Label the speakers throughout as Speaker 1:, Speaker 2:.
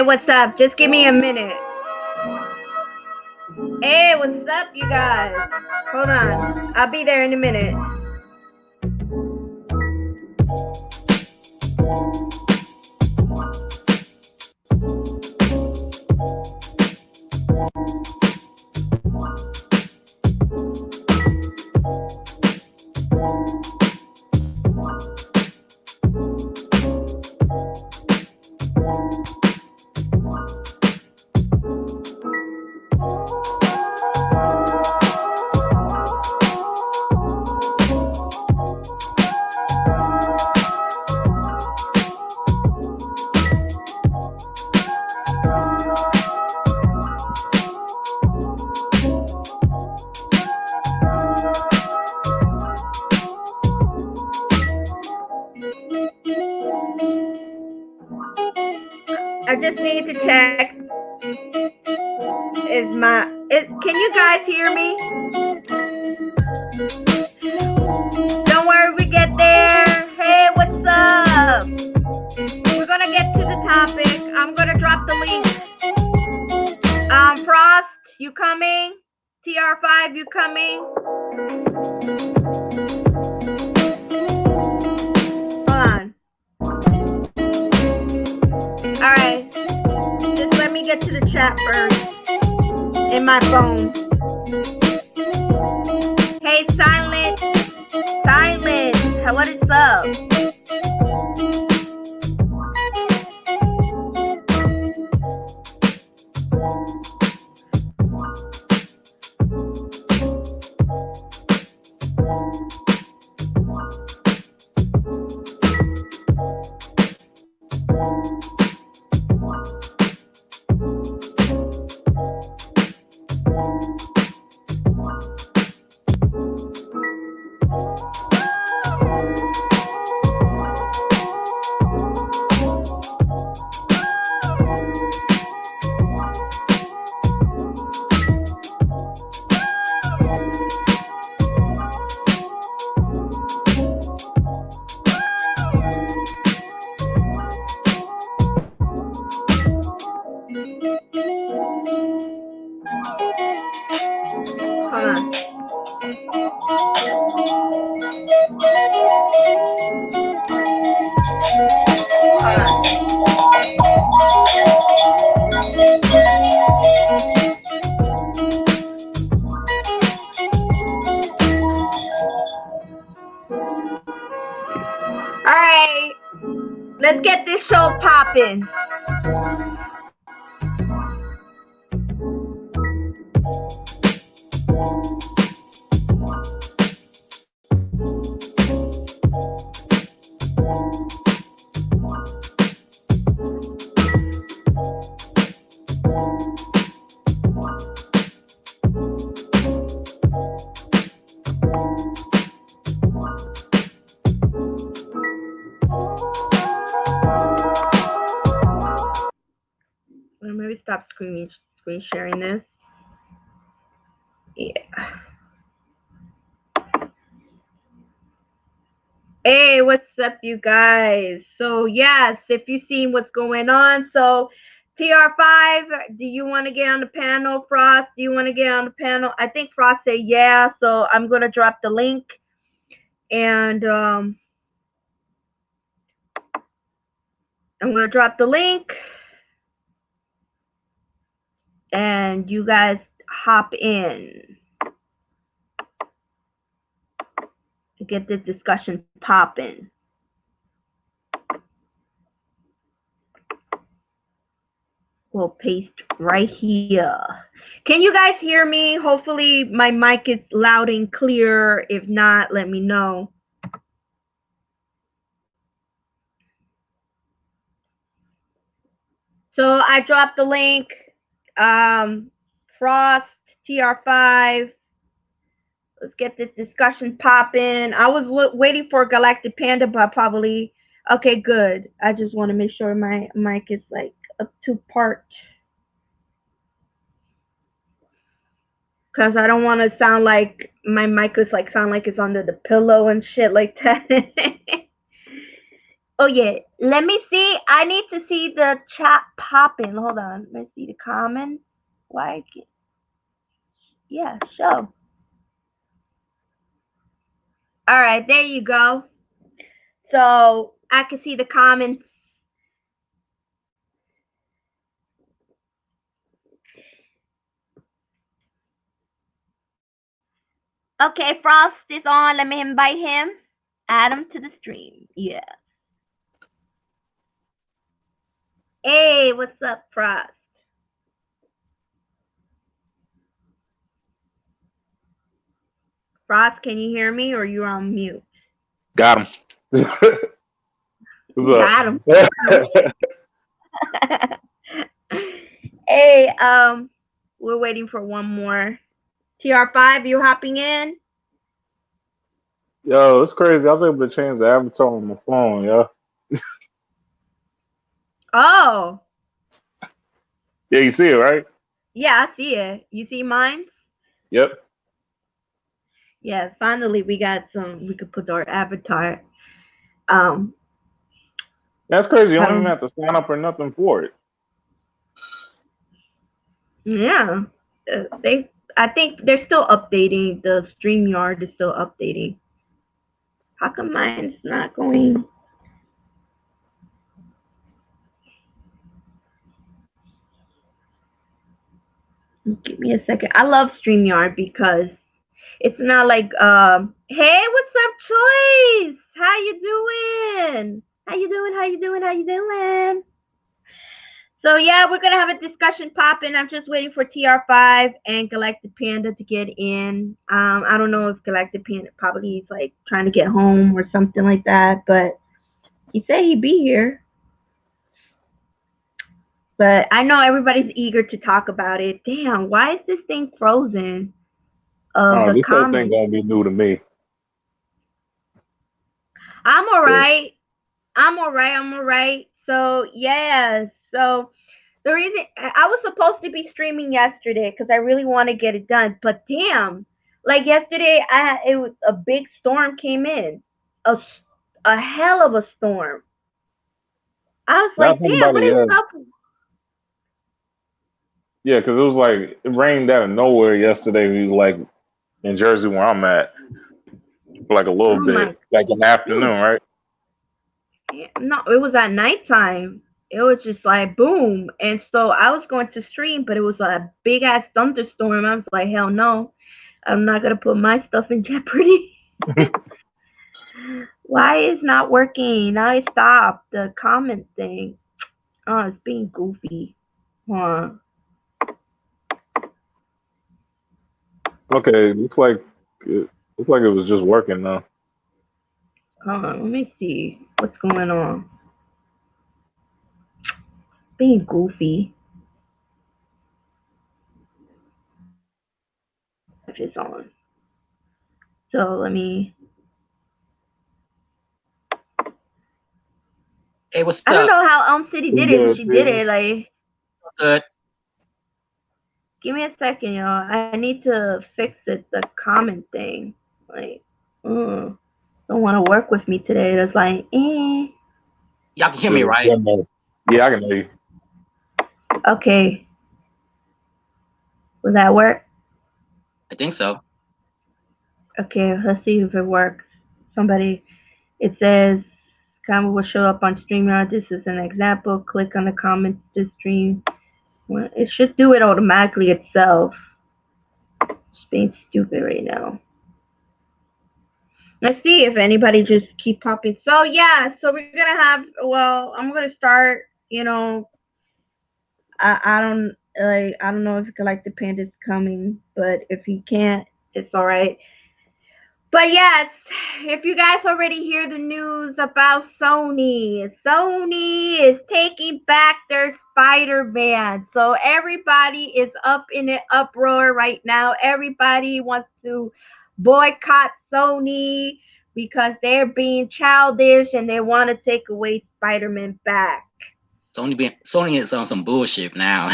Speaker 1: what's up? Just give me a minute. Hey, what's up, you guys? Hold on. I'll be there in a minute. I just need to check. Can you guys hear me? Don't worry, we get there. Hey, what's up? We're gonna get to the topic. I'm gonna drop the link. Frost, you coming? TR5, you coming? Hold on. Alright. Just let me get to the chat first. In my phone. Hey, Silent. Silent. What is up? Alright, let's get this show popping. Maybe stop screen sharing this. Yeah. Hey, what's up, you guys? So yes, if you've seen what's going on, so TR5, do you want to get on the panel? Frost, do you want to get on the panel? I think Frost said yeah, so I'm gonna drop the link, and I'm gonna drop the link, and you guys hop in to get this discussion popping. We'll paste right here. Can you guys hear me? Hopefully my mic is loud and clear. If not, let me know. So I dropped the link. Frost, TR5. Let's get this discussion popping. I was waiting for Galactic Panda, but probably... Okay, good. I just want to make sure my mic is like a two-part. Because I don't want to sound like my mic is like sound like it's under the pillow and shit like that. Oh yeah, let me see. I need to see the chat popping. Hold on, let's see the comments. Why? Yeah, show. All right, there you go. So I can see the comments. Okay, Frost is on. Let me invite him. Add him to the stream. Yeah. Hey, what's up, Frost? Frost, can you hear me or you're on mute?
Speaker 2: Got him.
Speaker 1: Got him.
Speaker 2: What's
Speaker 1: Hey, we're waiting for one more. TR5, you hopping in?
Speaker 2: Yo, it's crazy. I was able to change the avatar on my phone, yo.
Speaker 1: Oh,
Speaker 2: Yeah, you see it, right?
Speaker 1: yeah, I see it. You see mine?
Speaker 2: Yep.
Speaker 1: Yeah, finally we got some. We could put our avatar. Um,
Speaker 2: That's crazy. You
Speaker 1: I
Speaker 2: don't even
Speaker 1: don't.
Speaker 2: have to sign up or nothing for it.
Speaker 1: Yeah, they. I think they're still updating. The StreamYard is still updating. How come mine's not going? Give me a second. I love StreamYard because it's not like hey, what's up, Choice? How you doing? How you doing? How you doing? How you doing? So yeah, we're gonna have a discussion popping. I'm just waiting for TR5 and Galactic Panda to get in. I don't know if Galactic Panda probably is like trying to get home or something like that, but he said he'd be here. But I know everybody's eager to talk about it. Damn, why is this thing frozen? Of
Speaker 2: Oh,
Speaker 1: the
Speaker 2: this whole thing
Speaker 1: comments.
Speaker 2: gonna be new to me.
Speaker 1: I'm
Speaker 2: Yeah.
Speaker 1: alright. I'm alright. I'm alright. So yeah. So the reason I was supposed to be streaming yesterday because I really want to get it done, but damn, like yesterday, it was a big storm came in, a hell of a storm. I was
Speaker 2: Not
Speaker 1: like,
Speaker 2: talking
Speaker 1: damn,
Speaker 2: about
Speaker 1: what
Speaker 2: it
Speaker 1: is
Speaker 2: yet.
Speaker 1: up?
Speaker 2: Yeah, because it was like it rained out of nowhere yesterday, like in Jersey where I'm at, for like a little
Speaker 1: Oh my,
Speaker 2: bit, like in the
Speaker 1: it was
Speaker 2: afternoon, right?
Speaker 1: no, it was at nighttime. It was just like boom, and so I was going to stream, but it was a big ass thunderstorm. I was like, hell no, I'm not gonna put my stuff in jeopardy. Why is not working? Now it stopped the comment thing. Oh, it's being goofy. Huh.
Speaker 2: Okay, looks like it was just working now.
Speaker 1: Hold on, let me see what's going on. Being goofy. Is on. So let me.
Speaker 3: Hey, what's
Speaker 1: I don't
Speaker 3: up?
Speaker 1: know how City
Speaker 2: It's
Speaker 1: did it.
Speaker 2: good,
Speaker 1: She did
Speaker 2: too.
Speaker 1: it. Like,
Speaker 3: Good.
Speaker 1: give me a second, y'all. I need to fix it. The comment thing. Like, don't want to work with me today. That's like, eh.
Speaker 3: Y'all can hear me,
Speaker 2: Sure.
Speaker 3: right?
Speaker 2: Yeah, I can hear you.
Speaker 1: Okay. Will that work?
Speaker 3: I think so.
Speaker 1: Okay, let's see if it works. Somebody, it says, comment will show up on StreamYard. This is an example. Click on the comments to stream. Well, it should do it automatically itself. It's being stupid right now. Let's see if anybody just keep popping. So yeah, so we're gonna have. Well, I'm gonna start. You know, I don't know if Galactic Panda's coming, but if he can't, it's all right. But yes, if you guys already hear the news about Sony, Sony is taking back their Spider-Man. So everybody is up in an uproar right now. Everybody wants to boycott Sony because they're being childish and they want to take away Spider-Man back.
Speaker 3: Sony is on some bullshit now.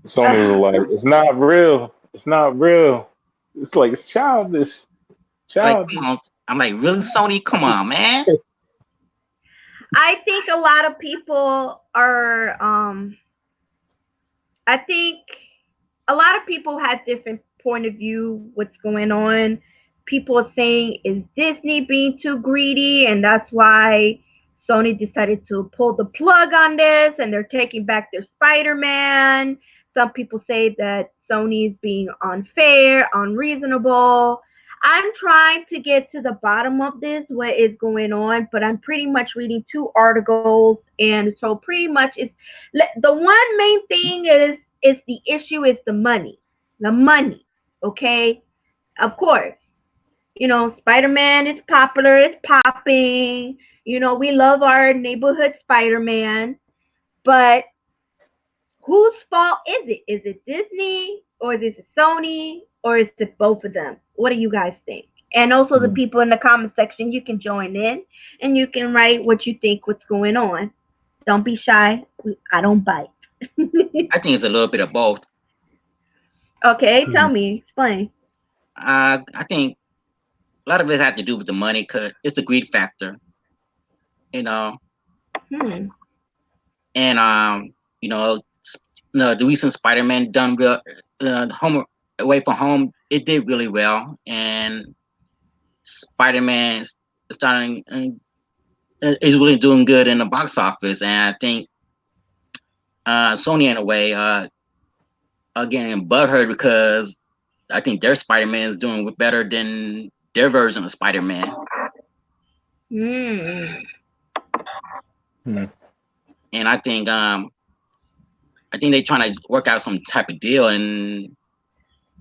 Speaker 2: Sony was like, "It's not real. It's not real. It's like it's childish,
Speaker 3: Like,
Speaker 2: childish."
Speaker 3: come on. I'm like, really, Sony? Come on, man.
Speaker 1: I think a lot of people are I think a lot of people had different point of view what's going on. People are saying is Disney being too greedy and that's why Sony decided to pull the plug on this and they're taking back their Spider-Man. Some people say that Sony is being unfair, unreasonable. I'm trying to get to the bottom of this, what is going on, but I'm pretty much reading two articles, and so pretty much it's the one main thing is the issue is the money. Okay, of course, Spider-Man is popular, it's popping. We love our neighborhood Spider-Man, but whose fault is it? Is it Disney or is it Sony or is it both of them? What do you guys think? And also the
Speaker 2: Hmm.
Speaker 1: people in the comment section, you can join in and you can write what you think, what's going on. Don't be shy. I don't bite.
Speaker 3: I think it's a little bit of both.
Speaker 1: Okay, tell
Speaker 2: Hmm.
Speaker 1: me, explain.
Speaker 3: I think a lot of it has to do with the money, cause it's the greed factor, you know.
Speaker 1: Hmm.
Speaker 3: And you know, the recent Spider-Man done real, home away from home, it did really well, and Spider-Man is starting is really doing good in the box office, and I think Sony in a way are getting butthurt because I think their Spider-Man is doing better than their version of Spider-Man,
Speaker 1: Hmm.
Speaker 2: Hmm.
Speaker 3: and I think they're trying to work out some type of deal, and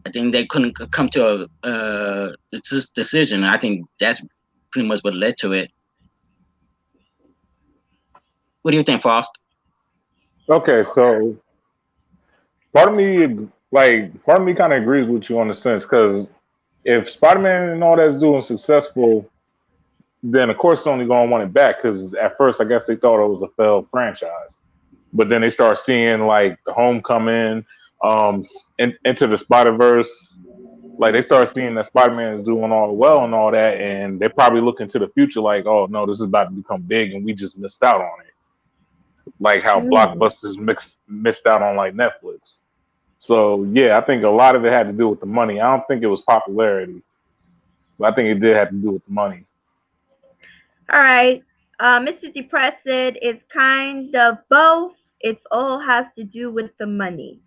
Speaker 3: I think they couldn't come to a decision. I think that's pretty much what led to it. What do you think, Frost?
Speaker 2: Okay, so part of me kind of agrees with you on the sense because if Spider-Man and all that's doing successful, then of course Sony gonna want it back because at first I guess they thought it was a failed franchise, but then they start seeing like the Homecoming, Into the Spider Verse, like they start seeing that Spider-Man is doing all well and all that, and they probably look into the future like, oh no, this is about to become big and we just missed out on it, like how
Speaker 1: Hmm.
Speaker 2: blockbusters missed out on like Netflix. So yeah, I think a lot of it had to do with the money. I don't think it was popularity, but I think it did have to do with the money.
Speaker 1: All right. Mr. Depressed said it's kind of both. It all has to do with the money.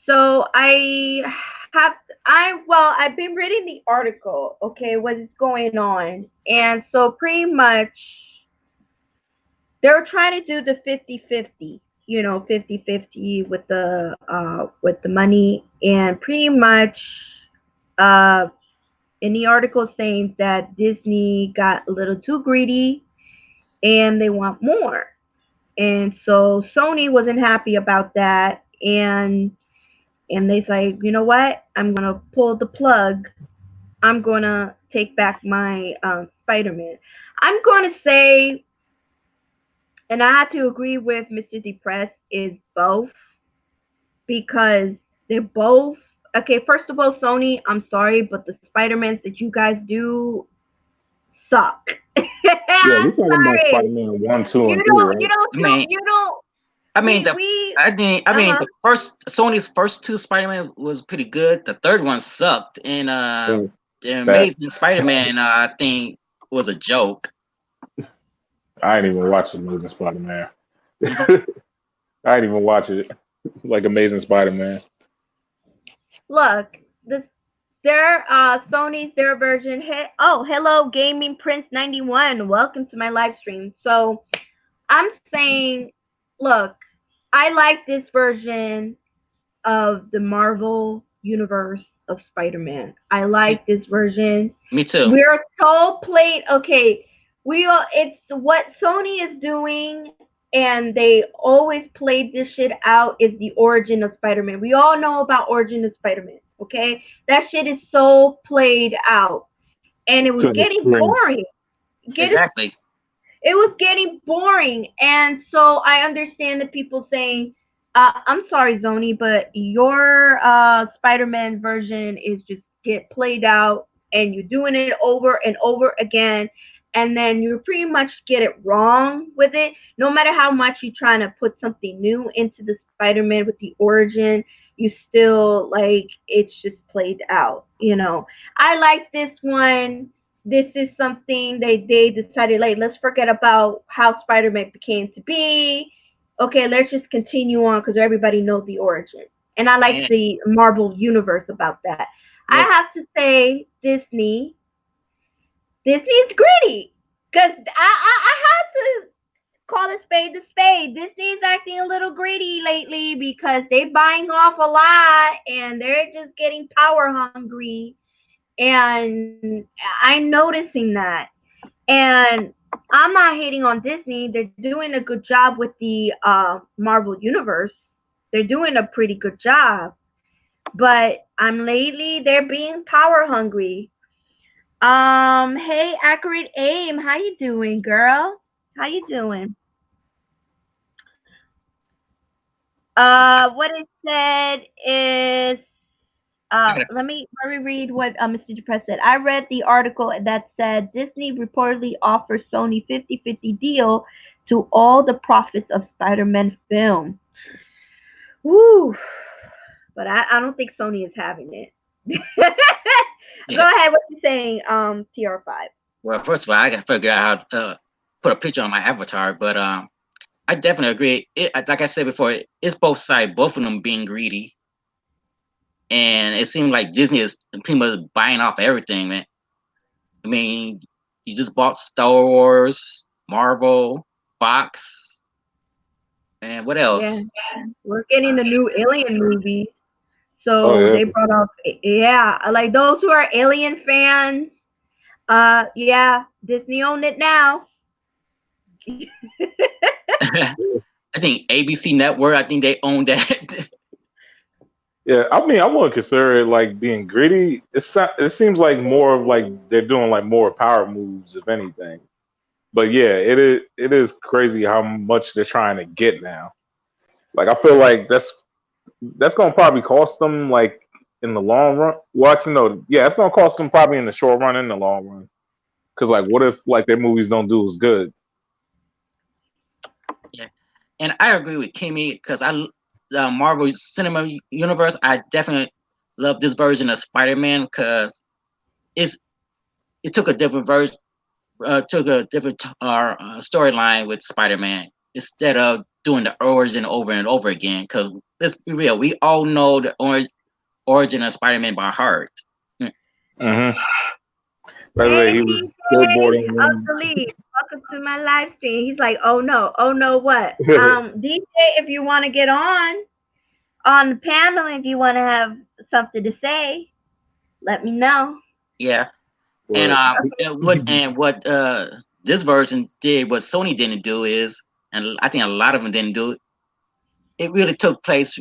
Speaker 1: So have I've been reading the article, okay, what's going on. And so pretty much they're trying to do the 50-50, 50-50 with the money, and pretty much uh in the article saying that Disney got a little too greedy and they want more. And so Sony wasn't happy about that, and they say, you know what? I'm gonna pull the plug. I'm gonna take back my Spider-Man. I'm gonna say, and I have to agree with Mr. Depressed, is both because they're both okay. First of all, Sony, I'm sorry, but the Spider-Mans that you guys do suck.
Speaker 2: Yeah,
Speaker 1: I'm
Speaker 2: we're talking about
Speaker 1: sorry.
Speaker 2: Spider-Man one, two,
Speaker 1: You
Speaker 2: and three,
Speaker 1: don't, you
Speaker 2: right?
Speaker 1: don't,
Speaker 3: I
Speaker 1: you don't,
Speaker 3: mean,
Speaker 1: you don't.
Speaker 3: I mean
Speaker 1: We,
Speaker 3: the
Speaker 1: we,
Speaker 3: I
Speaker 1: uh
Speaker 3: mean
Speaker 1: huh.
Speaker 3: the first Sony's first two Spider-Man was pretty good. The third one sucked, and
Speaker 2: So
Speaker 3: the
Speaker 2: that
Speaker 3: Amazing Spider-Man I think was a joke.
Speaker 2: I ain't even watched Amazing Spider-Man.
Speaker 3: Mhm.
Speaker 2: I ain't even watch it. Like Amazing Spider-Man.
Speaker 1: Look, this Sony's their version. Hello, Gaming Prince 91. Welcome to my live stream. So I'm saying, look, I like this version of the Marvel universe of Spider-Man. I
Speaker 3: Me,
Speaker 1: like this version.
Speaker 3: me too.
Speaker 1: We're so played. Okay, it's what Sony is doing, and they always played this shit out. Is the origin of Spider-Man? We all know about origin of Spider-Man. Okay, that shit is so played out, and it was
Speaker 2: To the
Speaker 1: getting
Speaker 2: extreme.
Speaker 1: boring. Get it
Speaker 3: Exactly.
Speaker 1: it was getting boring. And so I understand the people saying, I'm sorry, Zoni, but your Spider-Man version is just get played out and you're doing it over and over again. and then you pretty much get it wrong with it. No matter how much you're trying to put something new into the Spider-Man with the origin, you still like it's just played out. I like this one. This is something they decided like let's forget about how Spider-Man became to be. Okay, let's just continue on because everybody knows the origin. And I like
Speaker 3: And
Speaker 1: the Marvel universe about that. I
Speaker 3: look,
Speaker 1: have to say Disney's greedy. Cause I had to call a spade a spade. Disney's acting a little greedy lately because they're buying off a lot and they're just getting power hungry. And I'm noticing that. And I'm not hating on Disney. They're doing a good job with the Marvel universe. They're doing a pretty good job. But I'm lately they're being power hungry. Hey, Accurate Aim, how you doing, girl? How you doing? What it said is,
Speaker 3: I gotta,
Speaker 1: let me read what Mr. Depress said. I read the article that said Disney reportedly offers Sony 50-50 deal to all the profits of Spider-Man film. Woo! But I don't think Sony is having it. Go
Speaker 3: yeah.
Speaker 1: ahead. What you saying, TR5?
Speaker 3: Well, first of all, I gotta figure out how to put a picture on my avatar, but I definitely agree. Like I said before, it's both sides, both of them being greedy, and it seems like Disney is pretty much buying off everything, man. I mean, you just bought Star Wars, Marvel, Fox, and what
Speaker 1: Yeah,
Speaker 3: else?
Speaker 1: we're getting the new Alien movie.
Speaker 2: Oh
Speaker 1: So
Speaker 2: yeah.
Speaker 1: they brought up, yeah, like those who are Alien fans. Yeah, Disney owned it now.
Speaker 3: I think ABC Network. I think they own that.
Speaker 2: Yeah, I mean, I wouldn't consider it like being gritty. It seems like more of like they're doing like more power moves, if anything. But yeah, it is crazy how much they're trying to get now. Like I feel like that's gonna probably cost them like in the long run. Well, actually, no, yeah, it's gonna cost them probably in the short run and the long run. Because like, what if like their movies don't do as good?
Speaker 3: Yeah, and I agree with Kimmy because the Marvel Cinema Universe. I definitely love this version of Spider-Man because it's it took a different version, took a different storyline with Spider-Man instead of doing the origin over and over again. Because let's be real, we all know the origin of Spider-Man by heart. Mm.
Speaker 2: Mm-hmm. Like I
Speaker 1: Hey,
Speaker 2: said, he was
Speaker 1: DJ,
Speaker 2: skateboarding.
Speaker 1: Ugly, welcome to my live stream. He's like, oh no, what? DJ, if you want to get on the panel, if you want to have something to say, let me know.
Speaker 3: Yeah, and
Speaker 2: But
Speaker 3: what this version did, what Sony didn't do is, and I think a lot of them didn't do it. It really took place.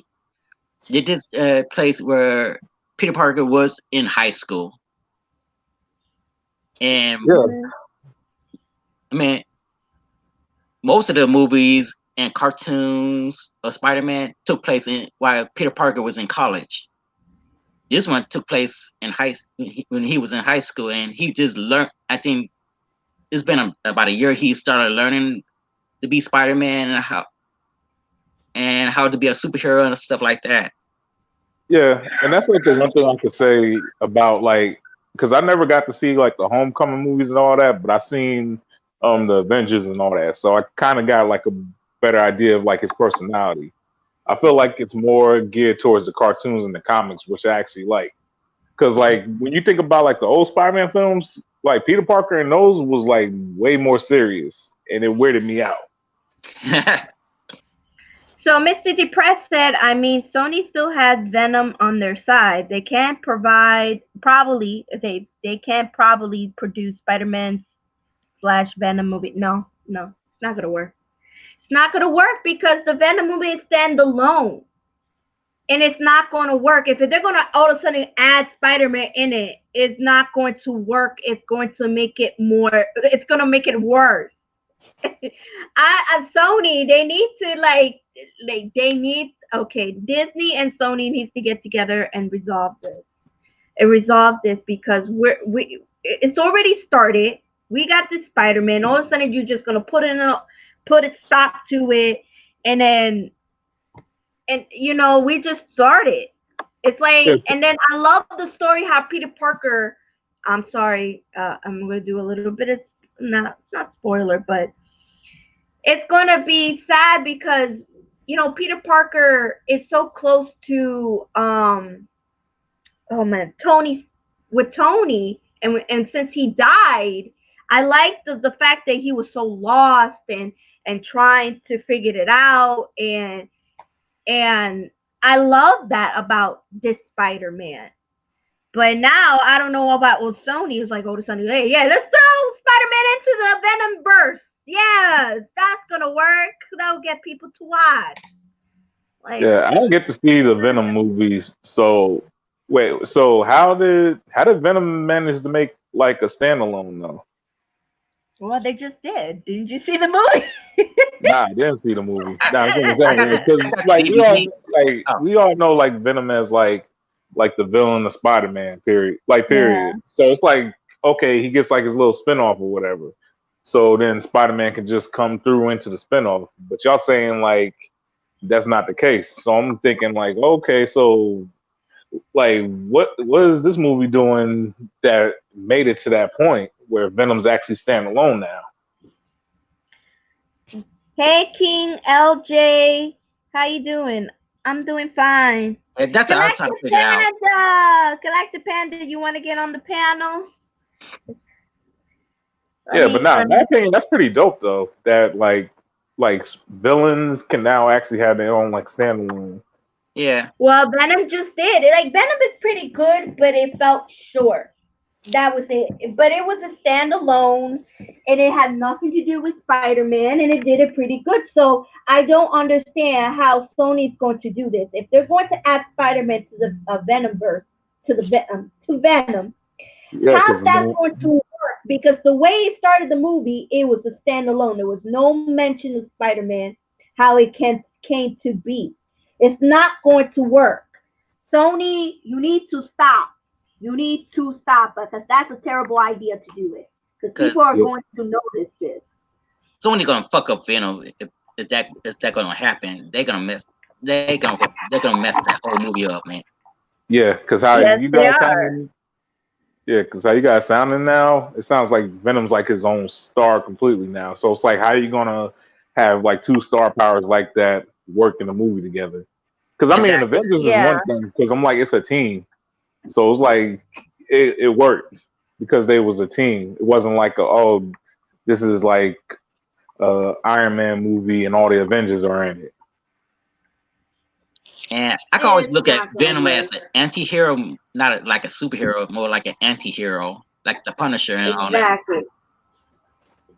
Speaker 3: Did this place where Peter Parker was in high school, and
Speaker 2: yeah,
Speaker 1: Mhm.
Speaker 3: I mean, most of the movies and cartoons of Spider-Man took place in while Peter Parker was in college. This one took place in when he was in high school, and he just learned. I think it's been about a year he started learning to be Spider-Man and how to be a superhero and stuff like that.
Speaker 2: yeah, and that's like the one thing I could say about like because I never got to see like the Homecoming movies and all that, but I seen the Avengers and all that, so I kind of got like a better idea of like his personality. I feel like it's more geared towards the cartoons and the comics, which I actually like. Because like when you think about like the old Spider-Man films, like Peter Parker and those was like way more serious, and it weirded me out.
Speaker 1: So Mr. Depressed said, I mean, Sony still has Venom on their side. They can't provide probably they can't probably produce Spider-Man slash Venom movie. No, it's not gonna work. It's not gonna work because the Venom movie is standalone. And it's not gonna work. If they're gonna all of a sudden add Spider-Man in it, it's not going to work. It's going to make it more it's gonna make it worse. Sony, they need to like they need okay, Disney and Sony needs to get together and resolve this. And resolve this because we it's already started. We got this Spider-Man. All of a sudden, you're just gonna put a stop to it, and then we just started. It's like,
Speaker 2: Yeah,
Speaker 1: and then I love the story how Peter Parker. I'm sorry, I'm gonna do a little bit of not spoiler, but it's gonna be sad because Peter Parker is so close to oh man, Tony, and since he died, I like the fact that he was so lost and trying to figure it out, and I love that about this Spider-Man. But now I don't know about with Sony. It's like, oh, the Sony, hey, yeah, let's throw Spider-Man into the Venom burst. Yeah, that's gonna work. That'll get people to watch. Like,
Speaker 2: yeah, I don't get to see the Venom movies. So wait, so how did Venom manage to make like a standalone though?
Speaker 1: well, they just did. Didn't you see the movie?
Speaker 2: Nah, I didn't see the movie.
Speaker 3: I,
Speaker 2: Nah, that's what I'm
Speaker 3: I got
Speaker 2: saying.
Speaker 3: the
Speaker 2: Because
Speaker 3: I got the
Speaker 2: like
Speaker 3: DVD. Oh,
Speaker 2: we all know like Venom as like the villain of Spider Man. Period. Like
Speaker 1: Yeah.
Speaker 2: period. So it's like okay, he gets like his little spinoff or whatever. So then Spider Man can just come through into the spinoff. But y'all saying like that's not the case. So I'm thinking like okay, so like what is this movie doing that made it to that point where Venom's actually standalone now?
Speaker 1: Hey, King LJ, how you doing? I'm doing fine.
Speaker 3: that's what I was trying to
Speaker 1: Galactic
Speaker 3: figure out.
Speaker 1: Panda, Galactic Panda, you want to get on the panel? Let
Speaker 2: Yeah, but
Speaker 1: me,
Speaker 2: nah, in
Speaker 1: let
Speaker 2: my
Speaker 1: me.
Speaker 2: opinion, that's pretty dope though. That like villains can now actually have their own like standalone.
Speaker 3: Yeah,
Speaker 1: Well, Venom just did. Like Venom is pretty good, but it felt short. That was it. But it was a standalone, and it had nothing to do with Spider-Man, and it did it pretty good. So I don't understand how Sony's going to do this. If they're going to add Spider-Man to the Venomverse, to Venom,
Speaker 2: Yeah,
Speaker 1: how's
Speaker 2: because
Speaker 1: that going to work? Because the way it started the movie, it was a standalone. There was no mention of Spider-Man, how it came to be. It's not going to work. Sony, you need to stop. You need to stop because that's a terrible idea to do it. Because
Speaker 3: because
Speaker 1: people are
Speaker 2: yeah,
Speaker 1: going to notice this.
Speaker 3: Sony gonna fuck up Venom if that gonna happen. They're gonna mess that whole movie up, man.
Speaker 2: yeah, because how
Speaker 1: Yes,
Speaker 2: you
Speaker 1: they
Speaker 2: guys
Speaker 1: are.
Speaker 2: sounding? Yeah, because how you guys sounding now? It sounds like Venom's like his own star completely now. So it's like, how are you gonna have like two star powers like that work in a movie together? Because I mean,
Speaker 3: Exactly.
Speaker 2: Avengers is
Speaker 1: Yeah.
Speaker 2: one thing. Because I'm like, it's a team. So it's like it worked because they was a team. It wasn't like oh, this is like Iron Man movie and all the Avengers are in it.
Speaker 3: And I can always
Speaker 1: It's
Speaker 3: look at
Speaker 1: not going to
Speaker 3: Venom as
Speaker 1: work.
Speaker 3: an anti-hero, not like a superhero, more like an anti-hero, like the Punisher and all that.
Speaker 1: Exactly.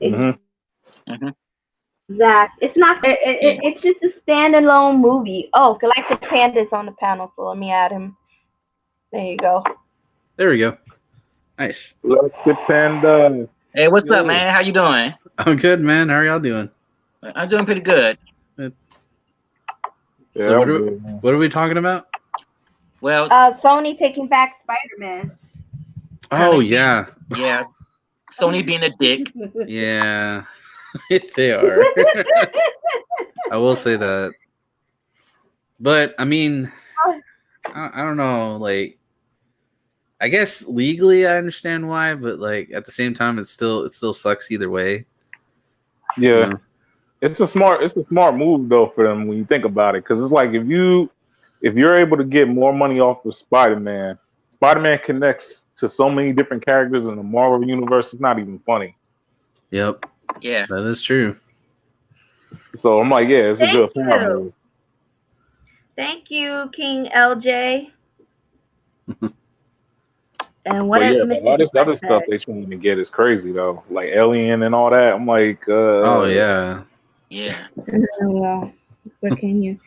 Speaker 2: Hmm.
Speaker 3: Hmm.
Speaker 1: Exactly. It's not.
Speaker 3: Yeah.
Speaker 1: It's just a standalone movie. Oh, Galactic Panda's on the panel, so let me add him. There you go.
Speaker 4: There we go. Nice.
Speaker 2: Let's depend.
Speaker 3: Hey, what's up,
Speaker 2: Yo,
Speaker 3: man? How you doing?
Speaker 4: I'm good, man. How are y'all doing?
Speaker 3: I'm doing pretty good.
Speaker 2: yeah,
Speaker 4: So
Speaker 2: I'm good, man.
Speaker 4: what are we talking about?
Speaker 3: Well,
Speaker 1: Sony taking back Spider-Man.
Speaker 4: Oh
Speaker 3: Sony being,
Speaker 4: yeah,
Speaker 3: yeah, Sony being a dick.
Speaker 4: yeah, they are. I will say that, but I mean, I don't know. Like, I guess legally, I understand why, but like at the same time, it still sucks either way. You
Speaker 2: Yeah,
Speaker 4: know?
Speaker 2: it's a smart move though for them when you think about it, because it's like if you're able to get more money off of Spider-Man, Spider-Man connects to so many different characters in the Marvel universe. It's not even funny.
Speaker 4: Yep,
Speaker 3: Yeah.
Speaker 4: that is true.
Speaker 2: So I'm like, yeah, it's a
Speaker 1: Thank
Speaker 2: good power
Speaker 1: you.
Speaker 2: move.
Speaker 1: Thank you, King LJ. And what
Speaker 2: But
Speaker 1: is
Speaker 2: yeah, but all
Speaker 1: Mrs.
Speaker 2: this other stuff
Speaker 1: Brightside?
Speaker 2: they trying to get is crazy though, like Alien and all that. I'm like,
Speaker 4: Oh yeah,
Speaker 3: Yeah.
Speaker 1: Well, what can you?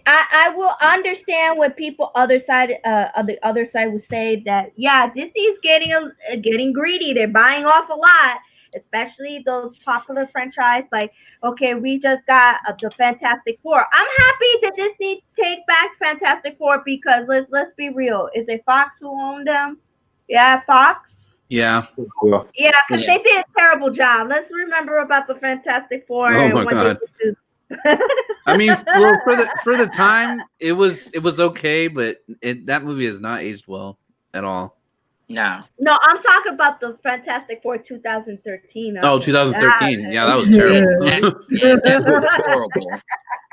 Speaker 1: I will understand what people other side on the other side would say that yeah, Disney's getting greedy. They're buying off a lot, especially those popular franchise. Like okay, we just got the Fantastic Four. I'm happy that Disney take back Fantastic Four because let's be real. Is it Fox who owned them? Yeah, Fox.
Speaker 4: Yeah.
Speaker 2: Well,
Speaker 1: Yeah, because
Speaker 3: Yeah.
Speaker 1: they did a terrible job. Let's remember about the Fantastic Four
Speaker 4: Oh
Speaker 1: and
Speaker 4: my
Speaker 1: what
Speaker 4: God.
Speaker 1: they did.
Speaker 4: I mean, well, for the time, it was okay, but that movie has not aged well at all.
Speaker 3: No.
Speaker 1: No, I'm talking about the Fantastic Four 2013.
Speaker 4: Oh,
Speaker 1: Oh,
Speaker 4: 2013. Yeah, that was
Speaker 3: Yeah,
Speaker 4: terrible.
Speaker 3: that was horrible.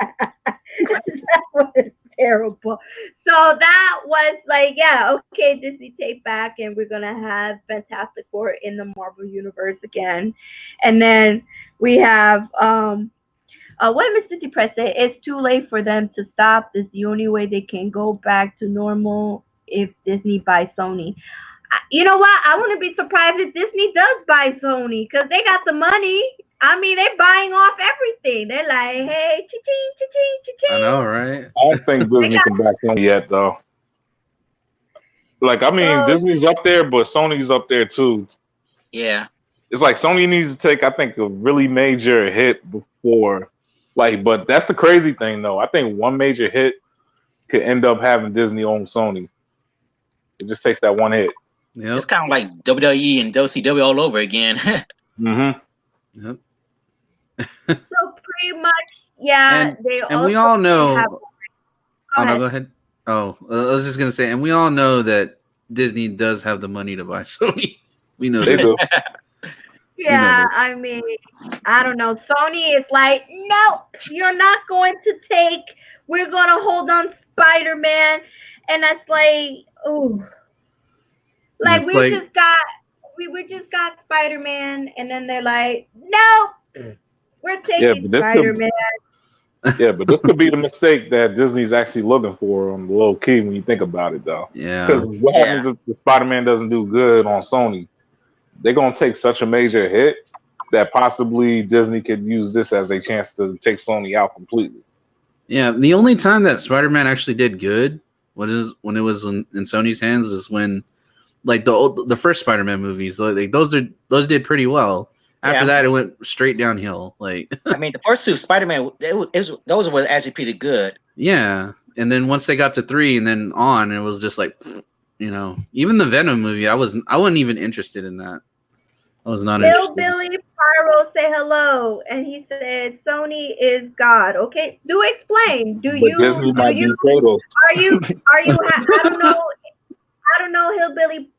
Speaker 1: that was terrible. So that was like, yeah, okay, Disney take back, and we're gonna have Fantastic Four in the Marvel universe again, and then we have what Mr. Depressed say? It's too late for them to stop. This is the only way they can go back to normal if Disney buys Sony. You know what? I wouldn't be surprised if Disney does buy Sony because they got the money. I mean, they're buying off everything. They're like, hey, cha-ching, cha-ching,
Speaker 4: I know,
Speaker 1: cha-ching.
Speaker 4: right?
Speaker 2: I don't think
Speaker 1: They
Speaker 2: Disney
Speaker 1: got,
Speaker 2: can back Sony yet, though. Like, I mean,
Speaker 1: oh,
Speaker 2: Disney's up there, but Sony's up there too.
Speaker 3: Yeah.
Speaker 2: It's like Sony needs to take, I think, a really major hit before, like. But that's the crazy thing, though. I think one major hit could end up having Disney own Sony. It just takes that one hit.
Speaker 4: Yep.
Speaker 3: It's kind of like WWE and WCW all over again.
Speaker 2: Mm-hmm.
Speaker 4: Yep.
Speaker 1: so pretty much, yeah, they
Speaker 4: And we
Speaker 1: also
Speaker 4: all know.
Speaker 1: have.
Speaker 4: Oh no, go ahead. Oh, I was just gonna say, and we all know that Disney does have the money to buy Sony. We know
Speaker 2: They
Speaker 4: that.
Speaker 2: do.
Speaker 1: Yeah,
Speaker 4: this.
Speaker 1: I mean, I don't know. Sony is like, no, you're not going to take. We're gonna hold on Spider-Man, and that's like, oh, like
Speaker 4: It's like,
Speaker 1: we just got Spider-Man, and then they're like, no, we're
Speaker 2: Yeah,
Speaker 1: taking
Speaker 2: but this could.
Speaker 1: Spider-Man.
Speaker 2: Yeah, but this could be the mistake that Disney's actually looking for on the low key when you think about it, though.
Speaker 4: yeah,
Speaker 2: Because what happens if the Spider-Man doesn't do good on Sony? They're gonna take such a major hit that possibly Disney could use this as a chance to take Sony out completely.
Speaker 4: yeah. The only time that Spider-Man actually did good, when it was in Sony's hands, is when like the first Spider-Man movies. Like those did pretty well. After that, it went straight downhill. Like,
Speaker 3: I mean, the first two Spider-Man, those were actually pretty good.
Speaker 4: yeah. And then once they got to 3 and then on, it was just like, you know, even the Venom movie, I wasn't even interested in that. I was not interested.
Speaker 1: Hillbilly Pyro say hello, and he said Sony is God. Okay, do explain.
Speaker 2: But Disney might be Kratos.
Speaker 1: Are you? I don't know. I don't know, Hillbilly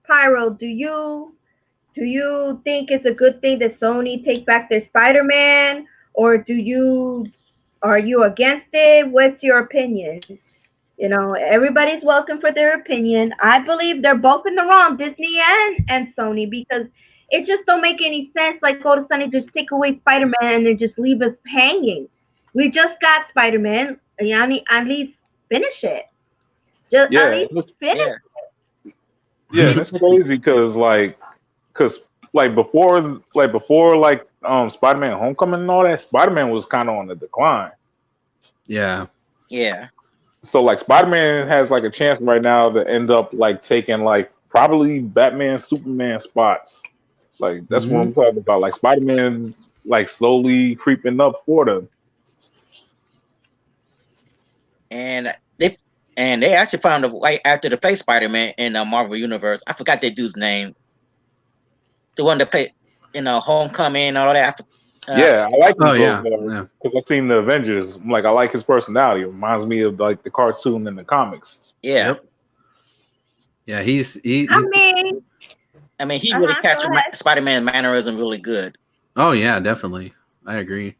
Speaker 1: Pyro. Do you think it's a good thing that Sony take back their Spider-Man, or are you against it? What's your opinion? You know, everybody's welcome for their opinion. I believe they're both in the wrong, Disney and Sony, because it just don't make any sense. Like, go to Sony, just take away Spider-Man and then just leave us hanging. We just got Spider-Man. I mean, at least finish it. Just
Speaker 2: Yeah,
Speaker 1: at least finish it.
Speaker 2: Yeah, that's crazy because before Spider-Man Homecoming and all that, Spider-Man was kind of on the decline.
Speaker 4: Yeah.
Speaker 3: Yeah.
Speaker 2: So like Spider-Man has like a chance right now to end up like taking like probably Batman, Superman spots. Like that's what I'm talking about. Like Spider-Man's like slowly creeping up for them.
Speaker 3: And they actually found a way after to play Spider-Man in the Marvel Universe. I forgot that dude's name. The one that played, Homecoming and all that.
Speaker 2: Yeah, I like him
Speaker 4: yeah.
Speaker 2: Because I've seen the Avengers. I'm like, I like his personality. It reminds me of like the cartoon in the comics.
Speaker 3: Yeah.
Speaker 4: Yep. Yeah, he's
Speaker 3: I mean, he really captured Spider-Man mannerism really good.
Speaker 4: Oh yeah, definitely. I agree.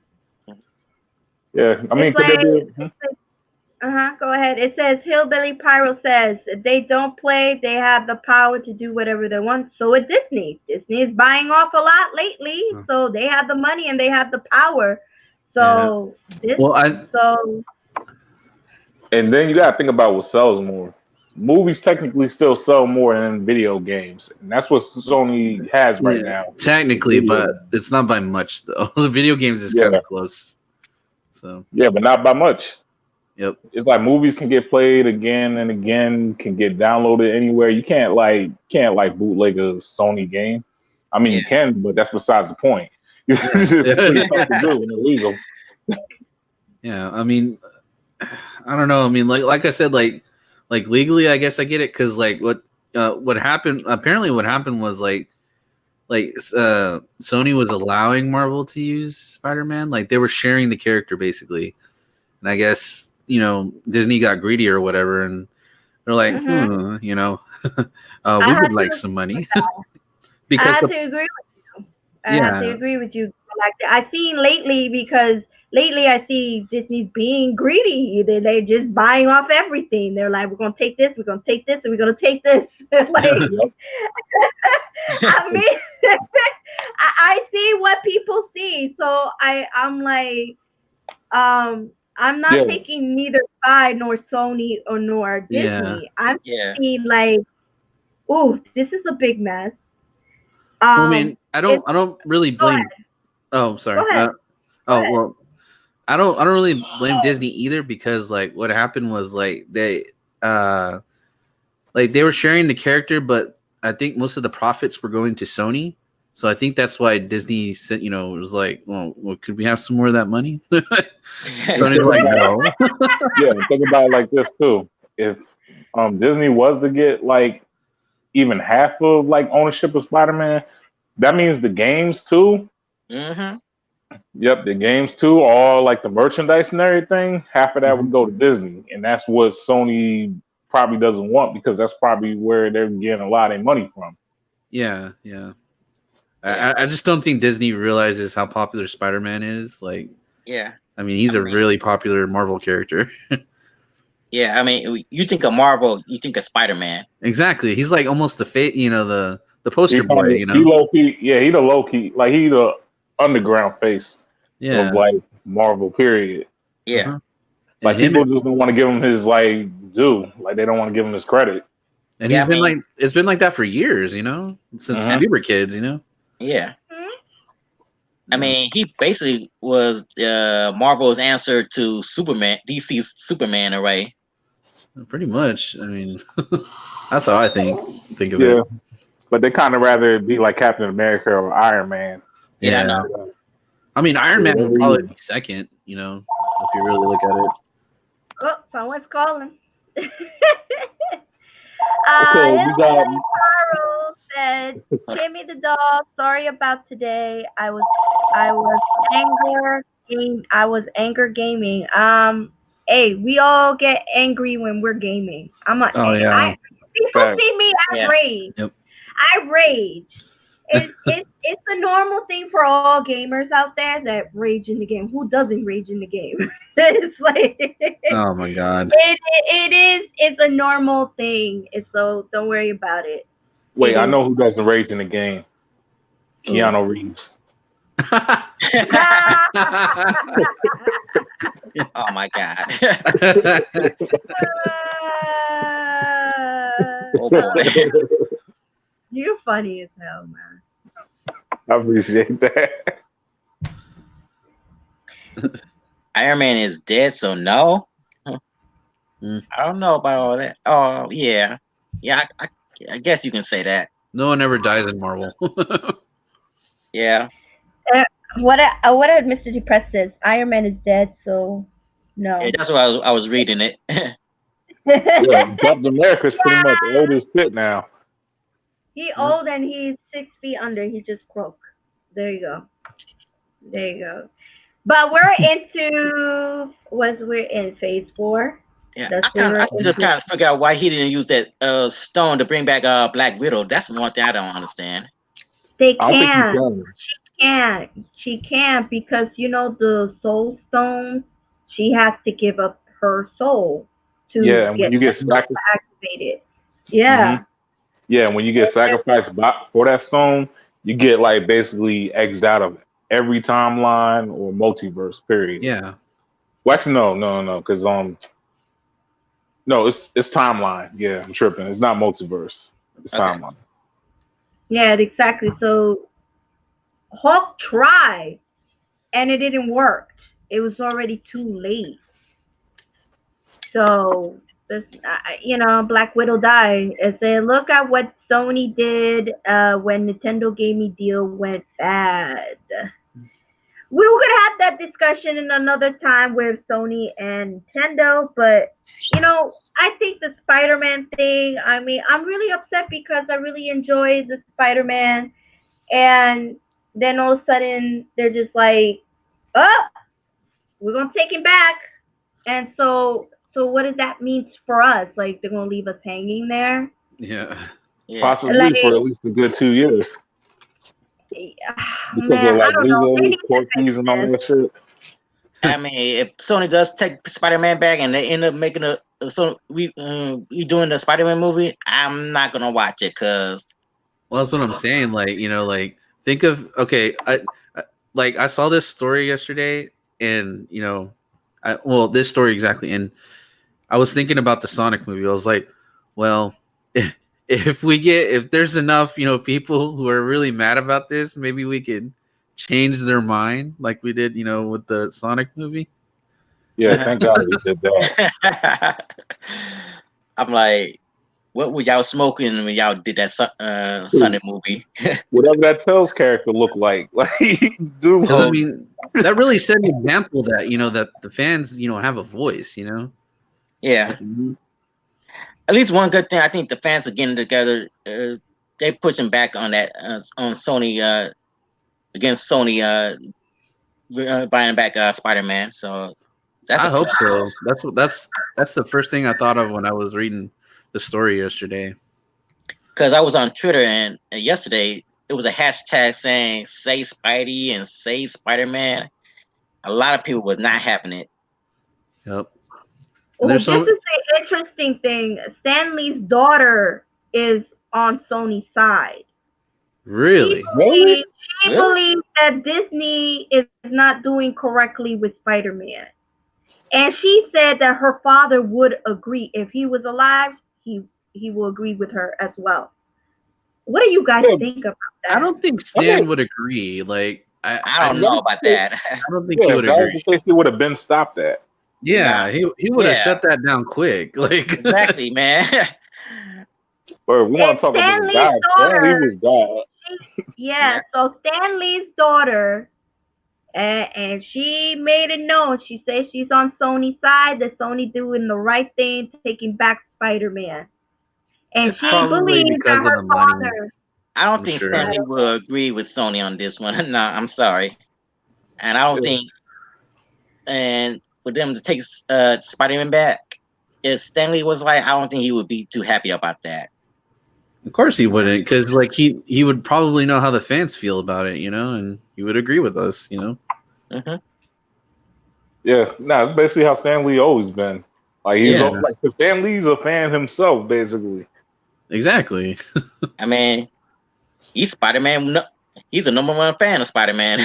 Speaker 2: Yeah, I mean,
Speaker 1: go ahead. It says Hillbilly Pyro says if they don't play, they have the power to do whatever they want. So with Disney. Disney is buying off a lot lately, so they have the money and they have the power. So
Speaker 2: and then you gotta think about what sells more. Movies technically still sell more than video games, and that's what Sony has right now.
Speaker 4: Technically, but it's not by much though. The video games is kind of close. So
Speaker 2: yeah, but not by much.
Speaker 4: Yep.
Speaker 2: It's like movies can get played again and again, can get downloaded anywhere. You can't bootleg a Sony game. I mean, you can, but that's besides the point. It's pretty tough to do when illegal.
Speaker 4: Yeah, I mean, I don't know. I mean, like I said, like legally, I guess I get it because like what what happened? Apparently, what happened was Sony was allowing Marvel to use Spider-Man. Like they were sharing the character basically, and I guess Disney got greedy or whatever, and they're like,
Speaker 1: Mm-hmm.
Speaker 4: we
Speaker 1: I
Speaker 4: would
Speaker 1: had
Speaker 4: like
Speaker 1: to
Speaker 4: some money
Speaker 1: I
Speaker 4: because
Speaker 1: had
Speaker 4: the
Speaker 1: to agree I have to
Speaker 4: yeah
Speaker 1: agree with you. Like I seen lately because lately I see Disney's being greedy. They just buying off everything. They're like, we're gonna take this, we're gonna take this, and we're gonna take this. Like
Speaker 2: Yep.
Speaker 1: I mean, I see what people see, so I'm like, I'm not
Speaker 2: Yeah.
Speaker 1: taking neither side nor Sony or nor
Speaker 4: yeah.
Speaker 1: Disney. I'm
Speaker 3: Yeah.
Speaker 1: seeing like, oh, this is a big mess.
Speaker 4: Well, I mean,
Speaker 1: It's
Speaker 4: I don't really
Speaker 1: go
Speaker 4: blame.
Speaker 1: ahead,
Speaker 4: Oh,
Speaker 1: go
Speaker 4: sorry.
Speaker 1: ahead, go
Speaker 4: Oh
Speaker 1: ahead.
Speaker 4: well, I don't really blame Disney either because like what happened was uh like they were sharing the character, but I think most of the profits were going to Sony. So I think that's why Disney said, was like, well, could we have some more of that money?
Speaker 2: And
Speaker 4: Sony's
Speaker 2: think
Speaker 4: like,
Speaker 2: about it.
Speaker 4: no.
Speaker 2: Yeah, and think about it like this too. If Disney was to get like even half of like ownership of Spider-Man, that means the games too.
Speaker 3: Mm-hmm.
Speaker 2: Yep, the games too, all like the merchandise and everything. Half of that
Speaker 4: Mhm.
Speaker 2: would go to Disney, and that's what Sony probably doesn't want because that's probably where they're getting a lot of their money from.
Speaker 4: Yeah, yeah.
Speaker 3: Yeah.
Speaker 4: I just don't think Disney realizes how popular Spider-Man is. Like,
Speaker 3: Yeah.
Speaker 4: I mean, he's
Speaker 3: I
Speaker 4: a
Speaker 3: mean,
Speaker 4: really popular Marvel character.
Speaker 3: yeah. I mean, you think of Marvel, you think of Spider-Man.
Speaker 4: Exactly. He's like almost the the
Speaker 2: He
Speaker 4: poster boy.
Speaker 2: kind of he low key, yeah, he the low key, like he the underground face of
Speaker 4: Yeah.
Speaker 2: like Marvel. Period.
Speaker 3: Yeah.
Speaker 4: Uh-huh. And
Speaker 2: Like
Speaker 4: him
Speaker 2: people just don't want to give him his like due. Like they don't want to give him his credit.
Speaker 4: and
Speaker 3: Yeah.
Speaker 4: he's
Speaker 3: I
Speaker 4: been
Speaker 3: mean,
Speaker 4: like it's been like that for years, since
Speaker 2: Hmm.
Speaker 4: we were kids.
Speaker 3: yeah.
Speaker 1: Hmm?
Speaker 3: I
Speaker 4: Yeah.
Speaker 3: mean, he basically was Marvel's answer to Superman, DC's Superman array.
Speaker 4: Pretty much. I mean, that's how I think of it.
Speaker 2: Yeah, but they kind of rather be like Captain America or Iron Man.
Speaker 3: Yeah, I
Speaker 4: Yeah.
Speaker 3: know.
Speaker 4: I mean, Iron
Speaker 2: For
Speaker 4: Man would
Speaker 2: whatever
Speaker 4: probably
Speaker 2: reason.
Speaker 4: be second, if you really look at it.
Speaker 1: Oh, someone's calling.
Speaker 2: Okay, we got.
Speaker 1: Hillary Carroll said, "Timmy the dog. Sorry about today. I was I was anger gaming. Hey, we all get angry when we're gaming.
Speaker 4: Oh yeah.
Speaker 1: I people
Speaker 2: Fact.
Speaker 1: see me, I
Speaker 3: Yeah.
Speaker 1: rage.
Speaker 4: Yep.
Speaker 1: I rage. It's a normal thing for all gamers out there that rage in the game. Who doesn't rage in the game? It's like
Speaker 4: Oh my god.
Speaker 1: it is. It's a normal thing. It's so don't worry about it. It
Speaker 2: Wait, I
Speaker 1: is.
Speaker 2: know who doesn't rage in the game.
Speaker 1: Who?
Speaker 2: Keanu Reeves.
Speaker 3: Oh my God. Oh boy.
Speaker 1: You're funny as hell, man.
Speaker 2: I appreciate that.
Speaker 3: Iron Man is dead, so no.
Speaker 4: Mm.
Speaker 3: I don't know about all that. Oh yeah, yeah. I guess you can say that.
Speaker 4: No one ever dies in Marvel.
Speaker 3: Yeah,
Speaker 1: Uh, what did Mr. Depressed says? Iron Man is dead, so
Speaker 3: yeah.
Speaker 1: no.
Speaker 3: That's why I was reading it.
Speaker 2: Yeah, Captain America's pretty much old as shit now.
Speaker 1: He old and he's 6 feet under. He just croak. There you go. There you go. But we're in phase 4.
Speaker 3: Yeah,
Speaker 1: That's what we're
Speaker 3: I still
Speaker 1: into.
Speaker 3: kind of figure out why he didn't use that stone to bring back Black Widow. That's one thing I don't understand.
Speaker 1: They
Speaker 2: I don't think he's
Speaker 1: can't.
Speaker 2: done.
Speaker 1: She can't because the soul stone. She has to give up her soul to
Speaker 2: Yeah, and when
Speaker 1: get
Speaker 2: you get
Speaker 1: that stone
Speaker 2: sacrificed,
Speaker 1: activated.
Speaker 2: hmm
Speaker 1: Yeah.
Speaker 2: yeah, when you get sacrificed for that stone, you get like basically X'd out of every timeline or multiverse. Period.
Speaker 4: Yeah.
Speaker 2: Well, actually, no, because no, it's timeline. Yeah, I'm tripping. It's not multiverse. It's
Speaker 3: Okay.
Speaker 2: timeline.
Speaker 1: Yeah, exactly. So Hulk tried and it didn't work. It was already too late. So this, Black Widow died. I said, look at what Sony did when Nintendo Game Me deal went bad. We were gonna have that discussion in another time with Sony and Nintendo, but I think the Spider-Man thing. I mean, I'm really upset because I really enjoyed the Spider-Man, and then all of a sudden they're just like, "Oh, we're gonna take him back." And so what does that mean for us? Like they're gonna leave us hanging there?
Speaker 4: Yeah.
Speaker 3: Yeah.
Speaker 2: Possibly for
Speaker 1: Like,
Speaker 2: at least a good 2 years because of
Speaker 1: man, I
Speaker 2: like
Speaker 1: don't know. They
Speaker 2: legal
Speaker 1: need to
Speaker 2: court
Speaker 1: fix
Speaker 2: fees and all
Speaker 1: this.
Speaker 2: that shit.
Speaker 3: I mean, if Sony does take Spider-Man back and they end up making we doing the Spider-Man movie, I'm not gonna watch it because
Speaker 4: Well, that's what I'm saying. Like, like think of okay, I saw this story yesterday, and well, this story exactly, and I was thinking about the Sonic movie. I was like, well, if there's enough, people who are really mad about this, maybe we can change their mind, like we did, with the Sonic movie.
Speaker 2: Yeah, thank God we did that.
Speaker 3: I'm like, what were y'all smoking when y'all did that Sunday movie?
Speaker 2: Whatever that Tails character looked like dude.
Speaker 4: Because I mean, that really set an example that that the fans have a voice.
Speaker 3: Yeah. At least one good thing, I think the fans are getting together. They pushing back on that on Sony against Sony buying back Spider-Man. So that's
Speaker 4: I
Speaker 3: a
Speaker 4: hope
Speaker 3: plus.
Speaker 4: so. That's the first thing I thought of when I was reading the story yesterday.
Speaker 3: Because I was on Twitter and yesterday it was a hashtag saying "Say Spidey" and "Say Spider-Man." A lot of people was not having it.
Speaker 4: Yep. And
Speaker 1: Oh,
Speaker 4: there's
Speaker 1: this is
Speaker 4: so
Speaker 1: the interesting thing. Stanley's daughter is on Sony's side. She
Speaker 4: really.
Speaker 2: Really?
Speaker 1: believes she
Speaker 3: Really?
Speaker 1: believes that Disney is not doing correctly with Spider-Man. And she said that her father would agree. If he was alive, he will agree with her as well. What do you guys
Speaker 2: Yeah,
Speaker 1: think about
Speaker 4: I
Speaker 1: that?
Speaker 4: don't think
Speaker 2: I mean,
Speaker 4: Stan would agree. Like
Speaker 3: I
Speaker 4: I
Speaker 3: don't
Speaker 4: just
Speaker 3: know
Speaker 2: that-
Speaker 3: about that.
Speaker 4: I don't think he
Speaker 2: yeah, if
Speaker 4: would
Speaker 2: that was
Speaker 4: agree.
Speaker 2: the case, he would have been stopped that.
Speaker 3: Nah.
Speaker 4: Yeah, he would have
Speaker 3: Yeah.
Speaker 4: shut that down quick. Like
Speaker 3: Exactly, man.
Speaker 2: But if we want
Speaker 1: It's
Speaker 2: to talk about
Speaker 1: Stanley's
Speaker 2: God, Stanley
Speaker 1: daughter.
Speaker 2: was God.
Speaker 1: Yeah,
Speaker 3: Yeah.
Speaker 1: so Stanley's daughter, and she made it known. She says she's on Sony's side. That Sony doing the right thing, taking back Spider-Man, and
Speaker 4: it's
Speaker 1: she
Speaker 4: probably
Speaker 1: believes that
Speaker 4: because of
Speaker 1: her
Speaker 4: the money,
Speaker 1: father.
Speaker 3: I don't
Speaker 4: I'm
Speaker 3: think
Speaker 4: sure.
Speaker 1: I
Speaker 3: Stanley
Speaker 1: don't
Speaker 3: will
Speaker 1: know.
Speaker 3: agree with Sony on this one. No, I'm sorry. And I don't
Speaker 2: Yeah.
Speaker 3: think and for them to take Spider-Man back, if Stanley was like, I don't think he would be too happy about that.
Speaker 4: Of course he wouldn't, because like he would probably know how the fans feel about it, and he would agree with us.
Speaker 3: Hmm.
Speaker 2: Yeah, no, it's basically how Stan Lee always been. Like he's
Speaker 4: Yeah,
Speaker 2: like, 'cause Stan Lee's a fan himself, basically.
Speaker 4: exactly.
Speaker 3: I mean, he's Spider-Man. He's a number one fan of Spider-Man.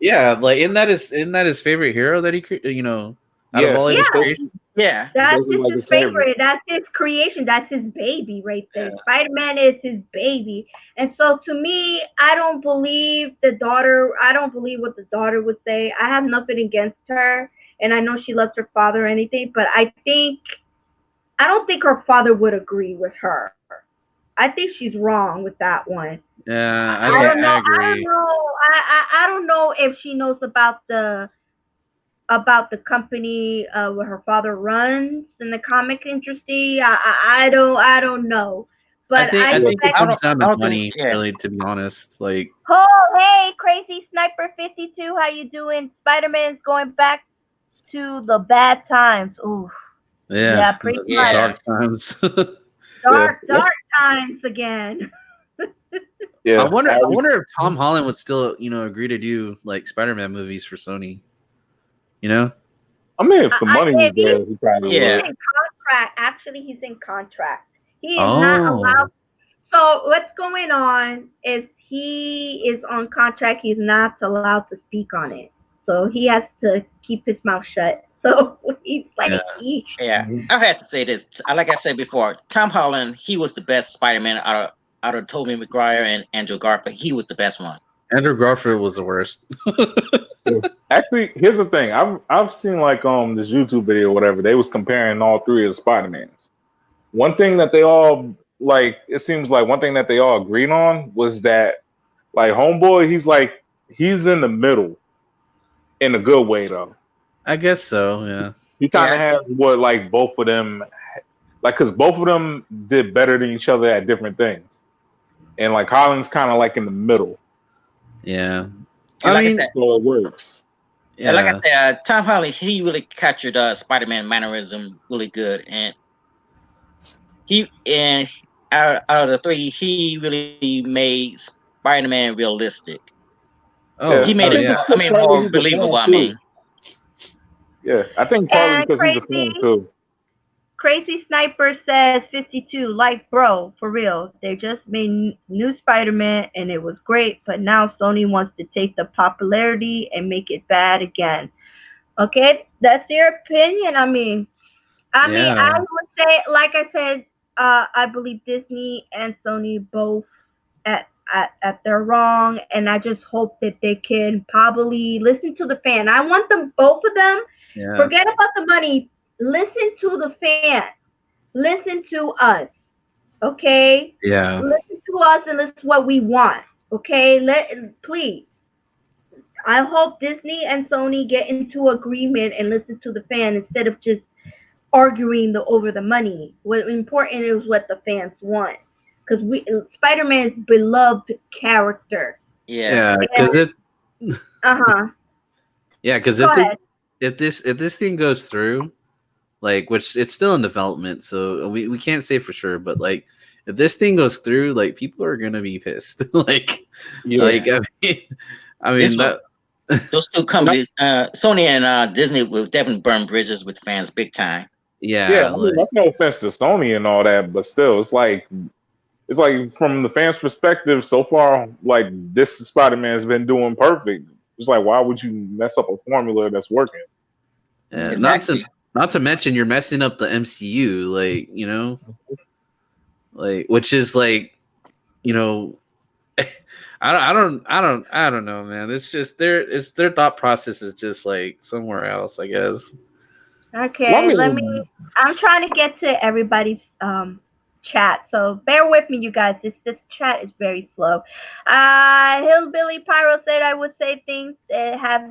Speaker 4: Yeah, like isn't that his favorite hero that out of
Speaker 2: Yeah,
Speaker 4: all of
Speaker 1: Yeah,
Speaker 4: his
Speaker 2: it's
Speaker 4: creations?
Speaker 2: basically,
Speaker 3: Yeah.
Speaker 2: it's
Speaker 1: that's
Speaker 2: basically like
Speaker 1: his
Speaker 2: his favorite.
Speaker 1: favorite. That's his creation. That's his baby right there.
Speaker 3: Yeah.
Speaker 1: Spider-Man is his baby. And so to me, I don't believe the daughter. I don't believe what the daughter would say. I have nothing against her, and I know she loves her father or anything, but I don't think her father would agree with her. I think she's wrong with that one.
Speaker 4: Yeah,
Speaker 1: I don't know.
Speaker 4: I
Speaker 1: I don't
Speaker 4: agree.
Speaker 1: know. I don't know if she knows about the company where her father runs in the comic industry. I don't know,
Speaker 4: I
Speaker 1: but
Speaker 4: think
Speaker 1: I
Speaker 4: I
Speaker 2: Yeah,
Speaker 4: think it
Speaker 1: expect.
Speaker 4: comes down
Speaker 3: I
Speaker 4: to
Speaker 3: don't think.
Speaker 4: money,
Speaker 3: Yeah.
Speaker 4: really, to be honest. Like,
Speaker 1: Oh, hey, Crazy Sniper 52, how you doing? Spider-Man's going back to the bad times. Ooh,
Speaker 4: yeah,
Speaker 1: yeah, pretty
Speaker 4: the
Speaker 1: much.
Speaker 3: Yeah.
Speaker 4: dark times.
Speaker 2: yeah,
Speaker 1: Dark times again.
Speaker 4: I
Speaker 2: yeah.
Speaker 4: wonder. I
Speaker 2: Harry,
Speaker 4: wonder if Tom Holland would still, agree to do like Spider-Man movies for Sony. You know?
Speaker 2: I mean, if the money
Speaker 1: If
Speaker 2: was there, he probably
Speaker 1: he's
Speaker 3: Yeah.
Speaker 2: would.
Speaker 1: in contract. Actually, he's in contract. He is not allowed.
Speaker 4: Oh,
Speaker 1: So what's going on is he is on contract. He's not allowed to speak on it. So he has to keep his mouth shut. So he's
Speaker 4: yeah.
Speaker 1: like, eesh.
Speaker 3: Yeah.
Speaker 2: Mhm.
Speaker 3: I've had to say this. Like I said before, Tom Holland, he was the best Spider-Man out of Tobey Maguire and Andrew Garfield. He was the best one.
Speaker 4: Andrew Garfield was the worst.
Speaker 2: Yeah. Actually, here's the thing. I've seen like this YouTube video or whatever. They was comparing all three of the Spider-Mans. One thing that they all like, it seems like one thing that they all agreed on was that like Homeboy, he's in the middle in a good way though.
Speaker 4: I guess so. Yeah.
Speaker 2: He kind
Speaker 3: Yeah.
Speaker 2: of has what like both of them like because both of them did better than each other at different things, and like Holland's kind of like in the middle,
Speaker 4: Yeah.
Speaker 3: And
Speaker 4: I
Speaker 3: like I
Speaker 4: mean,
Speaker 3: said,
Speaker 2: so it works.
Speaker 3: and like I
Speaker 4: yeah.
Speaker 3: said, Tom Holland, he really captured Spider-Man mannerism really good, and he out of the three, he really made Spider-Man realistic.
Speaker 2: Yeah,
Speaker 3: He
Speaker 4: Oh,
Speaker 2: I
Speaker 3: made
Speaker 4: oh
Speaker 3: it
Speaker 2: think
Speaker 4: yeah.
Speaker 2: it's
Speaker 3: more, I
Speaker 2: just
Speaker 3: mean,
Speaker 2: partly
Speaker 3: more
Speaker 2: he's a fan
Speaker 3: believable. I
Speaker 2: too.
Speaker 3: mean,
Speaker 2: Yeah, I think partly
Speaker 1: And
Speaker 2: because he's a fan too.
Speaker 1: Crazy Sniper says 52, like bro, for real. They just made new Spider-Man and it was great, but now Sony wants to take the popularity and make it bad again. Okay, that's your opinion. I mean, I
Speaker 4: Yeah.
Speaker 1: would say, like I said, I believe Disney and Sony both at their wrong, and I just hope that they can probably listen to the fan. I want them, both of them.
Speaker 4: Yeah.
Speaker 1: Forget about the money. Listen to the fan. Listen to us. Okay,
Speaker 4: Yeah.
Speaker 1: listen to us, and listen to what we want. Okay, please. I hope Disney and Sony get into agreement and listen to the fan instead of just arguing over the money. What important is what the fans want, because we Spider-Man's beloved character.
Speaker 3: yeah,
Speaker 4: Yeah.
Speaker 1: And
Speaker 4: Because it.
Speaker 1: uh-huh.
Speaker 4: Yeah. Because
Speaker 1: Go ahead.
Speaker 4: if this thing goes through, like, which it's still in development, so we can't say for sure, but like, if this thing goes through, like, people are gonna be pissed.
Speaker 2: Yeah,
Speaker 4: Like, mean, I
Speaker 3: this
Speaker 4: mean
Speaker 3: will
Speaker 4: that.
Speaker 3: those two
Speaker 2: and
Speaker 3: companies, Sony and Disney, will definitely burn bridges with fans big time.
Speaker 2: yeah,
Speaker 4: Yeah.
Speaker 2: I mean
Speaker 4: Like.
Speaker 2: that's no offense to Sony and all that, but still, it's like from the fans' perspective, so far, like this Spider-Man's been doing perfect. It's like why would you mess up a formula that's working?
Speaker 4: Yeah,
Speaker 3: Exactly.
Speaker 4: not to mention you're messing up the MCU, like, like, which is like, you know, I don't know, man. It's just their thought process is just like somewhere else, I guess.
Speaker 2: Well, I
Speaker 1: Okay,
Speaker 2: mean,
Speaker 1: I'm trying to get to everybody's chat, so bear with me, you guys. This chat is very slow. Hillbilly Pyro said I would say things that have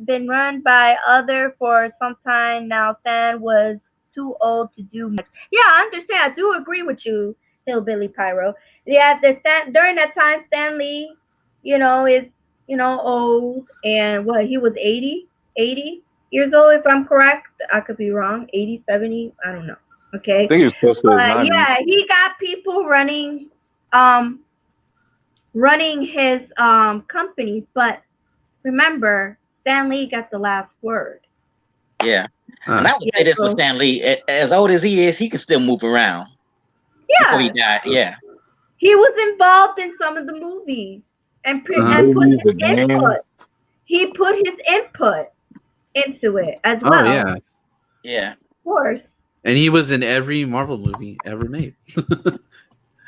Speaker 1: been run by other for some time now. Stan was too old to do much. Yeah, I understand. I do agree with you, Hillbilly Pyro. Yeah, during that time, Stan Lee, is old, and what, he was 80 years old, if I'm correct. I could be wrong. 80, 70, I don't know.
Speaker 2: I
Speaker 1: Okay.
Speaker 2: think he was close to his
Speaker 1: But
Speaker 2: 90s.
Speaker 1: yeah, he got people um running his company, but remember, Stan Lee got the last word.
Speaker 3: Yeah, and
Speaker 4: Huh.
Speaker 3: I would
Speaker 1: Yeah,
Speaker 3: say this for
Speaker 1: so
Speaker 3: Stan Lee: as old as he is, he can still move around before he
Speaker 1: yeah,
Speaker 3: died. Yeah,
Speaker 1: he was involved in some of the movies and
Speaker 2: The
Speaker 4: Uh-huh.
Speaker 1: and put
Speaker 2: movies,
Speaker 1: his
Speaker 2: the games.
Speaker 1: input. He put his input into it as
Speaker 4: Oh
Speaker 1: well.
Speaker 4: yeah,
Speaker 3: yeah.
Speaker 1: Of course.
Speaker 4: and he was in every Marvel movie ever made,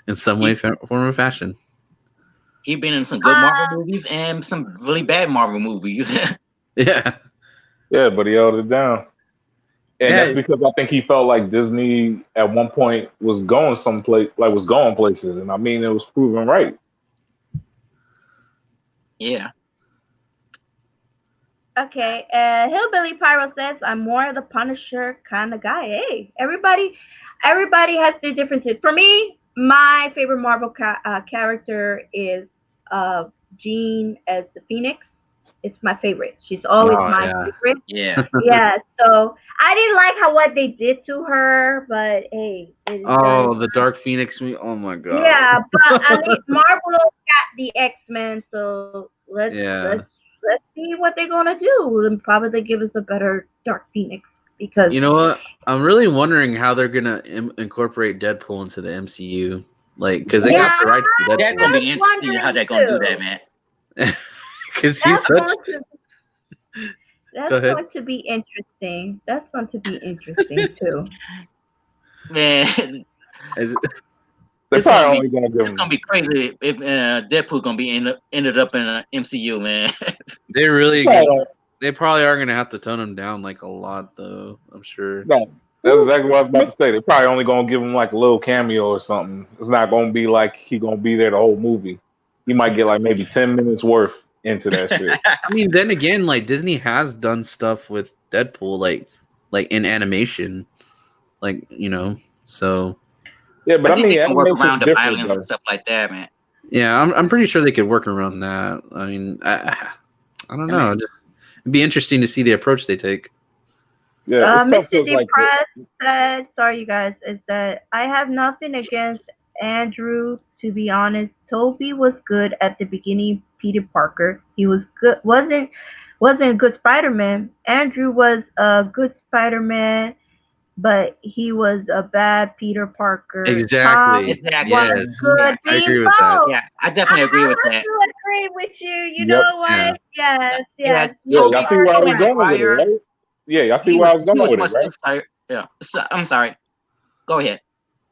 Speaker 4: in some way,
Speaker 3: He
Speaker 4: form, or fashion.
Speaker 3: he been in some good Marvel
Speaker 1: Uh,
Speaker 3: movies and some really bad Marvel movies.
Speaker 4: Yeah,
Speaker 2: Yeah, but he held it down. And that's
Speaker 4: yeah,
Speaker 2: because I think he felt like Disney at one point was going someplace, like was going places. And I mean, it was proven right.
Speaker 3: Yeah,
Speaker 1: okay. Hillbilly Pyro says I'm more the Punisher kind of guy. Hey, everybody has their differences. For me, my favorite Marvel character is uh, Jean as the Phoenix. It's my favorite. She's always
Speaker 4: oh
Speaker 1: my
Speaker 4: yeah,
Speaker 1: favorite.
Speaker 3: yeah.
Speaker 1: Yeah. So I didn't like what they did to her, but hey, it is done.
Speaker 4: oh the Dark Phoenix. Oh my god.
Speaker 1: Yeah, but at least Marvel got the X-Men, so
Speaker 4: Yeah,
Speaker 1: let's see what they're gonna do. And probably give us a better Dark Phoenix because
Speaker 4: you know what? I'm really wondering how they're gonna incorporate Deadpool into the MCU, like, because they got
Speaker 1: yeah,
Speaker 4: the rights to
Speaker 3: That's
Speaker 4: Deadpool.
Speaker 3: gonna
Speaker 1: I'm
Speaker 3: be
Speaker 1: just
Speaker 3: interesting how
Speaker 1: wondering
Speaker 3: they're gonna do that,
Speaker 1: too.
Speaker 3: man.
Speaker 4: Because he's
Speaker 1: That's
Speaker 4: such.
Speaker 1: going to
Speaker 4: Go
Speaker 1: that's
Speaker 4: ahead.
Speaker 1: going to be interesting. That's going to be interesting too.
Speaker 3: Man,
Speaker 2: They're
Speaker 3: it's gonna
Speaker 2: probably
Speaker 3: be
Speaker 2: only going to give
Speaker 3: it's gonna
Speaker 2: him.
Speaker 3: be crazy if Deadpool gonna be ended up in the MCU, man.
Speaker 4: They
Speaker 2: They
Speaker 4: really
Speaker 2: probably
Speaker 4: gonna.
Speaker 2: don't.
Speaker 4: They probably are gonna have to tone him down like a lot, though. I'm sure.
Speaker 2: Don't. That's
Speaker 1: Who?
Speaker 2: exactly what I was about to say. They're probably only going to give him like a little cameo or something. It's not going to be like he going to be there the whole movie. He might get like maybe 10 minutes worth into that shit.
Speaker 4: I mean, then again, like Disney has done stuff with Deadpool, like in animation, like So
Speaker 2: Yeah, but
Speaker 3: I
Speaker 2: I
Speaker 3: think
Speaker 2: mean,
Speaker 3: they can work
Speaker 2: animation's
Speaker 3: around the
Speaker 2: different
Speaker 3: violence
Speaker 2: though.
Speaker 3: and stuff like that, man.
Speaker 4: yeah, I'm pretty sure they could work around that. I mean, I don't
Speaker 3: I mean,
Speaker 4: know. Just it'd be interesting to see the approach they take.
Speaker 2: Yeah, it's tough
Speaker 1: Mr.
Speaker 2: because like the,
Speaker 1: Depressed said, sorry, you guys, is that I have nothing against Andrew, to be honest. Toby was good at the beginning. Peter Parker, he was good. Wasn't a good Spider-Man. Andrew was a good Spider-Man, but he was a bad Peter Parker. Tom
Speaker 4: Exactly.
Speaker 3: exactly.
Speaker 1: was
Speaker 4: Yes,
Speaker 3: Yeah,
Speaker 1: good
Speaker 4: I
Speaker 1: being
Speaker 4: agree with that.
Speaker 1: both.
Speaker 3: yeah, I definitely agree
Speaker 1: I
Speaker 3: with
Speaker 1: have
Speaker 3: that.
Speaker 1: to agree with you. You
Speaker 2: yep.
Speaker 1: know
Speaker 4: Yeah.
Speaker 1: what? Yes,
Speaker 3: Yeah,
Speaker 1: yes,
Speaker 2: Yeah,
Speaker 1: you
Speaker 2: y'all
Speaker 3: Toby
Speaker 2: see
Speaker 1: are
Speaker 2: where I was
Speaker 3: Toby
Speaker 1: correct.
Speaker 2: going with it,
Speaker 3: Maguire,
Speaker 2: right? Yeah, y'all see where I was
Speaker 3: he
Speaker 2: going
Speaker 3: was
Speaker 2: with it,
Speaker 3: much too
Speaker 2: right?
Speaker 3: tired. Yeah, I'm sorry. Go ahead.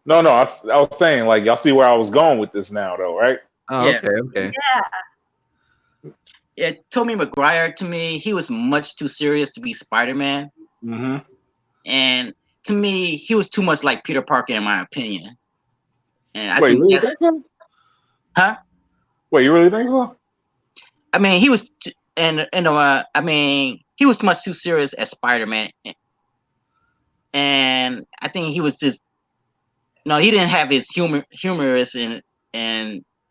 Speaker 2: No, no, I was saying like y'all see where I was going with this now, though, right?
Speaker 4: Oh,
Speaker 3: Yeah,
Speaker 4: okay, okay.
Speaker 1: Yeah.
Speaker 3: yeah. Toby Maguire to me, he was much too serious to be Spider-Man,
Speaker 2: Mm-hmm.
Speaker 3: and to me, he was too much like Peter Parker, in my opinion. And I
Speaker 2: Wait, you
Speaker 3: think
Speaker 2: really
Speaker 3: that,
Speaker 2: think so?
Speaker 3: huh?
Speaker 2: Wait, you really think so?
Speaker 3: I mean, he was, I mean, he was much too serious as Spider-Man, and I think he was just no, he didn't have his humorous and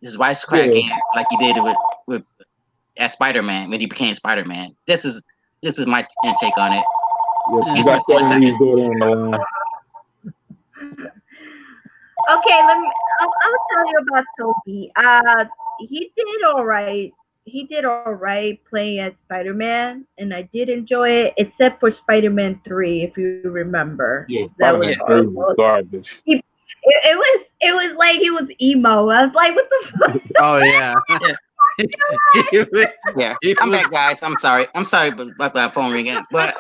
Speaker 3: his
Speaker 2: Yeah,
Speaker 3: wisecracking like he did with as Spider-Man when he became Spider-Man. This is my take on it.
Speaker 2: yeah.
Speaker 4: Yeah.
Speaker 2: You
Speaker 3: Excuse me
Speaker 2: got
Speaker 3: for 1
Speaker 2: Kevin
Speaker 3: second.
Speaker 2: Lee's daughter in the line.
Speaker 1: Okay, let me. I'll tell you about Toby. He did all right. He did all right playing as Spider Man, and I did enjoy it, except for Spider Man 3, if you remember.
Speaker 2: Yeah,
Speaker 1: That was
Speaker 3: Yeah,
Speaker 2: Spider-Man 3 was
Speaker 1: horrible.
Speaker 2: garbage.
Speaker 1: It was like he was emo. I was like, what the fuck?
Speaker 4: Oh yeah.
Speaker 3: yeah, yeah.
Speaker 4: He
Speaker 3: I'm
Speaker 4: was
Speaker 3: back, guys. I'm sorry. I'm sorry about that phone ringing. But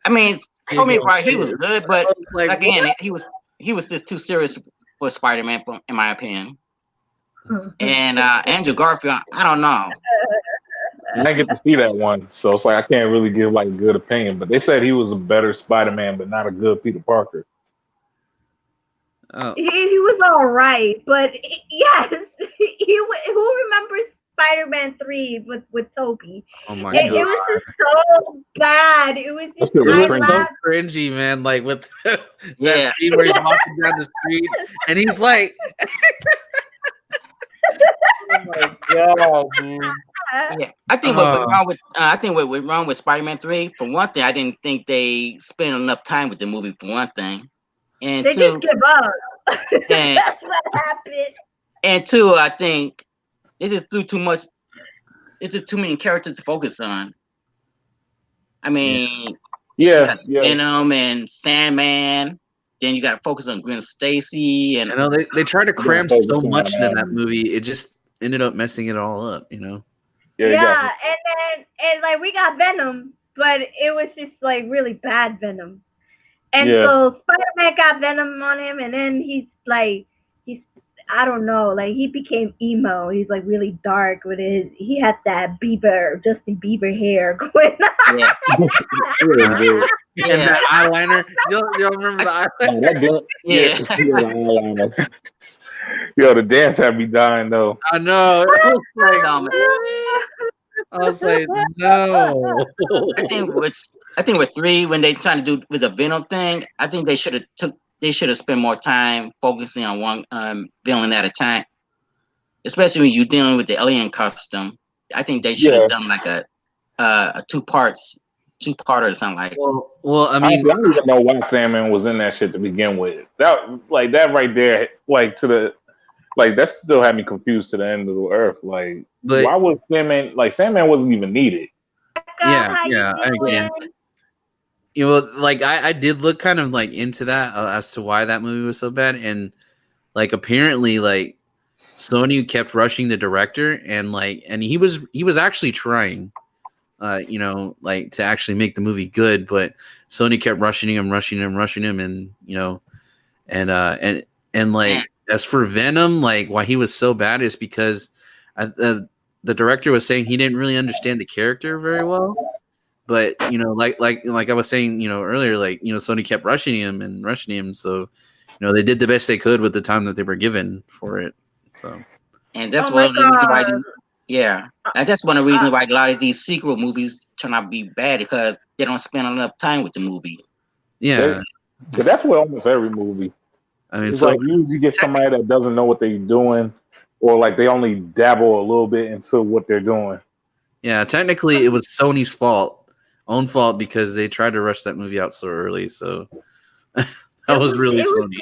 Speaker 3: I mean, Tommy
Speaker 4: giggling
Speaker 3: McGuire, he was
Speaker 4: pissed.
Speaker 3: good,
Speaker 4: I
Speaker 3: but
Speaker 4: was like,
Speaker 3: again,
Speaker 4: what?
Speaker 3: he was just too serious for Spider-Man, in my opinion. And Andrew Garfield, I don't know.
Speaker 2: I didn't get to see that one, so it's like I can't really give like a good opinion. But they said he was a better Spider-Man, but not a good Peter Parker.
Speaker 4: Oh,
Speaker 1: He was all right, but yes, who remembers Spider-Man 3 with Toby?
Speaker 4: oh my
Speaker 1: It
Speaker 4: god.
Speaker 1: was just so bad. It was
Speaker 2: That
Speaker 1: just
Speaker 2: shit
Speaker 4: It
Speaker 2: was
Speaker 1: I
Speaker 4: was
Speaker 2: cringy.
Speaker 4: so
Speaker 1: laughed.
Speaker 4: cringy, man. Like with that
Speaker 3: Yeah,
Speaker 4: scene where he's walking down the street and he's like, "Oh my god, man!"
Speaker 3: yeah. I think what went
Speaker 4: Oh,
Speaker 3: wrong with what went wrong with Spider-Man 3, for one thing, I didn't think they spent enough time with the movie for one thing, and
Speaker 1: They just
Speaker 3: two,
Speaker 1: give up.
Speaker 3: and
Speaker 1: That's what happened.
Speaker 3: I think they just threw too much. It's just too many characters to focus on. I
Speaker 4: yeah.
Speaker 3: mean, you
Speaker 2: Yeah,
Speaker 3: got
Speaker 2: yeah,
Speaker 3: Venom and Sandman. Then you got to focus on Gwen Stacy, and
Speaker 4: I know they tried to
Speaker 2: you gotta
Speaker 4: cram
Speaker 2: focus
Speaker 4: so
Speaker 2: on.
Speaker 4: much into that movie. It just ended up messing it all up, you know.
Speaker 2: Yeah, you got.
Speaker 1: Yeah, and like we got Venom, but it was just like really bad Venom. And
Speaker 2: Yeah,
Speaker 1: so Spider-Man got Venom on him, and then he's I don't know, like he became emo. He's like really dark with he had that Justin Bieber hair going
Speaker 3: yeah,
Speaker 2: really
Speaker 4: Uh,
Speaker 2: did.
Speaker 4: and
Speaker 3: yeah,
Speaker 4: that eyeliner, you'll remember
Speaker 3: I,
Speaker 4: the eyeliner.
Speaker 2: Oh, that did. Yeah,
Speaker 3: yeah.
Speaker 2: yeah, the eyeliner. Yo, the dance had me dying though.
Speaker 4: I know. I was like,
Speaker 3: Um,
Speaker 4: what? I was like, no.
Speaker 3: I think with 3, when they trying to do with the Venom thing, I think they should have spent more time focusing on one villain at a time, especially when you're dealing with the alien custom. I think they should have
Speaker 2: Yeah,
Speaker 3: done like a two-part or something like.
Speaker 4: Well, I mean,
Speaker 2: honestly, I don't even know why Sandman was in that shit to begin with. That like that right there, like to the like that still had me confused to the end of the earth. Like,
Speaker 4: but
Speaker 2: why was Sandman like Sandman wasn't even needed?
Speaker 1: Becca,
Speaker 4: yeah,
Speaker 1: how you
Speaker 4: yeah, I agree.
Speaker 3: Yeah,
Speaker 1: doing?
Speaker 4: You know, like I did look kind of like into that as to why that movie was so bad, and like apparently like Sony kept rushing the director, and he was actually trying, you know, like to actually make the movie good, but Sony kept rushing him, and you know, and and
Speaker 3: and
Speaker 4: like as for Venom, like why he was so bad is because the director was saying he didn't really understand the character very well. But you know, like I was saying, you know, earlier, like you know, Sony kept rushing him, so you know they did the best they could with the time that they were given for it. So
Speaker 3: and that's
Speaker 1: Oh
Speaker 3: one
Speaker 1: my
Speaker 3: of the reasons why.
Speaker 1: god.
Speaker 3: Yeah, and that's one of the
Speaker 1: Uh,
Speaker 3: reasons why a lot of these sequel movies turn out to be bad because they don't spend enough time with the movie.
Speaker 2: They,
Speaker 4: yeah,
Speaker 2: but that's what almost every movie.
Speaker 4: I mean,
Speaker 2: It's
Speaker 4: so
Speaker 2: like you usually get somebody that doesn't know what they're doing, or like they only dabble a little bit into what they're doing.
Speaker 4: yeah, technically it was Sony's own fault because they tried to rush that movie out so early. So that was really Sony.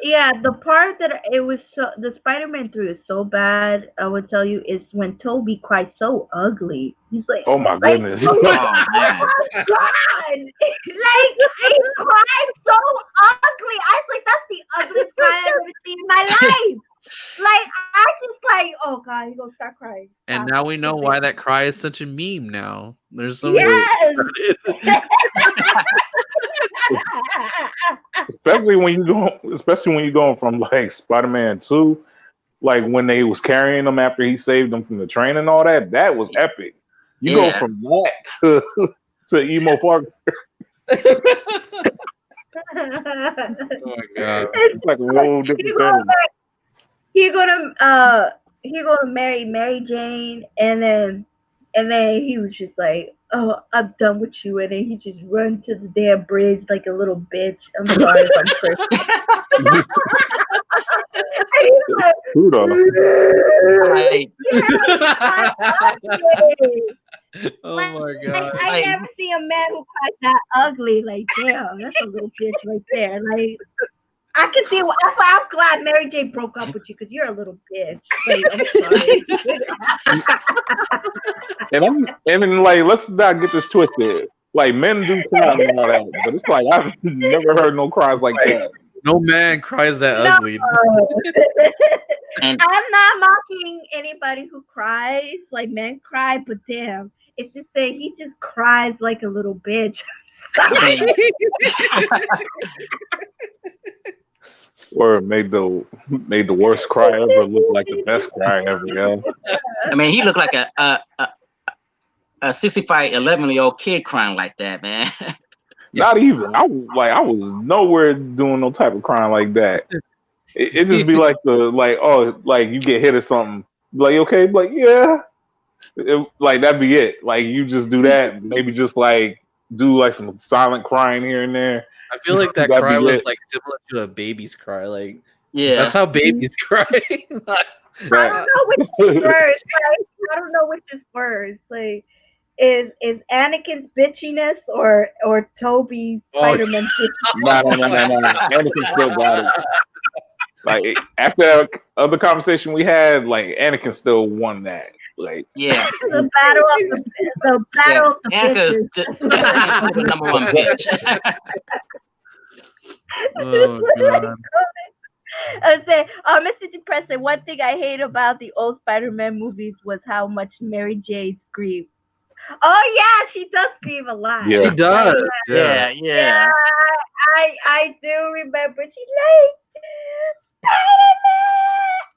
Speaker 1: Yeah, the part that it was the Spider-Man 3 is so bad. I would tell you is when Toby cried so ugly. He's
Speaker 2: Oh my
Speaker 1: like,
Speaker 2: goodness!
Speaker 3: Oh
Speaker 1: oh
Speaker 3: man.
Speaker 1: my god, like he cried so ugly. I was like, that's the ugliest cry I've ever seen in my life. Like I just like, oh god, he's gonna start crying.
Speaker 4: And
Speaker 1: Stop.
Speaker 4: now we know why that cry is such a meme. Now there's so many.
Speaker 1: Yes.
Speaker 2: especially when you're going from like Spider-Man 2, like when they was carrying him after he saved them from the train and all that. That was epic. You go
Speaker 3: Yeah.
Speaker 2: from that to emo Park.
Speaker 4: Oh my god!
Speaker 2: It's like a whole different thing.
Speaker 1: He gonna marry Mary Jane, and then he was just like, oh, I'm done with you, and then he just run to the damn bridge like a little bitch. I'm sorry if I'm cursing. And he's like,
Speaker 2: True though.
Speaker 3: Like,
Speaker 1: yeah, ugly.
Speaker 4: Oh
Speaker 1: Like,
Speaker 4: my
Speaker 1: like
Speaker 4: god!
Speaker 1: I
Speaker 3: like,
Speaker 1: never see a man who cries that ugly. Like, damn, that's a little bitch right there. Like, I can see. That's why I'm glad Mary J broke up with you because you're a little bitch. Like, I'm sorry.
Speaker 2: And then like let's not get this twisted. Like men do cry and all that, but it's like I've never heard no cries like that.
Speaker 4: No man cries that
Speaker 1: No.
Speaker 4: ugly.
Speaker 3: and
Speaker 1: I'm not mocking anybody who cries. Like men cry, but damn, it's just that he just cries like a little bitch.
Speaker 3: I mean,
Speaker 2: Or made the worst cry ever look like the best cry ever, yo.
Speaker 3: he looked like a 65, 11-year-old kid crying like that, man.
Speaker 2: Not even. I was nowhere doing no type of crying like that. It just be like like you get hit or something. Like okay, like yeah, like that'd be it. Like you just do that, maybe just like do like some silent crying here and there.
Speaker 4: I feel like that
Speaker 2: That'd
Speaker 4: cry
Speaker 2: be
Speaker 4: was
Speaker 2: it.
Speaker 4: like similar to a baby's cry. Like
Speaker 3: Yeah.
Speaker 4: that's how babies cry.
Speaker 1: I don't know which is worse. Like, I don't know which is worse. Like, is Anakin's bitchiness or Toby's Spider-Man
Speaker 2: No. Anakin still got it. Like after that other conversation we had, like Anakin still won that. Like
Speaker 3: Yeah.
Speaker 1: the battle of the battle of the
Speaker 3: Anka's
Speaker 1: bitches.
Speaker 3: the number one bitch.
Speaker 4: Oh god!
Speaker 1: I say, Mr. Depressing, one thing I hate about the old Spider-Man movies was how much Mary J screamed. Oh yeah, she does scream a lot.
Speaker 2: Yeah.
Speaker 4: She does.
Speaker 3: Yeah,
Speaker 1: Yeah,
Speaker 3: yeah.
Speaker 1: I do remember. She's like, Spider-Man!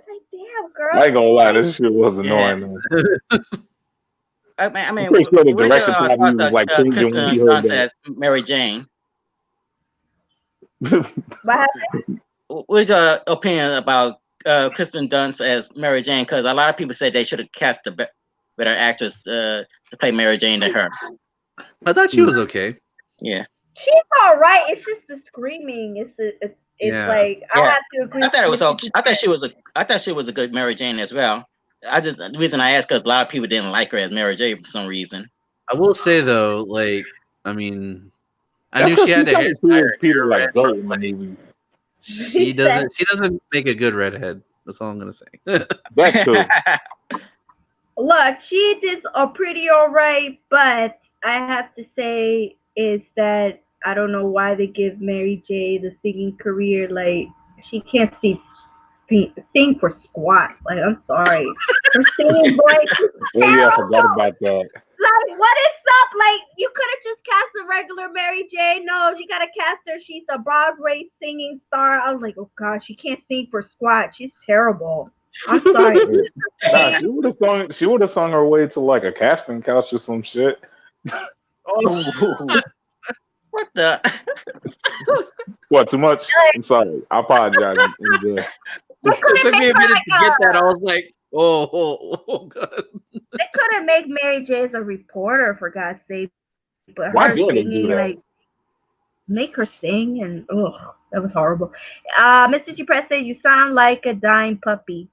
Speaker 1: Like, damn, girl.
Speaker 2: I ain't gonna lie, this shit was
Speaker 3: Yeah.
Speaker 2: annoying.
Speaker 3: I
Speaker 2: I'm
Speaker 3: mean,
Speaker 2: pretty sure the
Speaker 3: what are
Speaker 2: director
Speaker 3: your
Speaker 2: probably
Speaker 3: thoughts
Speaker 2: was like cringing when
Speaker 3: Kristen
Speaker 2: he heard
Speaker 3: Dunst
Speaker 2: that.
Speaker 3: as Mary Jane?
Speaker 2: Nah,
Speaker 1: What happened?
Speaker 3: What is your opinion about Kristen Dunst as Mary Jane? Because a lot of people said they should have cast a better actress to play Mary Jane than her.
Speaker 4: I thought she was okay.
Speaker 3: Yeah.
Speaker 1: She's all right. It's just the screaming. It's
Speaker 4: Yeah.
Speaker 1: like I
Speaker 3: Yeah.
Speaker 1: have to agree.
Speaker 3: I thought it was
Speaker 1: with
Speaker 3: okay.
Speaker 1: you.
Speaker 3: I thought she was a good Mary Jane as well. The reason I asked because a lot of people didn't like her as Mary Jane for some reason.
Speaker 4: I will say though, like, I mean, I
Speaker 2: that's
Speaker 4: knew
Speaker 2: because
Speaker 4: she had to
Speaker 2: kind of treated
Speaker 4: hair
Speaker 2: Peter like
Speaker 4: red,
Speaker 2: dirt
Speaker 4: but
Speaker 2: in the
Speaker 4: like,
Speaker 2: movie.
Speaker 4: she doesn't make a good redhead. That's all I'm gonna say.
Speaker 2: That too.
Speaker 1: Look, she did a pretty all right, but I have to say is that I don't know why they give Mary J the singing career. Like she can't sing for squat. Like I'm sorry, her singing voice is
Speaker 2: Oh yeah, I forgot
Speaker 1: terrible.
Speaker 2: about that.
Speaker 1: Like what is up? Like you could have just cast a regular Mary J. No, you gotta cast her. She's a Broadway singing star. I was like, oh gosh, she can't sing for squat. She's terrible. I'm sorry.
Speaker 2: Nah, she would have sung her way to like a casting couch or some shit.
Speaker 3: Oh, what the?
Speaker 2: What, too much? I'm sorry. I apologize.
Speaker 4: It took me a minute to get that. I was like, oh god.
Speaker 1: They couldn't make Mary J as a reporter for God's sake. But
Speaker 2: Why
Speaker 1: her
Speaker 2: did they do
Speaker 1: singing,
Speaker 2: that?
Speaker 1: like, make her sing, and that was horrible. Mr. G Press said you sound like a dying puppy.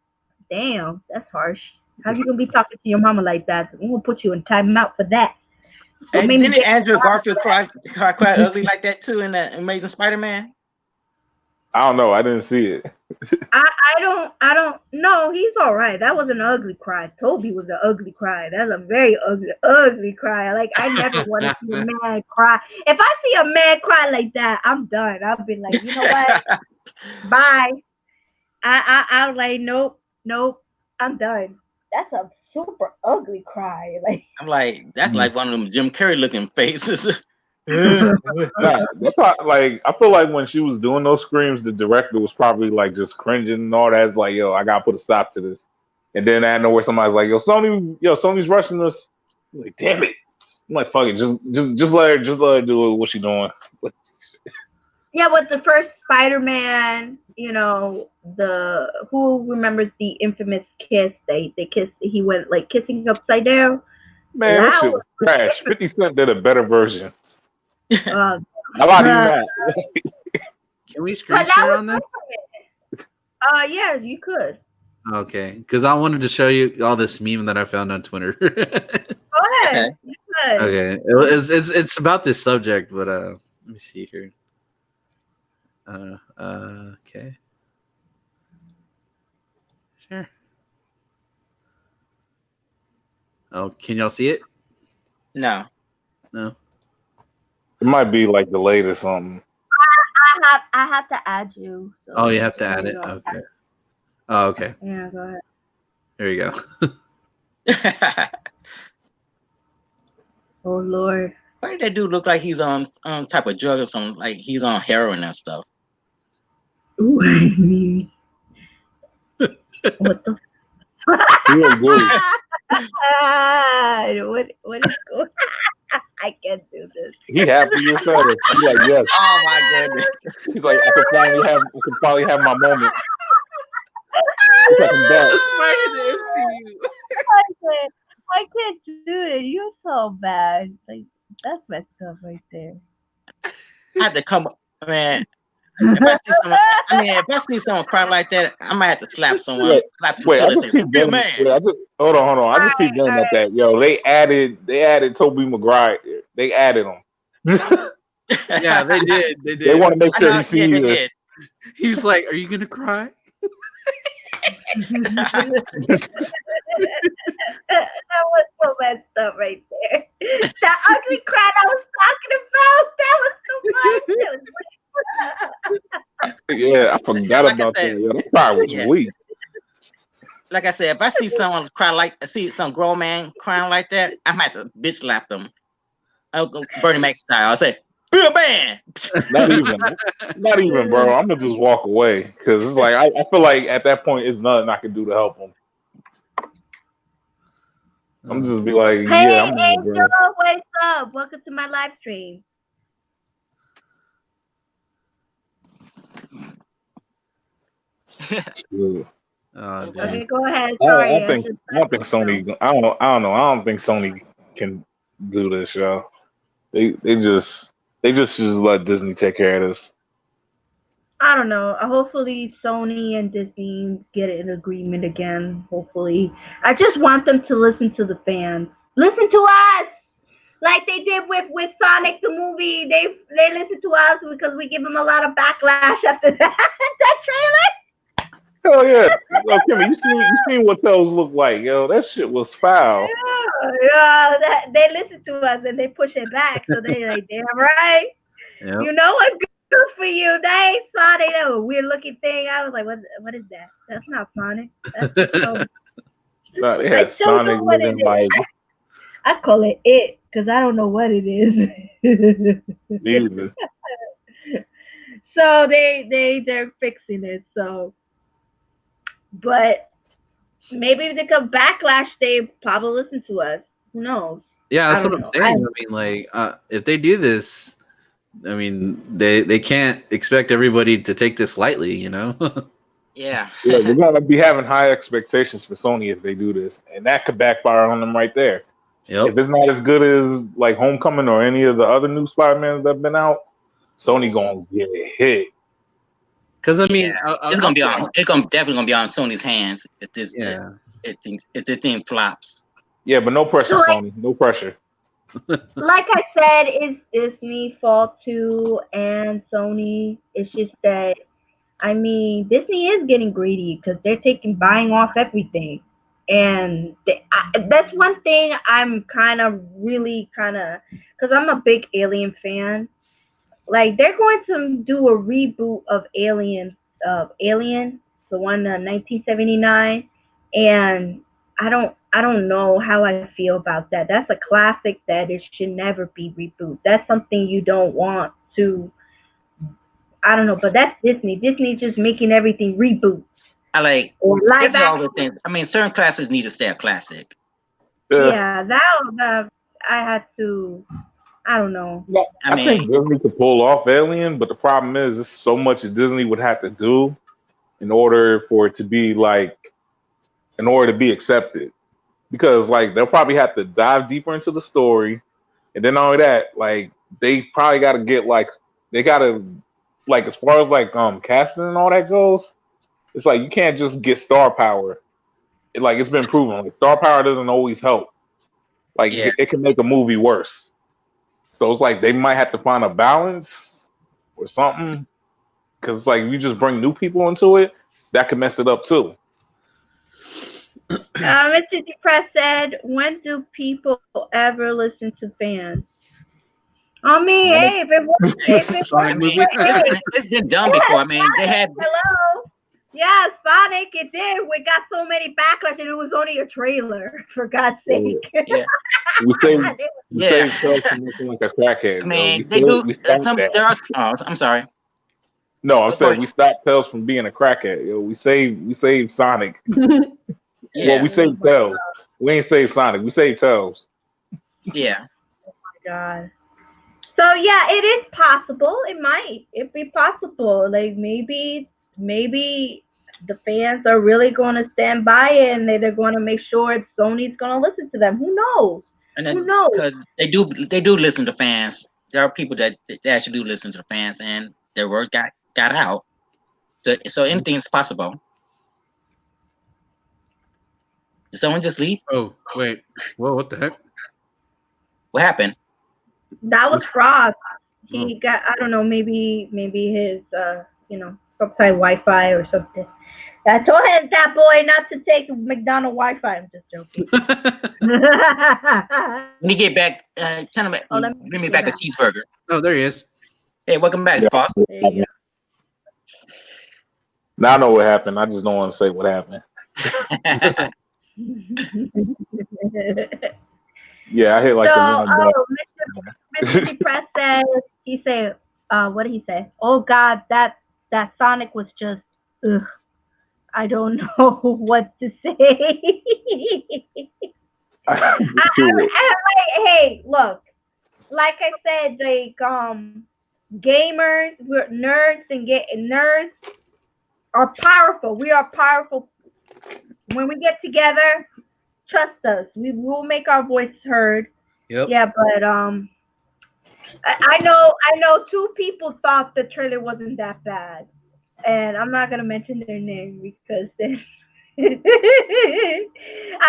Speaker 1: Damn, that's harsh. How you gonna be talking to your mama like that? I'm gonna put you in timeout for that. What
Speaker 3: And
Speaker 1: made me
Speaker 3: didn't
Speaker 1: get
Speaker 3: Andrew Garfield cry ugly like that too in the Amazing Spider-Man?
Speaker 2: I don't know. I didn't see it.
Speaker 1: I don't know. He's all right. That was an ugly cry. Toby was an ugly cry. That's a very ugly cry. Like I never want to see a man cry. If I see a man cry like that, I'm done. I'll be like, you know what? Bye. I'll like, nope. I'm done. That's a super ugly cry. Like
Speaker 3: I'm like, that's like one of them Jim Carrey looking faces.
Speaker 2: Nah, that's why. Like, I feel like when she was doing those screams, the director was probably like just cringing and all that. It's like, yo, I gotta put a stop to this. And then I know where somebody's like, Sony's rushing us. I'm like, damn it. I'm like, fuck it, just let her do what she doing.
Speaker 1: yeah, with the first Spider-Man, the who remembers the infamous kiss? They kissed. He went like kissing upside down.
Speaker 2: Man, that
Speaker 1: That
Speaker 2: shit
Speaker 1: was
Speaker 2: was trash. 50 Cent did a better version.
Speaker 1: uh,
Speaker 2: I lied to you not.
Speaker 4: Can we screen share on this?
Speaker 1: Yeah, you could.
Speaker 4: Okay, because I wanted to show you all this meme that I found on Twitter.
Speaker 1: Go ahead.
Speaker 3: Okay.
Speaker 1: You could.
Speaker 4: Okay, it's about this subject, but let me see here. Okay, sure. Oh, can y'all see it?
Speaker 3: No.
Speaker 4: No.
Speaker 2: It might be like delayed or something.
Speaker 1: I have to add you. So
Speaker 4: Oh, you have to
Speaker 1: there
Speaker 4: add
Speaker 1: you
Speaker 4: it.
Speaker 1: go.
Speaker 4: Okay. Oh, okay.
Speaker 1: Yeah, go ahead.
Speaker 4: There you go.
Speaker 1: Oh Lord.
Speaker 3: Why did that dude look like he's on type of drug or something? Like he's on heroin and stuff.
Speaker 1: Ooh, I mean, what the?
Speaker 2: He look good.
Speaker 1: What is going? I can't do this.
Speaker 2: He happy as hell. He like, yes.
Speaker 3: Oh my goodness.
Speaker 2: He's like, I can finally have my moment. He's like, I'm back.
Speaker 1: I can't do it. You're so bad. Like that's messed up right there.
Speaker 3: I had to come up, man. If I see someone, if I see someone cry like that, I might have to slap someone, slap the
Speaker 2: Wait, I
Speaker 3: silly,
Speaker 2: just
Speaker 3: say,
Speaker 2: keep
Speaker 3: "Be a
Speaker 2: getting.
Speaker 3: man."
Speaker 2: Wait, hold on. I just keep getting at that. Yo, they added Toby Maguire. They added him.
Speaker 4: Yeah, they did. They did.
Speaker 2: They want to make
Speaker 3: I
Speaker 2: sure
Speaker 3: know,
Speaker 2: he sees
Speaker 3: yeah, they
Speaker 2: this.
Speaker 3: did.
Speaker 4: He was like, "Are you gonna cry?"
Speaker 1: That was so messed up right there. That ugly cry I was talking about. That was so much.
Speaker 2: Yeah, I forgot
Speaker 3: Like I
Speaker 2: about
Speaker 3: said,
Speaker 2: that. Yo, that cry was
Speaker 3: yeah.
Speaker 2: weak.
Speaker 3: Like I said, if I see someone see some grown man crying like that, I might have to bitch slap them. I'll go Bernie Mac style. I'll say, "Be a man."
Speaker 2: Not even, bro. I'm gonna just walk away because it's like I feel like at that point it's nothing I can do to help him. I'm just be like,
Speaker 1: Hey,
Speaker 2: yeah, I'm out,
Speaker 1: Angel,
Speaker 2: bro.
Speaker 1: what's up? Welcome to my live stream.
Speaker 2: Yeah.
Speaker 4: Oh,
Speaker 1: Okay, go ahead.
Speaker 2: I
Speaker 1: Sorry.
Speaker 2: don't think Sony. I don't know. I don't think Sony can do this, y'all. They just let Disney take care of this.
Speaker 1: I don't know. Hopefully, Sony and Disney get an agreement again. Hopefully, I just want them to listen to the fans. Listen to us, like they did with Sonic the movie. They listen to us because we give them a lot of backlash after that that trailer.
Speaker 2: Hell yeah, yo, Kimmy, you seen what those look like, yo? That shit was foul.
Speaker 1: Yeah, they listen to us and they push it back. So they like, damn right.
Speaker 4: Yep.
Speaker 1: You know what's good for you? They saw they know a weird looking thing. I was like, what is that? That's not Sonic. That's so,
Speaker 2: Nah, they
Speaker 1: I
Speaker 2: had
Speaker 1: don't
Speaker 2: Sonic
Speaker 1: know what it
Speaker 2: looking
Speaker 1: is.
Speaker 2: like
Speaker 1: I call it because I don't know what it is.
Speaker 2: either.
Speaker 1: So they're fixing it. So, but maybe if they come backlash, they probably listen to us. Who knows?
Speaker 4: Yeah, that's
Speaker 1: I
Speaker 4: what
Speaker 1: don't
Speaker 4: I'm
Speaker 1: know.
Speaker 4: saying. I mean, like, if they do this, I mean, they can't expect everybody to take this lightly, you know?
Speaker 3: Yeah.
Speaker 2: Yeah, they're gonna be having high expectations for Sony if they do this, and that could backfire on them right there. If
Speaker 4: Yep.
Speaker 2: it's not as good as like Homecoming or any of the other new Spider-Mans that've been out, Sony gonna get hit.
Speaker 4: Because I mean,
Speaker 3: Yeah, it's gonna be on. It's gonna definitely gonna be on Sony's hands if this
Speaker 4: yeah.
Speaker 3: if this thing flops.
Speaker 2: Yeah, but no pressure,
Speaker 1: So
Speaker 2: Sony. No pressure.
Speaker 1: like I said, it's Disney fault too and Sony. It's just that I mean Disney is getting greedy because they're taking buying off everything, and that's one thing I'm kind of really kind of because I'm a big Alien fan. Like they're going to do a reboot of Alien, the one 1979, and I don't know how I feel about that. That's a classic that it should never be reboot. That's something you don't want to. I don't know, but that's Disney. Disney just making everything reboot
Speaker 3: I like
Speaker 1: or live
Speaker 3: this is all the
Speaker 1: action.
Speaker 3: things. I mean, certain classes need to stay a classic.
Speaker 2: Yeah.
Speaker 1: Yeah, I had to. I don't know.
Speaker 2: No,
Speaker 3: I
Speaker 2: I think
Speaker 3: mean,
Speaker 2: Disney could pull off Alien, but the problem is, there's so much that Disney would have to do in order for it to be like, in order to be accepted. Because like they'll probably have to dive deeper into the story, and then not only that, like they probably got to get like they got to like as far as like casting and all that goes, it's like you can't just get star power. Like it's been proven, like star power doesn't always help. Like
Speaker 3: yeah,
Speaker 2: it can make a movie worse. So it's like they might have to find a balance or something. Because it's like if you just bring new people into it, that could mess it up too.
Speaker 1: Mr. Depress said, "When do people ever listen to fans?" I mean,
Speaker 2: Sonic,
Speaker 1: hey, if it
Speaker 3: I
Speaker 4: Sonic
Speaker 1: works
Speaker 3: mean,
Speaker 4: movie.
Speaker 1: for hey,
Speaker 3: it's been done
Speaker 1: yeah,
Speaker 3: before. I mean, they
Speaker 1: Sonic,
Speaker 3: had
Speaker 1: hello. Yeah, Sonic, it did. We got so many backlash and it was only a trailer, for God's sake.
Speaker 3: yeah,
Speaker 2: we saved we
Speaker 3: yeah.
Speaker 2: saved Charles from looking like a
Speaker 3: I
Speaker 2: crackhead, yo.
Speaker 3: mean, they do
Speaker 2: We stopped
Speaker 3: some.
Speaker 2: that.
Speaker 3: There are. Oh, I'm sorry.
Speaker 2: No, I
Speaker 3: Go for
Speaker 2: said
Speaker 3: it.
Speaker 2: we stopped Tails from being a crackhead, yo. We saved Sonic. Well,
Speaker 3: Yeah,
Speaker 2: we
Speaker 1: Oh
Speaker 2: saved
Speaker 1: my
Speaker 2: Tails. We ain't saved Sonic. We saved Tails.
Speaker 3: yeah.
Speaker 1: God. So yeah, it is possible. It be possible. Like maybe the fans are really going to stand by it and they're going to make sure Sony's going to listen to them. Who knows?
Speaker 3: And
Speaker 1: Who
Speaker 3: then
Speaker 1: knows?
Speaker 3: because they do listen to fans. There are people that they actually do listen to the fans, and their word got out. So anything is possible. Did someone just leave?
Speaker 4: Oh wait, whoa, what the heck?
Speaker 3: What happened?
Speaker 1: That was Frost.
Speaker 4: Oh.
Speaker 1: He got I don't know, maybe his outside Wi-Fi or something. I told him that boy not to take McDonald Wi-Fi. I'm just joking.
Speaker 3: When you get back, tell him
Speaker 1: Oh, let me
Speaker 3: bring me
Speaker 1: get
Speaker 3: back a
Speaker 1: back.
Speaker 3: cheeseburger.
Speaker 4: Oh, there he is.
Speaker 3: Hey, welcome back,
Speaker 2: Yeah.
Speaker 3: boss.
Speaker 1: There you
Speaker 2: Now I know what happened. I just don't want to say what happened.
Speaker 1: go.
Speaker 2: Yeah, I hit
Speaker 1: So,
Speaker 2: like the wrong
Speaker 1: Mr. Depressed says he said, what did he say? Oh God, that Sonic was just, ugh, I don't know what to say.
Speaker 2: button. Cool.
Speaker 1: Hey, look, like I said, like gamers, we're nerds and get nerds are powerful. We are powerful when we get together. Trust us, we will make our voices heard.
Speaker 4: Yep.
Speaker 1: Yeah, but I know two people thought the trailer wasn't that bad, and I'm not gonna mention their name because then I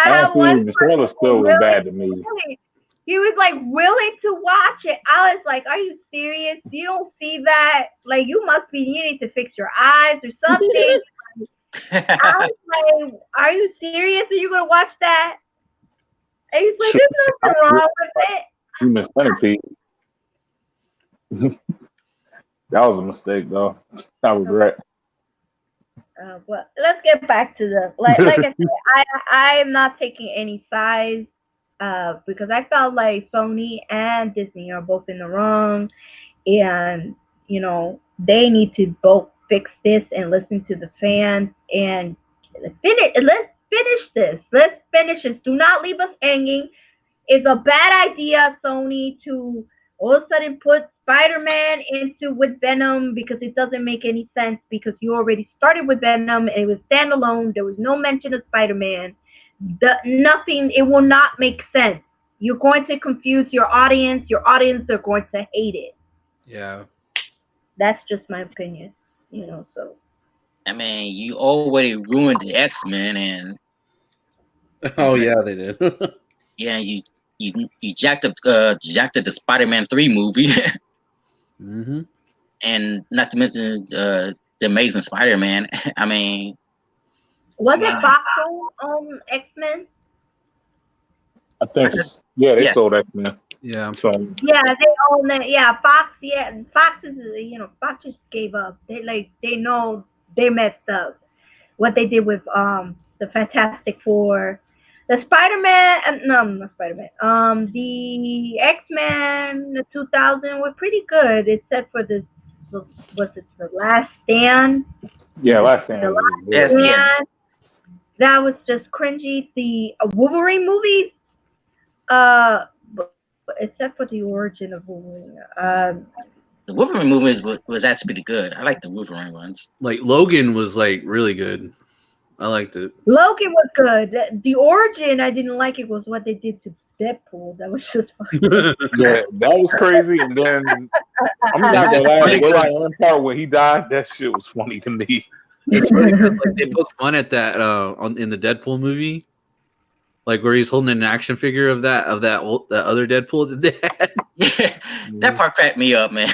Speaker 1: had one
Speaker 2: Honestly, the trailer
Speaker 1: person
Speaker 2: still
Speaker 1: who
Speaker 2: was bad to me.
Speaker 1: he was like willing to watch it. I was like, "Are you serious? You don't see that? Like, you need to fix your eyes or something." I was like, "Are you serious? Are you gonna watch that?" And he's like,
Speaker 2: Shoot,
Speaker 1: "There's
Speaker 2: I
Speaker 1: nothing
Speaker 2: really
Speaker 1: wrong with it."
Speaker 2: like Human Centipede. That was a mistake, though. I regret.
Speaker 1: Well, let's get back to the like I said, I am not taking any sides because I felt like Sony and Disney are both in the wrong, and they need to both fix this and listen to the fans and finish this. Let's finish this. Do not leave us hanging. It's a bad idea, Sony, to all of a sudden put Spider-Man into with Venom because it doesn't make any sense because you already started with Venom and it was standalone. There was no mention of Spider-Man. Nothing. It will not make sense. You're going to confuse your audience. Your audience are going to hate it.
Speaker 4: Yeah.
Speaker 1: That's just my opinion. So
Speaker 3: I mean, you already ruined the X-Men, and
Speaker 4: Oh yeah, they did.
Speaker 3: yeah, you jacked up the Spider-Man 3 movie,
Speaker 4: hmm
Speaker 3: and not to mention the Amazing Spider-Man. I mean,
Speaker 1: was it
Speaker 3: yeah,
Speaker 1: Fox X-Men?
Speaker 2: I
Speaker 3: I
Speaker 2: think,
Speaker 3: just
Speaker 2: yeah, they
Speaker 3: yeah,
Speaker 2: sold that, man.
Speaker 4: Yeah.
Speaker 2: So,
Speaker 1: Yeah, they own it. Yeah, Fox. Yeah, Fox is. Fox just gave up. They know they messed up. What they did with the Fantastic Four, the Spider Man. No, not Spider Man. The X Men, the 2000 were pretty good, except for was it the Last Stand?
Speaker 2: yeah,
Speaker 3: mhm.
Speaker 2: last
Speaker 1: The
Speaker 2: time was
Speaker 1: Last
Speaker 3: That's
Speaker 2: good.
Speaker 3: yeah.
Speaker 1: Stand. That was just cringy. The Wolverine movies. Uh, except for the origin of Wolverine.
Speaker 3: The Wolverine movies was actually pretty good. I like the Wolverine ones.
Speaker 4: Like Logan was like really good. I liked it.
Speaker 1: Logan was good. The origin I didn't like it was what they did to Deadpool. That was just fucking.
Speaker 2: Yeah, that was crazy. And then I'm
Speaker 4: And
Speaker 2: not gonna
Speaker 4: it's
Speaker 2: lie, the
Speaker 4: funny
Speaker 2: Will I
Speaker 4: because
Speaker 2: Am part when he died, that shit was funny to me.
Speaker 4: like they poke fun at that in the Deadpool movie, like where he's holding an action figure of that other Deadpool that they had.
Speaker 3: Yeah, that
Speaker 2: Mhm.
Speaker 3: part cracked me up, man.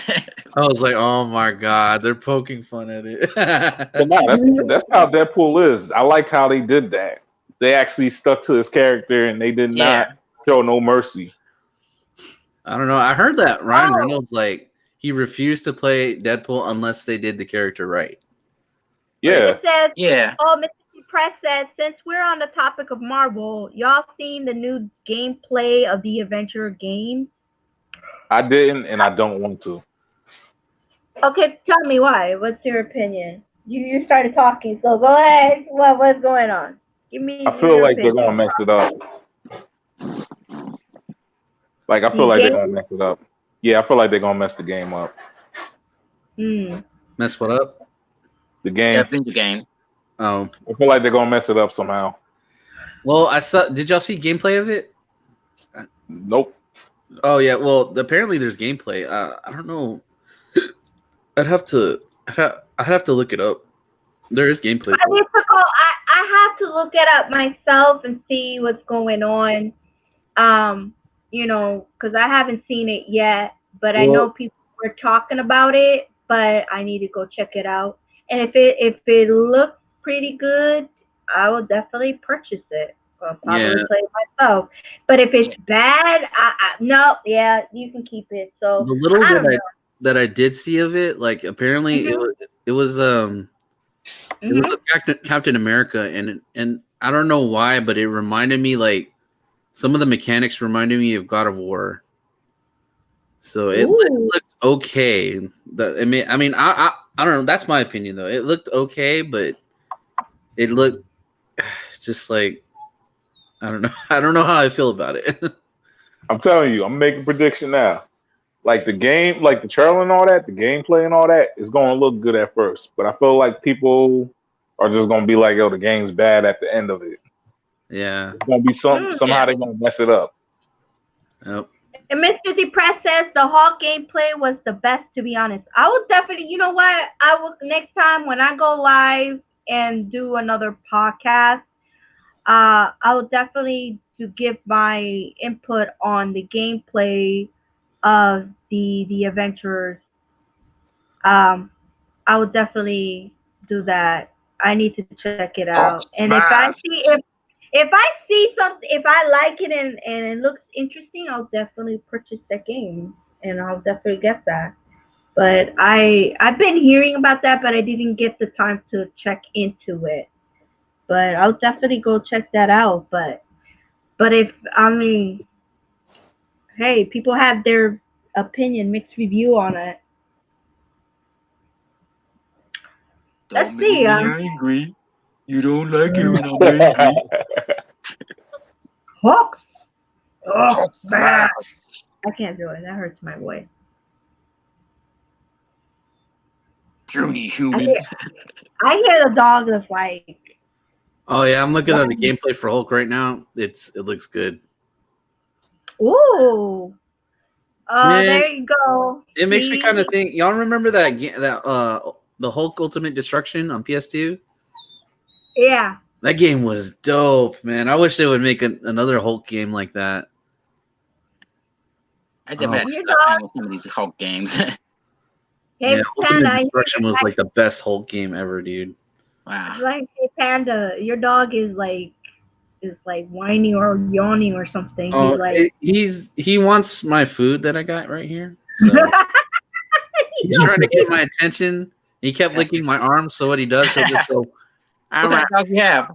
Speaker 4: I was like, oh my god, they're poking fun at
Speaker 2: But
Speaker 4: it.
Speaker 2: no, that's how Deadpool is. I like how they did that. They actually stuck to his character and they did
Speaker 3: Yeah,
Speaker 2: not show no mercy.
Speaker 4: I don't know. I heard that Ryan
Speaker 1: Oh,
Speaker 4: Reynolds like he refused to play Deadpool unless they did the character right. Like,
Speaker 2: Yeah,
Speaker 1: it says,
Speaker 3: yeah.
Speaker 1: oh, Mississippi Press says, since we're on the topic of Marvel, y'all seen the new gameplay of the Adventure game?
Speaker 2: I didn't and I don't want to.
Speaker 1: Okay, tell me why. What's your opinion? You started talking, so go ahead. What's going on? Give
Speaker 2: I
Speaker 1: me
Speaker 2: feel
Speaker 1: your
Speaker 2: like they're
Speaker 1: opinion.
Speaker 2: gonna mess it up. Like I feel
Speaker 1: The
Speaker 2: like they're
Speaker 1: game?
Speaker 2: gonna mess it up. Yeah, I feel like they're gonna mess the game up.
Speaker 1: Hmm.
Speaker 4: mess what up?
Speaker 2: The
Speaker 3: The
Speaker 2: game.
Speaker 3: Avenger game.
Speaker 4: Oh,
Speaker 2: I feel like they're gonna mess it up somehow.
Speaker 4: well, I saw. Did y'all see gameplay of it?
Speaker 2: Nope.
Speaker 4: Oh yeah. Well, apparently there's gameplay. I don't know. I'd have to. I'd have to look it up. There is gameplay
Speaker 1: I
Speaker 4: for it.
Speaker 1: need to go. I have to look it up myself and see what's going on. Um, because I haven't seen it yet, but I know
Speaker 4: Well,
Speaker 1: people were talking about it. But I need to go check it out. And if it looks pretty good, I will definitely purchase it. I'll
Speaker 4: yeah.
Speaker 1: probably play it myself. But if
Speaker 3: Yeah.
Speaker 1: it's bad, no, yeah, you can keep it. So
Speaker 4: The little
Speaker 1: I don't
Speaker 4: that I did see of it, like apparently
Speaker 1: know.
Speaker 4: it was it was
Speaker 1: Hmm.
Speaker 4: with Captain America, and I don't know why, but it reminded me like some of the mechanics reminded me of God of War. So
Speaker 1: Ooh.
Speaker 4: looked okay. I don't know. That's my opinion though. It looked okay, but it looked just like I don't know. I don't know how I feel about it.
Speaker 2: I'm telling you, I'm making a prediction now. Like the game, like the trailer and all that, the gameplay and all that is gonna look good at first. But I feel like people are just gonna be like, yo, the game's bad at the end of it.
Speaker 4: Yeah.
Speaker 2: It's gonna be
Speaker 3: Yeah.
Speaker 2: somehow they're gonna mess it up.
Speaker 4: Yep.
Speaker 1: And Mr. Depress says the Hawk gameplay was the best, to be honest. I will definitely, you know what? I will next time when I go live and do another podcast, I will definitely to give my input on the gameplay of the adventurers. Um, I will definitely do that. I need to check it out.
Speaker 3: Hulk
Speaker 1: And
Speaker 3: smash.
Speaker 1: if I see something, if I like it and it looks interesting, I'll definitely purchase that game and I'll definitely get that. But I've been hearing about that, but I didn't get the time to check into it. But I'll definitely go check that out. But if I mean, hey, people have their opinion, mixed review on it. Let's
Speaker 3: Don't make
Speaker 1: see.
Speaker 3: me angry. You don't like it when I'm angry.
Speaker 1: Hawks. Oh
Speaker 3: Hulk
Speaker 1: man,
Speaker 3: smash.
Speaker 1: I can't do it. That hurts my voice.
Speaker 3: Puny
Speaker 1: I
Speaker 3: human.
Speaker 1: hear, I hear the dog is like,
Speaker 4: Oh yeah, I'm looking
Speaker 1: what?
Speaker 4: at the gameplay for Hulk right now. It looks good.
Speaker 1: Ooh. Oh,
Speaker 4: Man,
Speaker 1: there you go.
Speaker 4: it makes me kind of
Speaker 1: See?
Speaker 4: think. Y'all remember that the Hulk Ultimate Destruction on PS2?
Speaker 1: Yeah.
Speaker 4: That game was dope, man. I wish they would make another Hulk game like that.
Speaker 3: I
Speaker 4: Oh,
Speaker 3: definitely had to
Speaker 1: You
Speaker 3: stop playing
Speaker 1: know,
Speaker 3: with some of these Hulk games.
Speaker 4: yeah,
Speaker 1: hey
Speaker 4: Ultimate
Speaker 1: Panda,
Speaker 4: Destruction was like the best Hulk game ever, dude.
Speaker 3: Wow.
Speaker 1: like hey Panda, your dog is like whining or yawning or something. He's
Speaker 4: Oh,
Speaker 1: like
Speaker 4: he wants my food that I got right here, so he's trying to get my attention. He kept licking my arm, so what he does, he'll just go.
Speaker 3: What kind of dog you have?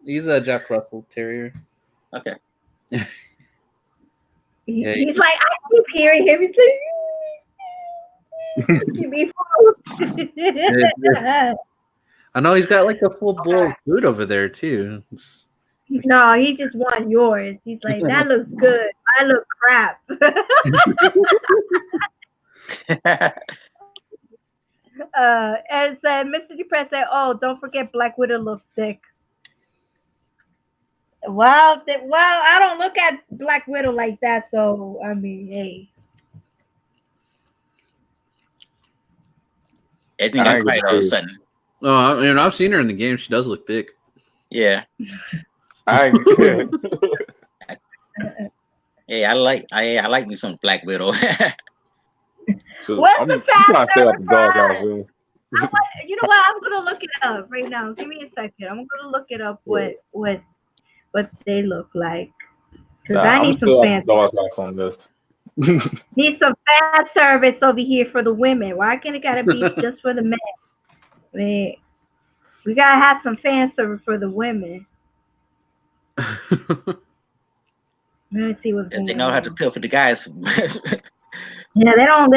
Speaker 4: He's a Jack Russell Terrier.
Speaker 3: Okay.
Speaker 4: Yeah,
Speaker 1: he's like I keep hearing him. He's like, give me food.
Speaker 4: I know he's got like a full bowl of food over there too.
Speaker 1: No, he just wants yours. He's like, that looks good. I look crap. And said, Mr. Depress said, oh, don't forget Black Widow looks sick. Well, I don't look at Black Widow like that, so I mean, hey.
Speaker 3: Everything
Speaker 2: I
Speaker 3: got
Speaker 2: ain't
Speaker 3: quiet all of a sudden.
Speaker 4: Oh, I mean, I've seen her in the game. She does look thick.
Speaker 3: Yeah.
Speaker 2: I ain't.
Speaker 3: Hey, I like me some Black Widow.
Speaker 2: So
Speaker 1: What's
Speaker 2: I'm
Speaker 1: the
Speaker 2: trying to stay
Speaker 1: fast
Speaker 2: out the doghouse.
Speaker 1: service?
Speaker 2: Yeah.
Speaker 1: You know what? I'm gonna look it up right now. Give me a second. I'm gonna look it up. What they look like? Because
Speaker 2: Nah,
Speaker 1: I
Speaker 2: I'm
Speaker 1: need some
Speaker 2: still out
Speaker 1: fan.
Speaker 2: the doghouse on this.
Speaker 1: Need some fan service over here for the women. Why can't it gotta be just for the men? We gotta have some fan service for the women. Let me see what's
Speaker 3: They
Speaker 1: going
Speaker 3: know how to
Speaker 1: on.
Speaker 3: peel for the guys.
Speaker 1: Yeah, they don't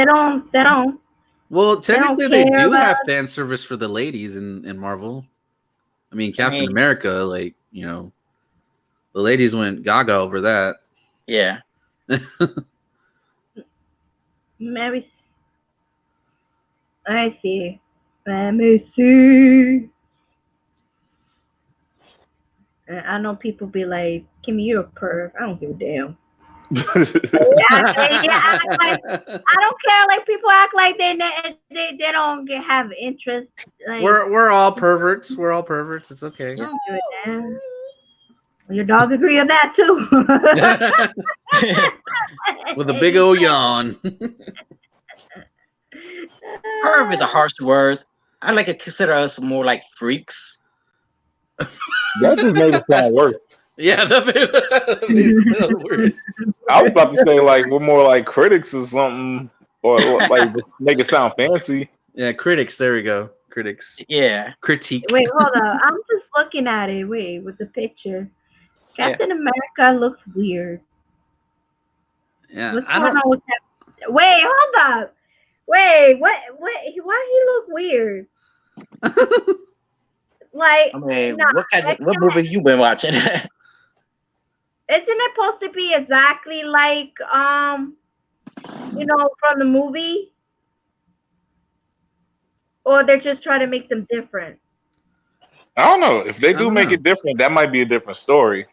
Speaker 4: Well, technically, they
Speaker 1: care
Speaker 4: do
Speaker 1: about.
Speaker 4: have fan service for the ladies in Marvel. I mean,
Speaker 3: I
Speaker 4: Captain
Speaker 3: mean,
Speaker 4: America, like the ladies went gaga over that.
Speaker 3: yeah.
Speaker 1: Maybe I see. Let me see. I know people be like, Kimmy, you're a perv. I don't give a damn. I don't care. Like people act like they don't have interest. Like
Speaker 4: we're all perverts. We're all perverts. It's okay.
Speaker 1: I don't give a damn. Your dog agree on that too.
Speaker 4: With a big old yawn.
Speaker 3: Perv is a harsh word. I like to consider us more like freaks.
Speaker 2: That just made it sound worse.
Speaker 4: Yeah, that made it sound worse.
Speaker 2: I was about to say like we're more like critics or something, or like just make it sound fancy.
Speaker 4: Yeah, critics. There we go. Critics.
Speaker 3: Yeah.
Speaker 4: Critique.
Speaker 1: Wait, hold on. I'm just looking at it. Wait, with the picture. Captain America looks weird.
Speaker 4: Yeah,
Speaker 1: What's
Speaker 4: I
Speaker 1: going
Speaker 4: don't.
Speaker 1: on with that? Wait, hold up. Wait, what? Why he look weird? Like,
Speaker 3: I mean,
Speaker 1: nah,
Speaker 3: what movie you been watching?
Speaker 1: isn't it supposed to be exactly like from the movie? Or they're just trying to make them different?
Speaker 2: I don't know if they
Speaker 4: I
Speaker 2: do
Speaker 4: don't
Speaker 2: make
Speaker 4: know.
Speaker 2: it different. That might be a different story.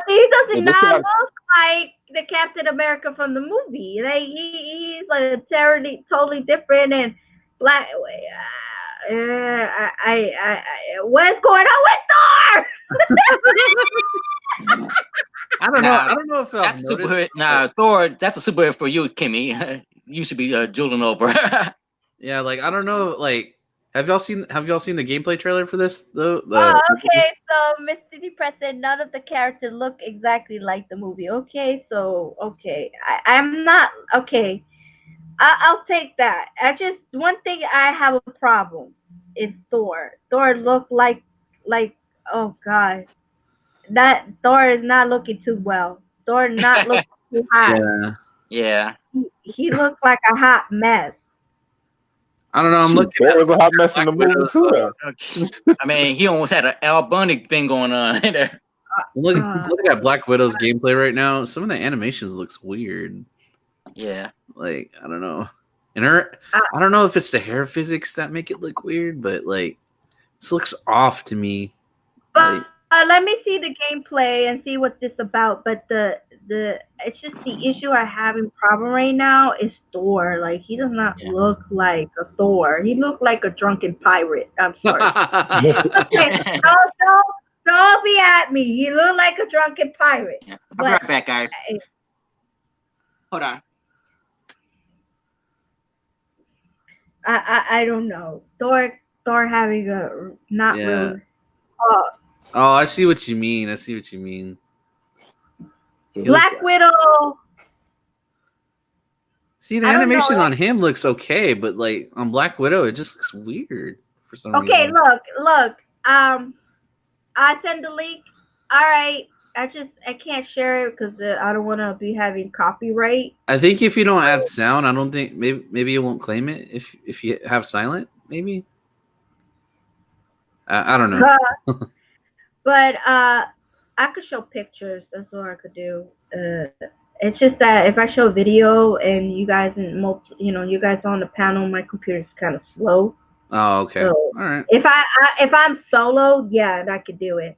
Speaker 1: He does
Speaker 2: If they
Speaker 1: not
Speaker 2: try-
Speaker 1: look like the Captain America from the movie. Like he's like totally different and black. What's going on with Thor?
Speaker 4: I don't know.
Speaker 3: Nah,
Speaker 4: I don't know if I've
Speaker 3: that's
Speaker 4: noticed.
Speaker 3: superhero. Nah, Thor. That's a superhero for you, Kimmy. You should be drooling over.
Speaker 4: Yeah, like I don't know. Like, have y'all seen the gameplay trailer for this though?
Speaker 1: Oh, okay. So Mr. Depressant, none of the characters look exactly like the movie. Okay, so I'm not okay. I'll take that. One thing I have a problem is Thor. Thor looked like oh god, that Thor is not looking too well. Thor not looking too hot.
Speaker 4: Yeah.
Speaker 3: Yeah.
Speaker 1: He looks like a hot mess.
Speaker 4: I don't know. I'm
Speaker 2: Shoot,
Speaker 4: looking
Speaker 2: Thor
Speaker 4: at
Speaker 2: was a hot mess in the
Speaker 4: Black
Speaker 2: movie
Speaker 4: Widow's,
Speaker 2: too. Though.
Speaker 3: Okay. I mean, he almost had an Al Bundy thing going on there.
Speaker 4: looking at Black Widow's gameplay right now. Some of the animations looks weird.
Speaker 3: Yeah.
Speaker 4: Like I don't know. And I don't know if it's the hair physics that make it look weird, but like this looks off to me.
Speaker 1: But
Speaker 4: Like,
Speaker 1: let me see the gameplay and see what this about. But it's just the issue I have in problem right now is Thor. Like he does not
Speaker 3: Yeah.
Speaker 1: look like a Thor. He looked like a drunken pirate. I'm sorry. Okay, don't be at me. He looked like a drunken pirate.
Speaker 3: Yeah. I'll be
Speaker 1: But
Speaker 3: right back, guys. Hold on.
Speaker 1: I don't know. Thor having a not
Speaker 4: Yeah.
Speaker 1: real. Uh,
Speaker 4: Oh, I see what you mean. I see what you mean. He looks.
Speaker 1: Black Widow.
Speaker 4: See, the
Speaker 1: I don't know.
Speaker 4: animation on him looks okay, but like on Black Widow, it just looks weird for some
Speaker 1: Okay,
Speaker 4: reason.
Speaker 1: look. I send the link. All right. I can't share it because I don't want to be having copyright.
Speaker 4: I think if you don't add sound, I don't think maybe it won't claim it if you have silent. Maybe I don't know.
Speaker 1: But I could show pictures. That's all I could do. It's just that if I show video and you guys you guys on the panel, my computer's kind of slow.
Speaker 4: Oh, okay.
Speaker 1: So
Speaker 4: All right.
Speaker 1: if I'm solo, yeah, I could do it.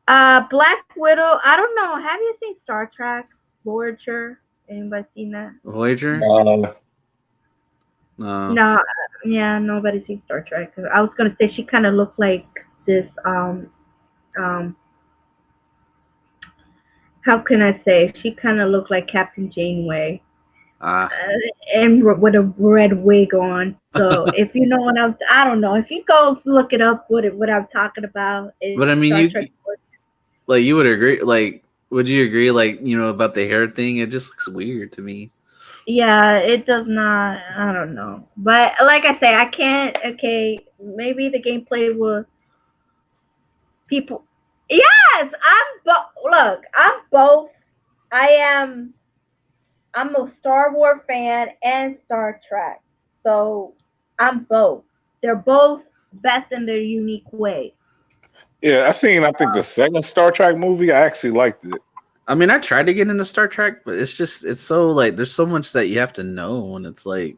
Speaker 1: Black Widow. I don't know. Have you seen Star Trek Voyager? Anybody seen that?
Speaker 4: Voyager.
Speaker 2: Uh,
Speaker 4: No.
Speaker 1: No. Yeah, nobody seen Star Trek. I was gonna say she kind of looked like this. Um. How can I say? She kind of looked like Captain Janeway.
Speaker 4: Ah.
Speaker 1: And with a red wig on. So if you know what I don't know. If you go look it up, what I'm talking about is
Speaker 4: But I mean,
Speaker 1: Star Trek.
Speaker 4: you would agree. Like, would you agree? Like, about the hair thing, it just looks weird to me.
Speaker 1: Yeah, it does not. I don't know, but like I say, I can't. Okay, maybe the gameplay will people. Yes, look. I'm both. I am. I'm a Star Wars fan and Star Trek, so I'm both. They're both best in their unique way.
Speaker 2: yeah, I seen. I think the second Star Trek movie. I actually liked it.
Speaker 4: I mean, I tried to get into Star Trek, but it's so like there's so much that you have to know, and it's like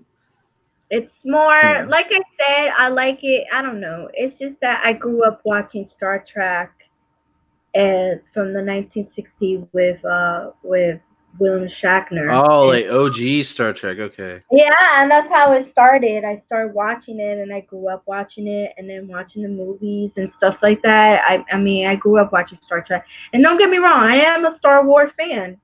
Speaker 1: It's more
Speaker 2: Hmm.
Speaker 1: like I said. I like it. I don't know. It's just that I grew up watching Star Trek and from the 1960s with William Shatner.
Speaker 4: oh,
Speaker 1: And
Speaker 4: like OG Star Trek. Okay.
Speaker 1: yeah, and that's how it started. I started watching it, and I grew up watching it, and then watching the movies and stuff like that. I mean, I grew up watching Star Trek, and don't get me wrong, I am a Star Wars fan,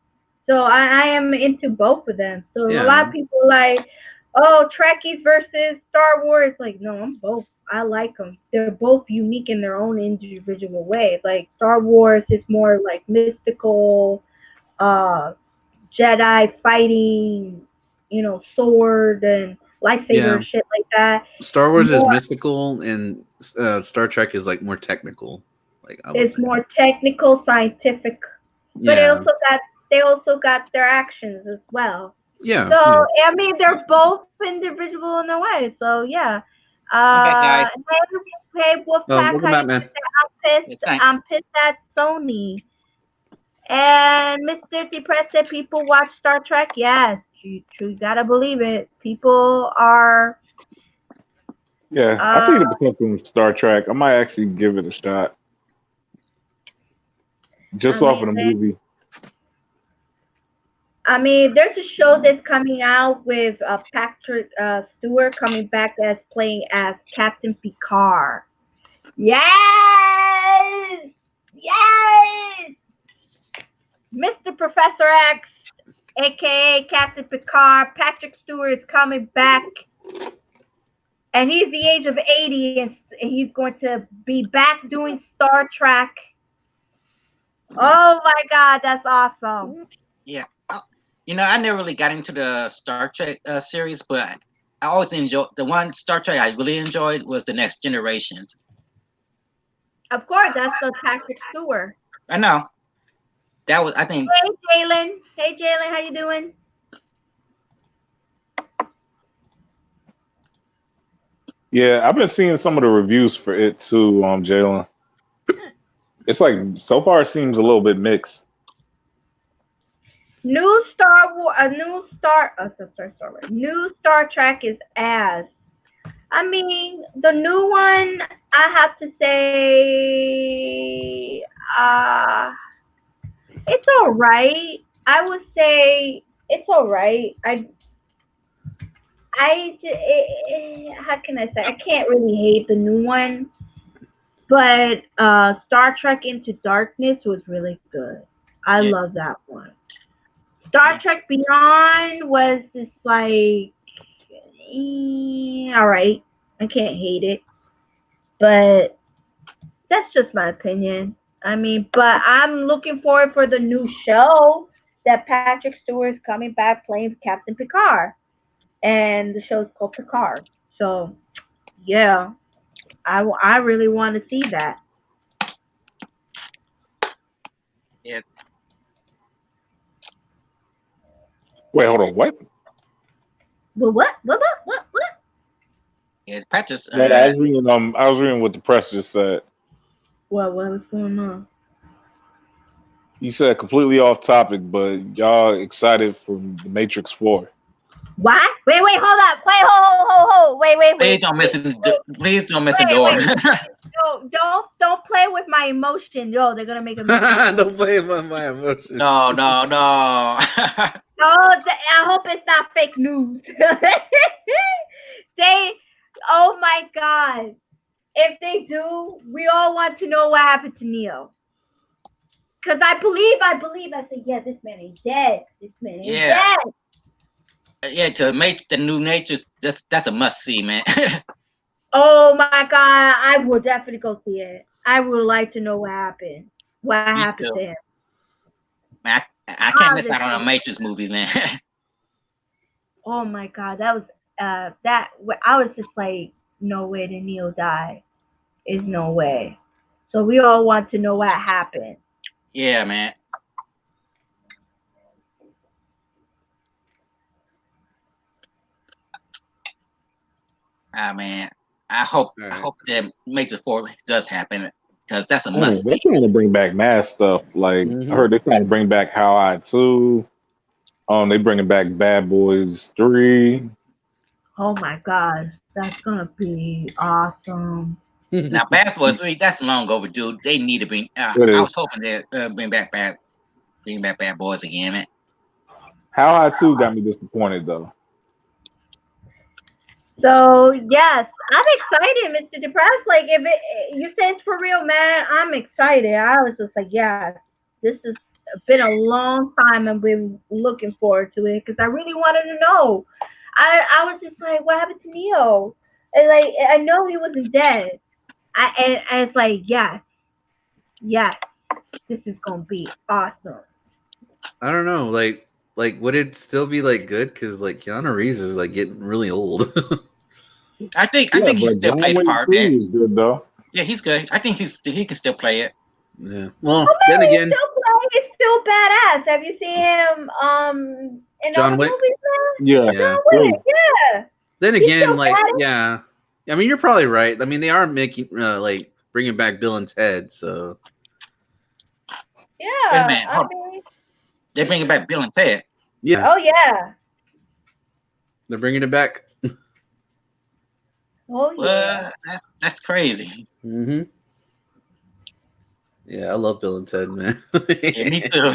Speaker 1: so I am into both of them. So a lot
Speaker 4: Yeah.
Speaker 1: of people are like, oh, Trekkies versus Star Wars. Like, no, I'm both. I like them. They're both unique in their own individual way. Like Star Wars is more like mystical, uh, Jedi fighting, sword and lightsaber
Speaker 4: Yeah.
Speaker 1: shit like that.
Speaker 4: Star Wars is
Speaker 1: More
Speaker 4: mystical, and Star Trek is like more technical. Like I would
Speaker 1: It's
Speaker 4: say.
Speaker 1: more technical, scientific, but
Speaker 4: Yeah.
Speaker 1: they also got their actions as well.
Speaker 4: Yeah.
Speaker 1: So
Speaker 4: Yeah.
Speaker 1: I mean, they're both individual in a way. So yeah.
Speaker 3: I'm back, guys.
Speaker 1: Hey, Wolfpack,
Speaker 4: Welcome
Speaker 1: how you
Speaker 4: back, man.
Speaker 1: doing? I'm
Speaker 3: Yeah,
Speaker 1: pissed.
Speaker 3: thanks.
Speaker 1: I'm pissed at Sony. And Mr. Depressed said people watch Star Trek. Yes, you gotta believe it. People are.
Speaker 2: Yeah, I
Speaker 1: Uh,
Speaker 2: see the potential in Star Trek. I might actually give it a shot
Speaker 1: I
Speaker 2: just off
Speaker 1: mean,
Speaker 2: of the movie.
Speaker 1: there's a show that's coming out with Patrick Stewart coming back as playing as Captain Picard. Yes, yes, Mr. Professor X, aka Captain Picard. Patrick Stewart is coming back, and he's the age of 80, and he's going to be back doing Star Trek. Oh my God, that's awesome.
Speaker 3: Yeah. I never really got into the Star Trek series, but I always enjoyed the one Star Trek I really enjoyed was the Next Generations.
Speaker 1: Of course, that's the Patrick Stewart.
Speaker 3: I know that was. I think.
Speaker 1: Hey Jalen, how you doing?
Speaker 2: Yeah, I've been seeing some of the reviews for it too, Jalen. It's like so far it seems a little bit mixed.
Speaker 1: New Star War, a new Star, Star Wars. New Star Trek is ass. I mean, the new one, I have to say, it's all right. I would say it's all right. How can I say? I can't really hate the new one, but Star Trek Into Darkness was really good. I
Speaker 3: Yeah,
Speaker 1: love that one. Star
Speaker 3: yeah,
Speaker 1: Trek Beyond was just like, all right. I can't hate it, but that's just my opinion. I mean, but I'm looking forward for the new show that Patrick Stewart is coming back playing Captain Picard, and the show's called Picard. So yeah, I really want to see that.
Speaker 3: yeah.
Speaker 2: Wait, hold on. What?
Speaker 1: But what?
Speaker 3: Yeah, Patrick's.
Speaker 2: No, I was reading what the press just said.
Speaker 1: What's going on?
Speaker 2: You said completely off topic, but y'all excited for the Matrix 4.
Speaker 1: What? Wait, hold up. Wait, hold.
Speaker 3: Please don't miss it. Please don't miss the
Speaker 1: Wait,
Speaker 3: door.
Speaker 1: wait. No, don't play with my emotion. Yo, they're gonna make a Matrix.
Speaker 4: Don't play with my emotions.
Speaker 3: No, no, no.
Speaker 1: No, I hope it's not fake news. they, oh my god. If they do, we all want to know what happened to Neo. Because I said, yeah, this man ain't dead. This man ain't
Speaker 3: Yeah,
Speaker 1: dead.
Speaker 3: yeah. To make the new nature, that's a must see, man.
Speaker 1: Oh my god, I will definitely go see it. I would like to know what happened. What
Speaker 3: Me
Speaker 1: happened
Speaker 3: too.
Speaker 1: to him?
Speaker 3: Man, I can't miss out on the
Speaker 1: Honestly.
Speaker 3: Matrix movies, man.
Speaker 1: Oh my god, that was that I was just like, no way did Neo die. Is no way. So we all want to know what happened.
Speaker 3: Yeah, man. Ah, man.
Speaker 4: All
Speaker 3: I
Speaker 4: right.
Speaker 3: hope that Matrix 4 does happen because that's a
Speaker 2: Oh,
Speaker 3: must
Speaker 2: they're
Speaker 3: see.
Speaker 2: trying to bring back mad stuff. Like I
Speaker 4: Mm-hmm.
Speaker 2: heard they're trying to bring back How I 2. They bringing back Bad Boys 3.
Speaker 1: Oh my god, that's gonna be awesome.
Speaker 3: Now, Bad Boys 3, that's long overdue. They need to bring.
Speaker 2: It
Speaker 3: I
Speaker 2: is.
Speaker 3: was hoping that bring back Bad Boys again, man.
Speaker 2: How I 2 got me disappointed though.
Speaker 1: So yes, I'm excited, Mr. Depressed. Like if you say it's for real, man, I'm excited. I was just like, yes, this has been a long time, and been looking forward to it because I really wanted to know. I was just like, what happened to Neo? And like I know he wasn't dead. And it's like, yes, this is gonna be awesome.
Speaker 4: I don't know. Like, would it still be like good? Because like Keanu Reeves is like getting really old.
Speaker 3: I
Speaker 2: Yeah,
Speaker 3: think he
Speaker 2: but
Speaker 3: still
Speaker 2: John
Speaker 3: play the
Speaker 2: Wick
Speaker 3: part,
Speaker 2: 3
Speaker 3: man.
Speaker 2: was good though.
Speaker 3: Yeah, he's good. I think he can still play it.
Speaker 4: Yeah.
Speaker 1: Oh
Speaker 4: Well, then
Speaker 1: man,
Speaker 4: again,
Speaker 1: he's still badass. Have you seen him in
Speaker 4: John
Speaker 1: other
Speaker 4: Wick.
Speaker 1: movies, man?
Speaker 2: Yeah,
Speaker 4: Yeah.
Speaker 1: John
Speaker 2: three.
Speaker 1: Wick, yeah.
Speaker 4: Then
Speaker 1: He's
Speaker 4: again,
Speaker 1: still
Speaker 4: like,
Speaker 1: badass.
Speaker 4: yeah. I mean, you're probably right. I mean, they are making like bringing back Bill and Ted, so
Speaker 3: Wait a
Speaker 1: Yeah,
Speaker 3: minute,
Speaker 1: I
Speaker 3: hold on.
Speaker 1: mean,
Speaker 3: They're bringing back Bill and Ted.
Speaker 4: yeah,
Speaker 1: oh yeah,
Speaker 4: they're bringing it back.
Speaker 1: oh yeah.
Speaker 3: Well, that's crazy.
Speaker 4: Mm-hmm. Yeah, I love Bill and Ted, man.
Speaker 3: Yeah, me too.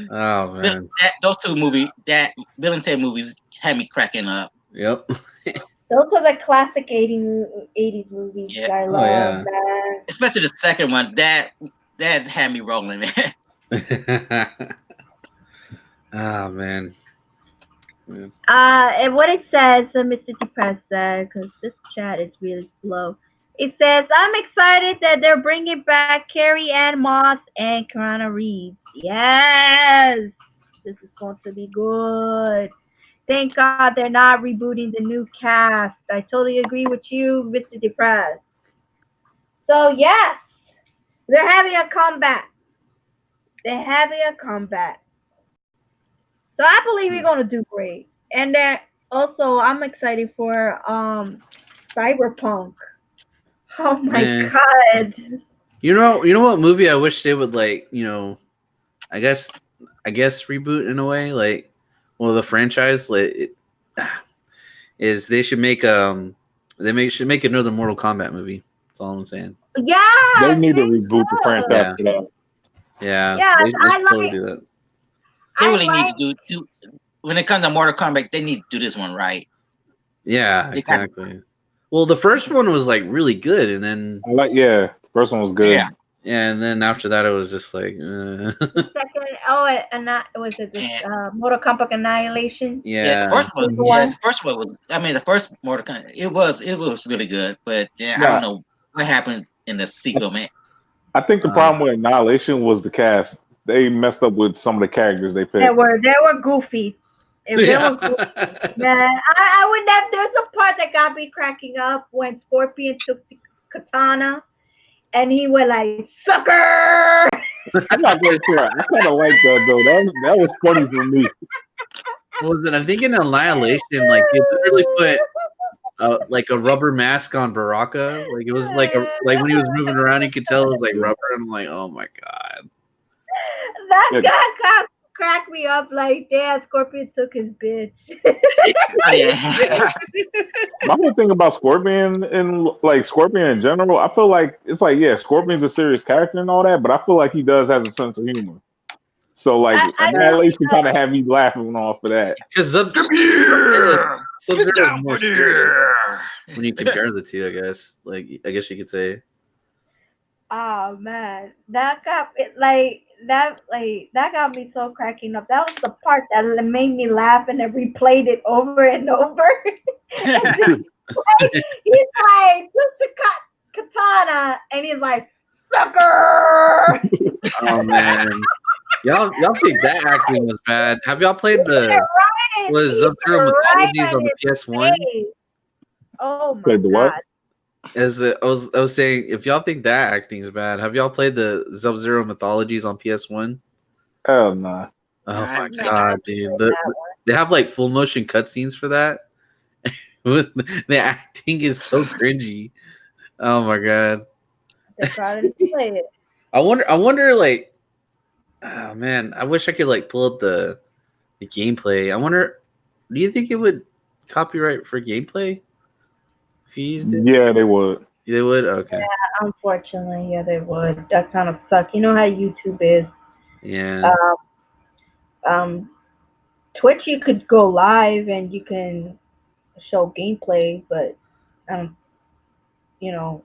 Speaker 4: Oh man.
Speaker 3: Those two movies, that Bill and Ted movies, had me cracking up.
Speaker 4: Yep.
Speaker 1: Those are the classic 80s movies
Speaker 3: Yeah,
Speaker 1: that I
Speaker 4: Oh
Speaker 1: love,
Speaker 4: yeah.
Speaker 1: man.
Speaker 3: especially the second one. That had me rolling, man.
Speaker 4: Oh man. Yeah.
Speaker 1: And what it says, Mr. Depressed said, because this chat is really slow. It says, I'm excited that they're bringing back Carrie Ann Moss and Keanu Reeves. Yes, this is going to be good. Thank God they're not rebooting the new cast. I totally agree with you, Mr. Depressed. So yes, they're having a comeback. They're having a comeback. So I believe we're gonna do great. And then also I'm excited for Cyberpunk. Oh my
Speaker 4: Man.
Speaker 1: god.
Speaker 4: You know what movie I wish they would like, I guess reboot in a way, like well the franchise is they should make should make another Mortal Kombat movie. That's all I'm saying.
Speaker 2: They
Speaker 1: Yes,
Speaker 2: need to
Speaker 1: they
Speaker 2: reboot the franchise
Speaker 1: should.
Speaker 4: Yeah.
Speaker 2: for that.
Speaker 4: Yeah.
Speaker 1: Yes,
Speaker 4: They
Speaker 1: I
Speaker 4: should totally
Speaker 1: like
Speaker 4: do that.
Speaker 3: They
Speaker 1: I
Speaker 3: really need to
Speaker 1: like.
Speaker 3: do when it comes to Mortal Kombat. They need to do this one right.
Speaker 4: Yeah,
Speaker 3: They got
Speaker 4: exactly. Well, the first one was like really good, and then
Speaker 2: I like, yeah, first one was
Speaker 3: yeah,
Speaker 2: good.
Speaker 4: yeah, and then after that, it was just like,
Speaker 1: The second, oh, and not was it this
Speaker 3: and
Speaker 1: Mortal Kombat Annihilation?
Speaker 3: yeah. The
Speaker 4: yeah.
Speaker 3: first one,
Speaker 1: Was the
Speaker 3: yeah,
Speaker 1: one?
Speaker 3: the first one was. I mean, the first Mortal Kombat, it was really good, but yeah, I don't
Speaker 2: Yeah,
Speaker 3: know what happened in the sequel, man.
Speaker 2: I think the
Speaker 4: Uh,
Speaker 2: problem with Annihilation was the cast. They messed up with some of the characters they picked.
Speaker 1: They were goofy. If they
Speaker 4: yeah.
Speaker 1: were goofy, man, I would never. There's a part that got me cracking up when Scorpion took the katana and he went like sucker.
Speaker 2: I'm not quite sure. I kind of like that though. That was funny for me.
Speaker 4: What was it? I think in Annihilation, like they literally put like a rubber mask on Baraka. Like it was like when he was moving around, you could tell it was like
Speaker 2: Yeah,
Speaker 4: rubber. I'm like, oh my god.
Speaker 1: That
Speaker 2: yeah.
Speaker 1: guy cracked me up like, damn, Scorpion took his bitch.
Speaker 3: Oh yeah,
Speaker 2: My whole thing about Scorpion and like Scorpion in general, I feel like it's like yeah, Scorpion's a serious character and all that, but I feel like he does has a sense of humor. So like
Speaker 1: I
Speaker 4: Yeah,
Speaker 1: know he
Speaker 2: Annihilation kind of had me laughing off of that.
Speaker 4: because Sub
Speaker 3: come
Speaker 4: Zero
Speaker 3: here,
Speaker 4: Sub
Speaker 3: get
Speaker 4: Zero is
Speaker 3: down
Speaker 4: more
Speaker 3: with
Speaker 4: serious
Speaker 3: here.
Speaker 4: when you compare the two. I guess, like I guess you could say,
Speaker 1: Oh man, that got it like that got me so cracking up. That was the part that made me laugh, and then replayed it over and over. And just like he's like just the katana, and he's like sucker.
Speaker 4: oh man, y'all think that acting was bad? Have y'all played the was
Speaker 1: He
Speaker 4: Sub
Speaker 1: put
Speaker 4: Zero
Speaker 1: it right
Speaker 4: Mythologies
Speaker 1: on
Speaker 4: on the
Speaker 1: his
Speaker 4: PS1?
Speaker 1: face. Oh my
Speaker 2: Played the what?
Speaker 1: god.
Speaker 4: I was saying, if y'all think that acting is bad, have y'all played the Sub Zero Mythologies on PS1?
Speaker 2: Hell nah.
Speaker 4: Oh
Speaker 3: I
Speaker 4: my
Speaker 1: No, I
Speaker 4: god,
Speaker 1: haven't
Speaker 4: dude!
Speaker 1: played that one.
Speaker 4: They have like full motion cutscenes for that. The acting is so cringy. Oh my god!
Speaker 1: They probably didn't play it.
Speaker 4: I wonder, like, oh man, I wish I could like pull up the gameplay. I wonder, do you think it would copyright for gameplay if you used it?
Speaker 2: Yeah, they would.
Speaker 4: They would. Okay.
Speaker 1: Unfortunately, yeah, they would. That kind of suck. You know how YouTube is.
Speaker 4: Yeah.
Speaker 1: Um, um, Twitch, you could go live and you can show gameplay, but um,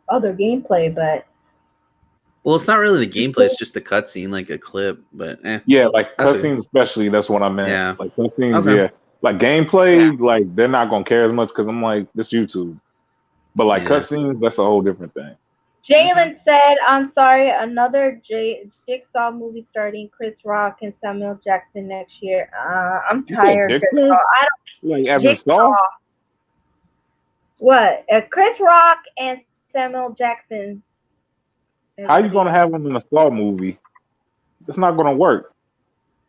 Speaker 1: other gameplay. But
Speaker 4: Well, it's not really the gameplay; it's just the cutscene, like a clip. But
Speaker 2: Yeah, like
Speaker 4: that's it.
Speaker 2: cutscenes especially. That's what I meant.
Speaker 4: Yeah.
Speaker 2: Like cutscenes,
Speaker 4: Okay.
Speaker 2: yeah. Like
Speaker 3: Yeah,
Speaker 2: gameplay, like they're not gonna care as much because I'm like this YouTube. But like
Speaker 4: Yeah.
Speaker 2: cutscenes, that's a whole different thing.
Speaker 1: Jalen said, "I'm sorry, another Jigsaw movie starting Chris Rock and Samuel Jackson next year. I'm
Speaker 2: You said
Speaker 1: tired, Chris
Speaker 2: Jigsaw?
Speaker 1: Rock. I
Speaker 2: Like
Speaker 1: don't
Speaker 2: as in Saw?
Speaker 1: Jigsaw. What? Chris Rock and Samuel Jackson are gonna
Speaker 2: How you
Speaker 1: be.
Speaker 2: gonna have them in a Saw movie? It's not gonna work.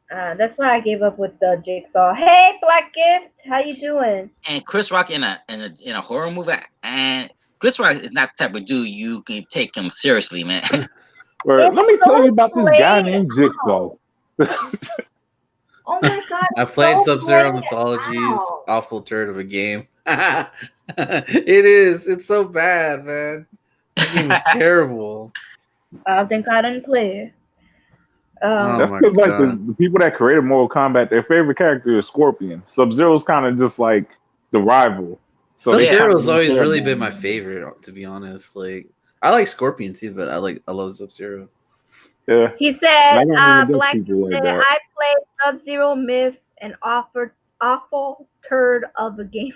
Speaker 1: That's why I gave up with the Jigsaw. Hey, Black Gift, how you doing?
Speaker 3: and Chris Rock in a horror movie, and Chris Rock is not the type of dude you can take him seriously, man.
Speaker 2: Or
Speaker 1: It's
Speaker 2: let me tell you
Speaker 1: so
Speaker 2: about this guy
Speaker 1: played
Speaker 2: named Jigsaw.
Speaker 1: out. Oh my god,
Speaker 4: I
Speaker 1: it's
Speaker 4: played
Speaker 1: so
Speaker 4: Sub Zero
Speaker 1: played
Speaker 4: Mythologies.
Speaker 1: out.
Speaker 4: Awful turd of a game. It is. It's so bad, man. That game is terrible.
Speaker 1: I think I didn't play it.
Speaker 4: Oh
Speaker 2: That's
Speaker 1: Um,
Speaker 4: my
Speaker 2: because like
Speaker 4: god.
Speaker 2: the people that created Mortal Kombat, their favorite character is Scorpion. Sub Zero's kind of just like the rival, so
Speaker 4: Sub
Speaker 2: they
Speaker 3: Yeah,
Speaker 2: kind of
Speaker 4: Zero's
Speaker 2: don't
Speaker 4: always
Speaker 2: care
Speaker 4: really
Speaker 2: about
Speaker 4: been my
Speaker 2: him.
Speaker 4: favorite, to be honest. Like I like Scorpion too, but I love Sub Zero.
Speaker 2: Yeah,
Speaker 1: he
Speaker 2: and
Speaker 1: said,
Speaker 2: I got nothing against
Speaker 1: Black
Speaker 2: people like
Speaker 1: said,
Speaker 2: that.
Speaker 1: I played Sub Zero Myth, an awful turd of a game.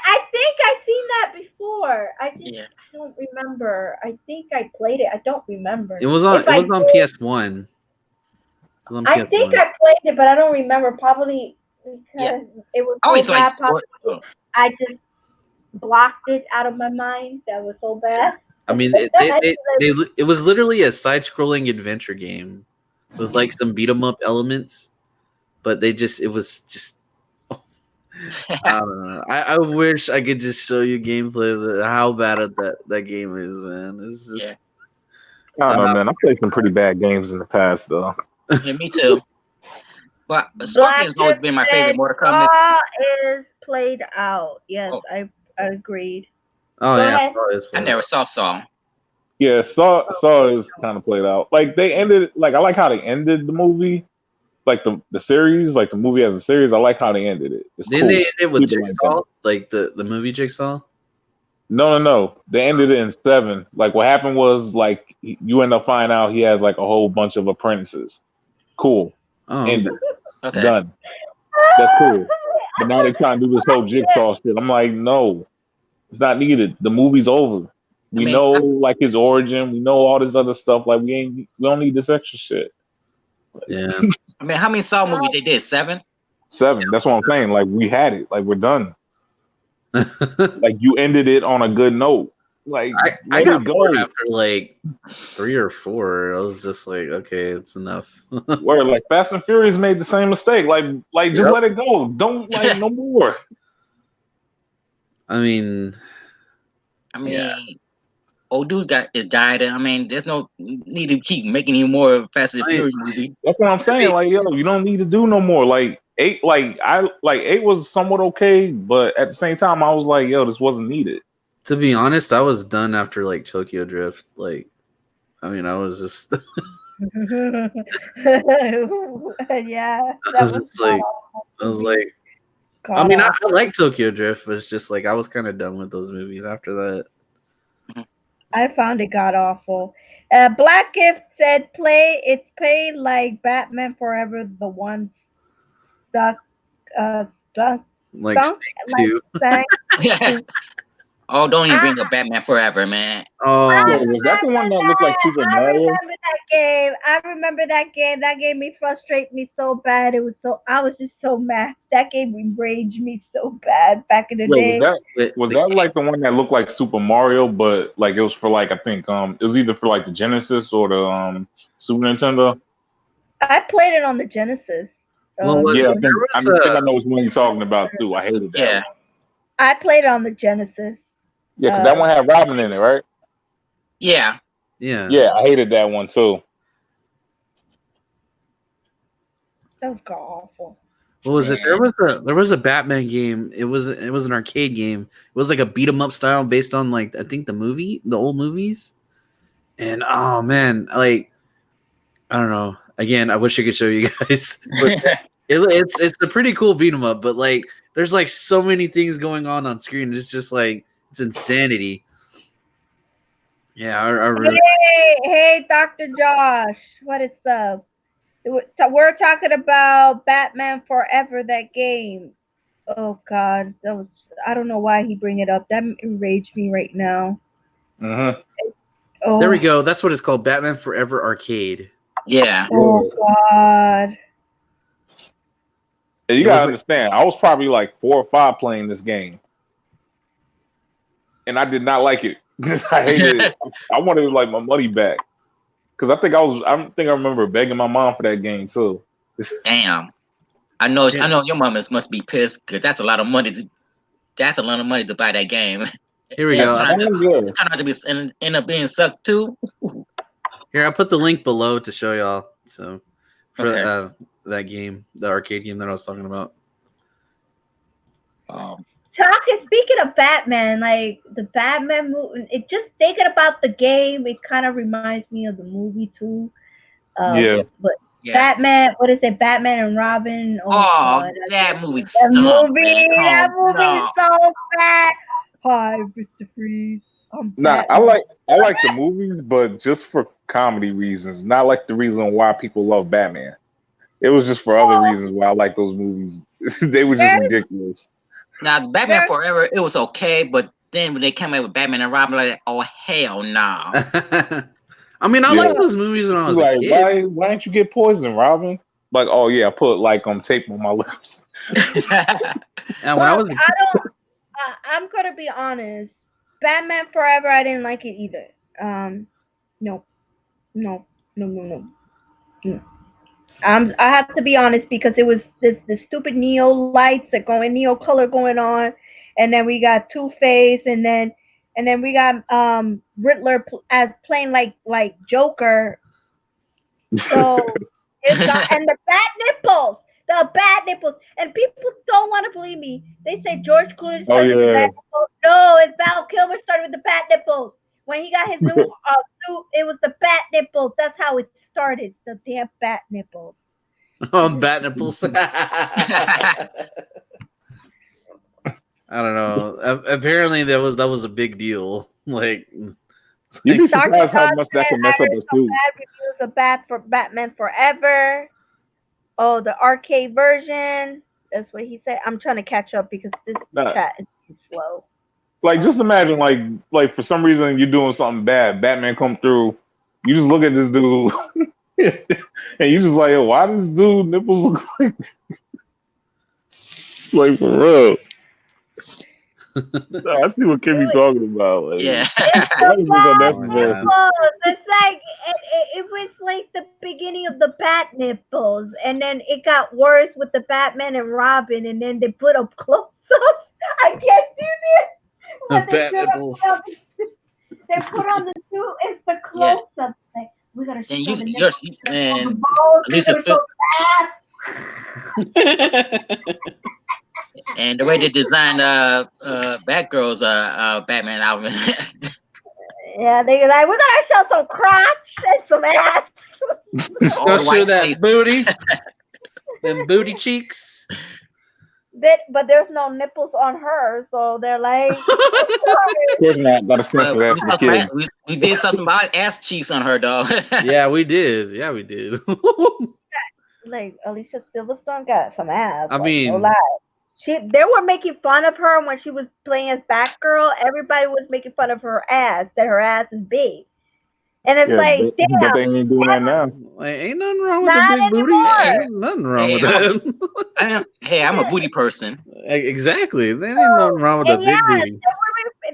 Speaker 1: I think I've seen that before.
Speaker 3: yeah.
Speaker 1: I don't remember. I think I played it. I don't remember.
Speaker 4: It was on
Speaker 1: If
Speaker 4: it
Speaker 1: I
Speaker 4: was on
Speaker 1: did,
Speaker 4: PS1. It was on
Speaker 1: I think
Speaker 4: PS1.
Speaker 1: I played it, but I don't remember. Probably
Speaker 3: Yeah.
Speaker 1: because it was
Speaker 3: I
Speaker 1: so
Speaker 3: always like
Speaker 1: bad.
Speaker 3: sport.
Speaker 1: Probably I just blocked it out of my mind. That was so bad.
Speaker 4: I mean, it was literally a side-scrolling adventure game with like some beat 'em up elements, but it was just I don't know. I wish I could just show you gameplay of how bad that game is, man. It's
Speaker 3: Yeah.
Speaker 4: just
Speaker 2: I don't know,
Speaker 4: uh,
Speaker 2: man. I played some pretty bad games in the past, though.
Speaker 3: Yeah, me too. But
Speaker 1: Black
Speaker 3: Scorpion's always
Speaker 1: just
Speaker 3: been my favorite
Speaker 1: said
Speaker 3: Mortal Kombat.
Speaker 1: Saw is played out. Yes,
Speaker 3: Oh,
Speaker 1: I agreed.
Speaker 4: oh
Speaker 1: Go
Speaker 4: yeah,
Speaker 1: ahead.
Speaker 4: Saw is
Speaker 3: I
Speaker 4: played
Speaker 3: never
Speaker 4: out.
Speaker 3: saw Saw.
Speaker 2: Yeah, Saw is kind of played out. Like they ended, like I like how they ended the movie, like the series, like the movie as a series. I like how they ended it. It's
Speaker 4: Didn't they
Speaker 2: cool.
Speaker 4: end it with
Speaker 2: Keep it like that.
Speaker 4: Jigsaw? Like the movie Jigsaw?
Speaker 2: No. They ended it in seven. Like what happened was like you end up finding out he has like a whole bunch of apprentices. Cool.
Speaker 4: Oh, okay.
Speaker 2: Ended.
Speaker 3: Okay.
Speaker 2: Done. That's cool. But now they trying to do this whole jigsaw shit. I'm like, no, it's not needed. The movie's over.
Speaker 3: I
Speaker 2: We
Speaker 3: mean,
Speaker 2: know
Speaker 3: I,
Speaker 2: like his origin. We know all this other stuff. Like we don't need this extra shit.
Speaker 4: Yeah.
Speaker 3: I mean, how many Saw movies they did? 7.
Speaker 2: Seven. That's what I'm saying. Like we had it. Like we're done.
Speaker 4: I
Speaker 2: Like you ended it on a good note. Like
Speaker 4: I
Speaker 2: let
Speaker 4: got
Speaker 2: it
Speaker 4: bored
Speaker 2: go.
Speaker 4: after like 3 or 4. I was just like, okay, it's enough.
Speaker 2: Where like Fast and Furious made the same mistake. Like just
Speaker 4: Yep.
Speaker 2: let it go. Don't like no more.
Speaker 4: I mean,
Speaker 3: I
Speaker 4: yeah.
Speaker 3: mean, old dude got is died. I mean, there's no need to keep making any more Fast and
Speaker 4: I mean,
Speaker 3: Furious movie.
Speaker 2: That's what I'm saying. Like, yo, you don't need to do no more. Like eight, like eight was somewhat okay, but at the same time, I was like, yo, this wasn't needed.
Speaker 4: to be honest, I was done after like Tokyo Drift. Like, I mean, I was just,
Speaker 1: Yeah,
Speaker 4: I
Speaker 1: that
Speaker 4: was
Speaker 1: was
Speaker 4: just like, I was like, I
Speaker 1: god
Speaker 4: mean, I
Speaker 1: awful.
Speaker 4: like Tokyo Drift, but it's just like I was kind of done with those movies after that.
Speaker 3: Mhm.
Speaker 1: I found it god awful. Black Gift said, play like Batman Forever, the one stuck, stuck,
Speaker 4: Like
Speaker 1: stunk,
Speaker 4: Snake
Speaker 1: like
Speaker 4: 2.
Speaker 1: sank.
Speaker 3: Oh, don't even
Speaker 1: I,
Speaker 3: bring up Batman Forever, man.
Speaker 1: I
Speaker 2: Yo,
Speaker 4: Oh,
Speaker 2: was that the one
Speaker 1: remember
Speaker 2: that looked like
Speaker 1: that.
Speaker 2: Super
Speaker 1: I
Speaker 2: Mario?
Speaker 1: remember that game. I remember that game. That game me frustrate me so bad. It was so I was just so mad. That game enraged me so bad back in the
Speaker 2: Yo, was
Speaker 1: day.
Speaker 2: that was
Speaker 4: the
Speaker 2: that like the one that looked like Super Mario, but like it was for like I think it was either for like the Genesis or the Super Nintendo.
Speaker 1: I played it on the Genesis.
Speaker 4: what was
Speaker 2: Yeah,
Speaker 4: it?
Speaker 1: Super
Speaker 2: I
Speaker 4: There
Speaker 2: think
Speaker 4: was
Speaker 2: I know which one you're talking about too. I hated that
Speaker 3: Yeah.
Speaker 2: one.
Speaker 1: I played it on the Genesis.
Speaker 2: Yeah, because that
Speaker 1: Uh,
Speaker 2: one had Robin in it, right?
Speaker 3: Yeah.
Speaker 4: yeah.
Speaker 2: Yeah, I hated that one too.
Speaker 1: that was god awful.
Speaker 4: What was it?
Speaker 3: Man.
Speaker 4: There was a Batman game. It was an arcade game. It was like a beat 'em up style based on like I think the old movies. And oh man, like I don't know. Again, I wish I could show you guys, but it's a pretty cool beat 'em up. But like, there's like so many things going on screen. It's just like it's insanity. Yeah, I really.
Speaker 1: Hey, Dr. Josh, what is up? So we're talking about Batman Forever, that game. Oh God, that was I don't know why he bring it up. That enraged me right now.
Speaker 2: Hmm.
Speaker 4: There we
Speaker 1: Oh,
Speaker 4: go. That's what it's called. Batman Forever Arcade.
Speaker 3: Yeah.
Speaker 1: oh
Speaker 2: Yeah.
Speaker 1: God.
Speaker 2: And you
Speaker 4: It was
Speaker 2: gotta
Speaker 4: like
Speaker 2: understand, I was probably like 4 or 5 playing this game, and I did not like it. I hated it. I wanted like my money back because I think I remember begging my mom for that game too.
Speaker 3: Damn. I know.
Speaker 4: yeah.
Speaker 3: I know your mom must be pissed because that's a lot of money. That's a lot of money to buy that game,
Speaker 4: Here we
Speaker 3: and
Speaker 4: go.
Speaker 2: Yeah.
Speaker 3: turn out to be end up being sucked too.
Speaker 4: Here, I'll put the link below to show y'all. So for
Speaker 3: Okay.
Speaker 4: that game, the arcade game that I was talking about.
Speaker 3: Um.
Speaker 1: Talking speaking of Batman, like the Batman movie, it just thinking about the game, it kind of reminds me of the movie too.
Speaker 2: Yeah.
Speaker 1: But
Speaker 3: Yeah.
Speaker 1: Batman, what is it? Batman and Robin. Oh
Speaker 3: Oh,
Speaker 1: God,
Speaker 3: that movie
Speaker 1: that
Speaker 3: stunk, man.
Speaker 1: movie, that
Speaker 3: Oh
Speaker 1: movie is
Speaker 3: no.
Speaker 1: so bad. Hi, Mr. Freeze. I'm
Speaker 2: Nah, I
Speaker 1: Batman.
Speaker 2: like I like the movies, but just for comedy reasons, not like the reason why people love Batman. It was just for other
Speaker 1: Oh,
Speaker 2: reasons why I like those movies. They were just
Speaker 1: very,
Speaker 2: ridiculous.
Speaker 3: Now, Batman
Speaker 1: very.
Speaker 3: Forever, it was okay, but then when they came out with Batman and Robin, like, oh hell no.
Speaker 4: I mean, I
Speaker 2: Yeah.
Speaker 4: liked those movies when I
Speaker 2: He's
Speaker 4: was a
Speaker 2: like,
Speaker 4: kid.
Speaker 2: why didn't you get poisoned, Robin? Like, oh yeah, I put like tape on my lips.
Speaker 4: And when I
Speaker 1: Look,
Speaker 4: was a
Speaker 1: I
Speaker 4: kid,
Speaker 1: don't. I'm gonna be honest. Batman Forever, I didn't like it either. No, no, no. No. I have to be honest because it was this stupid neo lights that going neo color going on, and then we got Two Face, and then we got Riddler as playing like Joker. So it's got and the bad nipples, and people don't want to believe me. They say George Clooney
Speaker 2: Oh
Speaker 1: started with the bad
Speaker 2: yeah,
Speaker 1: nipples. No, it's Val Kilmer started with the bad nipples. When he got his new suit, it was the bat nipples. That's how it started. The damn bat nipples.
Speaker 4: On bat nipples. I don't know. Apparently, that was a big deal. Like,
Speaker 2: You'd be
Speaker 1: Dr.
Speaker 2: surprised how
Speaker 1: Josh
Speaker 2: much that
Speaker 1: said
Speaker 2: can
Speaker 1: I
Speaker 2: mess up
Speaker 1: heard
Speaker 2: a
Speaker 1: some
Speaker 2: suit.
Speaker 1: bad reviews of Batman Forever. Oh, the arcade version. That's what he said. I'm trying to catch up because this
Speaker 2: Nah,
Speaker 1: chat is too slow.
Speaker 2: like just imagine, like for some reason you're doing something bad, Batman come through, you just look at this dude, and you just like, yo, why does this dude nipples look like for real? Nah, I see what Kimmy talking about. Like,
Speaker 3: Yeah.
Speaker 1: It's
Speaker 2: that
Speaker 1: the
Speaker 2: was just
Speaker 1: bat
Speaker 4: oh my god.
Speaker 2: unnecessary.
Speaker 1: nipples. It's like it was like the beginning of the bat nipples, and then it got worse with the Batman and Robin, and then they put up close ups. I can't do this. What they
Speaker 4: Bat
Speaker 1: should have
Speaker 4: nipples.
Speaker 1: put on they put on the suit is the
Speaker 3: Yeah.
Speaker 1: close up. Like we gotta
Speaker 3: And
Speaker 1: show the
Speaker 3: you're
Speaker 1: nipples, we gotta show
Speaker 3: man,
Speaker 1: the balls,
Speaker 3: at
Speaker 1: we
Speaker 3: least
Speaker 1: gotta show the ass.
Speaker 3: and the way they designed Batgirl's Batman outfit.
Speaker 1: Yeah, they like we gotta show some crotch and some ass.
Speaker 3: All
Speaker 4: Go
Speaker 3: the
Speaker 4: show
Speaker 3: white
Speaker 4: that
Speaker 3: face.
Speaker 4: booty. Them booty cheeks.
Speaker 1: But there's no nipples on her, so they're like,
Speaker 2: Of course not. Got to censor that
Speaker 3: We,
Speaker 2: for the
Speaker 3: saw some,
Speaker 2: kids.
Speaker 3: we did saw some ass cheeks on her though.
Speaker 4: Yeah, we did. Yeah, we did.
Speaker 1: like Alicia Silverstone got some ass.
Speaker 4: I
Speaker 1: Like,
Speaker 4: mean,
Speaker 1: no lie. They were making fun of her when she was playing as Batgirl. Everybody was making fun of her ass, that her ass is big. And it's
Speaker 2: Yeah,
Speaker 1: like,
Speaker 2: but
Speaker 1: damn,
Speaker 2: they ain't doing that now.
Speaker 4: like, ain't nothing wrong with the
Speaker 1: not
Speaker 4: big booty.
Speaker 3: Hey,
Speaker 1: anymore.
Speaker 4: Ain't nothing wrong
Speaker 3: hey,
Speaker 4: with that.
Speaker 3: I'm a booty person.
Speaker 4: Exactly. There ain't nothing wrong with a
Speaker 1: And
Speaker 4: big
Speaker 1: yeah,
Speaker 4: booty.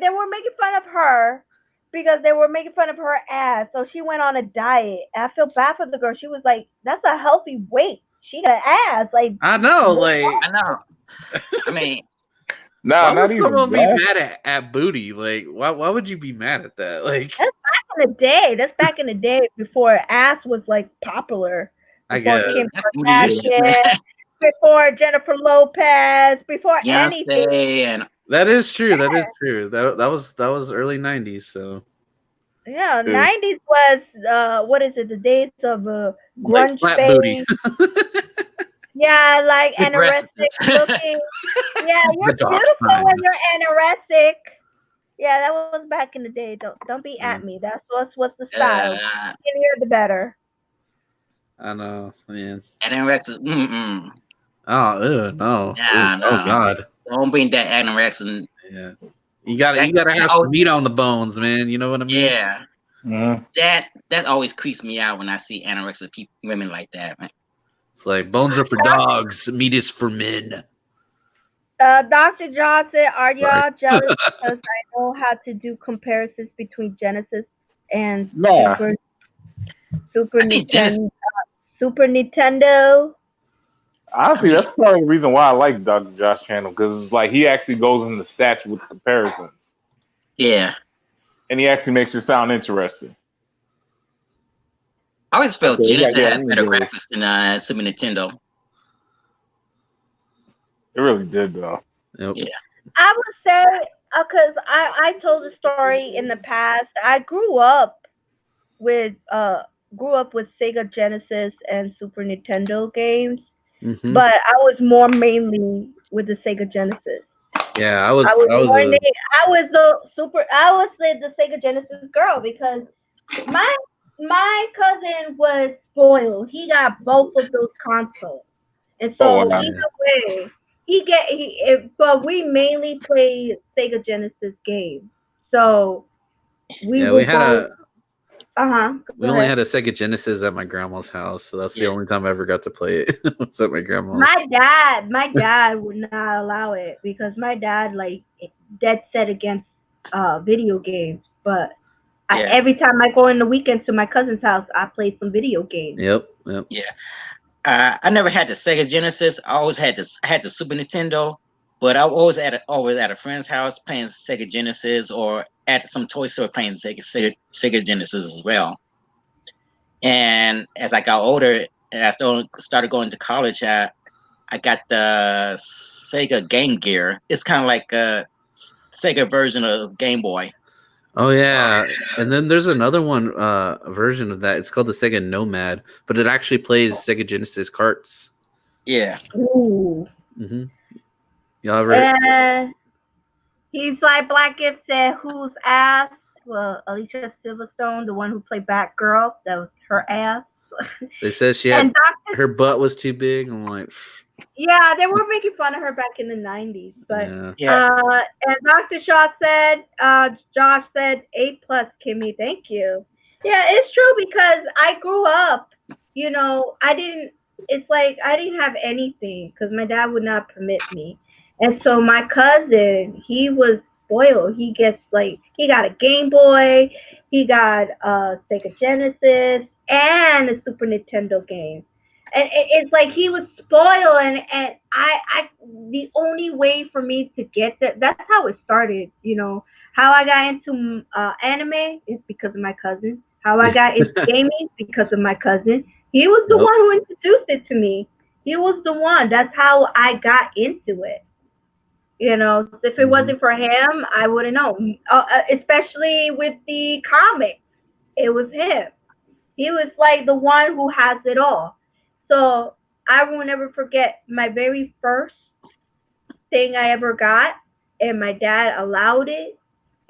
Speaker 1: they were making fun of her because they were making fun of her ass. So she went on a diet. And I feel bad for the girl. She was like, that's a healthy weight. She got ass. Like,
Speaker 4: I know. Like,
Speaker 3: I know. I mean,
Speaker 2: Nah,
Speaker 4: why would
Speaker 2: not even
Speaker 4: someone be
Speaker 2: that.
Speaker 4: mad at booty? Like, why would you be mad at that? Like,
Speaker 1: that's back in the day. That's back in the day before ass was like popular.
Speaker 4: I
Speaker 1: Before
Speaker 4: guess.
Speaker 1: Kim
Speaker 3: that's booty and shit, man.
Speaker 1: Kardashian, before Jennifer Lopez, before anything.
Speaker 3: Beyonce and
Speaker 4: That is true. That is true. That was early '90s. So
Speaker 1: Yeah,
Speaker 2: Yeah.
Speaker 1: 90s was what is it? The days of
Speaker 4: like
Speaker 1: grunge
Speaker 4: flat booty.
Speaker 1: phase. Yeah, like
Speaker 3: big breasts.
Speaker 1: anorexic looking. Yeah,
Speaker 4: The
Speaker 1: you're
Speaker 4: dark
Speaker 1: beautiful when
Speaker 4: times.
Speaker 1: you're anorexic. Yeah, that was back in the day. Don't be at me. That's what's the style. Skinnier the better.
Speaker 4: I know, man.
Speaker 3: Anorexia. Mm-mm.
Speaker 4: Oh, no.
Speaker 3: Nah,
Speaker 4: Oh
Speaker 3: no.
Speaker 4: God.
Speaker 3: Don't bring that anorexia.
Speaker 4: Yeah. You gotta have some meat on the bones, man. You know what I mean?
Speaker 3: Yeah.
Speaker 2: Mhm.
Speaker 3: That always creeps me out when I see anorexic women like that, man.
Speaker 4: It's like bones are for dogs, meat is for men.
Speaker 1: Dr. Johnson, are
Speaker 4: Sorry.
Speaker 1: y'all jealous because I know how to do comparisons between Genesis and
Speaker 2: Nah.
Speaker 1: Super
Speaker 3: I think Genesis.
Speaker 1: Nintendo? Super Nintendo.
Speaker 2: Honestly, that's part of the reason why I like Dr. Josh channel because like he actually goes into stats with comparisons,
Speaker 3: Yeah.
Speaker 2: and he actually makes it sound interesting.
Speaker 3: I always felt
Speaker 2: Okay,
Speaker 3: Genesis
Speaker 2: yeah,
Speaker 3: had better
Speaker 2: it
Speaker 3: graphics than Super Nintendo.
Speaker 2: really did though.
Speaker 4: Yep.
Speaker 3: Yeah.
Speaker 1: I would say because I told the story in the past. I with grew up with Sega Genesis and Super Nintendo games,
Speaker 4: Mhm.
Speaker 1: but I was more mainly with the Sega Genesis.
Speaker 4: Yeah, I was
Speaker 1: I was the Sega Genesis girl because my cousin was spoiled. He got both of those consoles, and
Speaker 2: Oh
Speaker 1: so
Speaker 2: wow.
Speaker 1: either way, but we mainly played Sega Genesis games. So we
Speaker 4: yeah,
Speaker 1: would both.
Speaker 4: we only had a Sega Genesis at my grandma's house, so that's the only time I ever got to play it. Was at my grandma's.
Speaker 1: My dad would not allow it because my dad like dead set against video games. But every time I go in the weekends to my cousin's house, I play some video games.
Speaker 4: Yep.
Speaker 3: Yeah. I never had the Sega Genesis. I always had the Super Nintendo, but I was always at a friend's house playing Sega Genesis or at some toy store playing Sega Genesis as well. And as I got older and I started going to college, I got the Sega Game Gear. It's kind of like a Sega version of Game Boy.
Speaker 4: Oh yeah, and then there's another one version of that. It's called the Sega Nomad, but it actually plays Sega Genesis carts.
Speaker 3: Yeah.
Speaker 1: Ooh.
Speaker 4: Mm-hmm. Y'all ever?
Speaker 1: And he's like Black Gift said, whose ass? Well, Alicia Silverstone, the one who played Batgirl, that was her ass.
Speaker 4: They said she
Speaker 1: And
Speaker 4: had
Speaker 1: Doctor,
Speaker 4: her butt was too big. I'm like,
Speaker 1: yeah, they were making fun of her back in the '90s, but
Speaker 4: yeah.
Speaker 3: Yeah.
Speaker 1: and Dr. Shaw said, Josh said, A+, Kimmy, thank you. Yeah, it's true because I grew up, I didn't, it's like I didn't have anything because my dad would not permit me. And so my cousin, he was spoiled. He gets like, he got a Game Boy, he got a Sega Genesis, and a Super Nintendo game. And it's like he was spoiled, and I the only way for me to get that's how it started. How I got into anime is because of my cousin. How I got into gaming because of my cousin. He was the
Speaker 4: Yep.
Speaker 1: one who introduced it to me. He was the one. That's how I got into it. So if it
Speaker 4: Mm-hmm.
Speaker 1: wasn't for him, I wouldn't know. Especially with the comics, it was him. He was like the one who has it all. So I will never forget my very first thing I ever got, and my dad allowed it.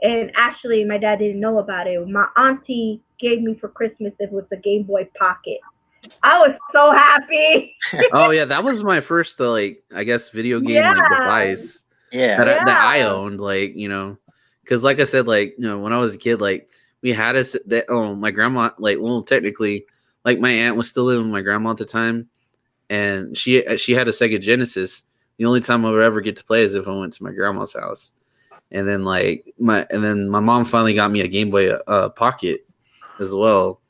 Speaker 1: And actually, my dad didn't know about it. My auntie gave me for Christmas, it was a Game Boy Pocket. I was so happy.
Speaker 4: Oh yeah, that was my first like I guess video game like
Speaker 1: Yeah,
Speaker 4: device
Speaker 3: Yeah.
Speaker 4: that I
Speaker 1: yeah.
Speaker 4: owned. Like because like I said, like when I was a kid, like we had us that my grandma like well technically like my aunt was still living with my grandma at the time, and she had a Sega Genesis. The only time I would ever get to play is if I went to my grandma's house, and then my mom finally got me a Game Boy Pocket as well.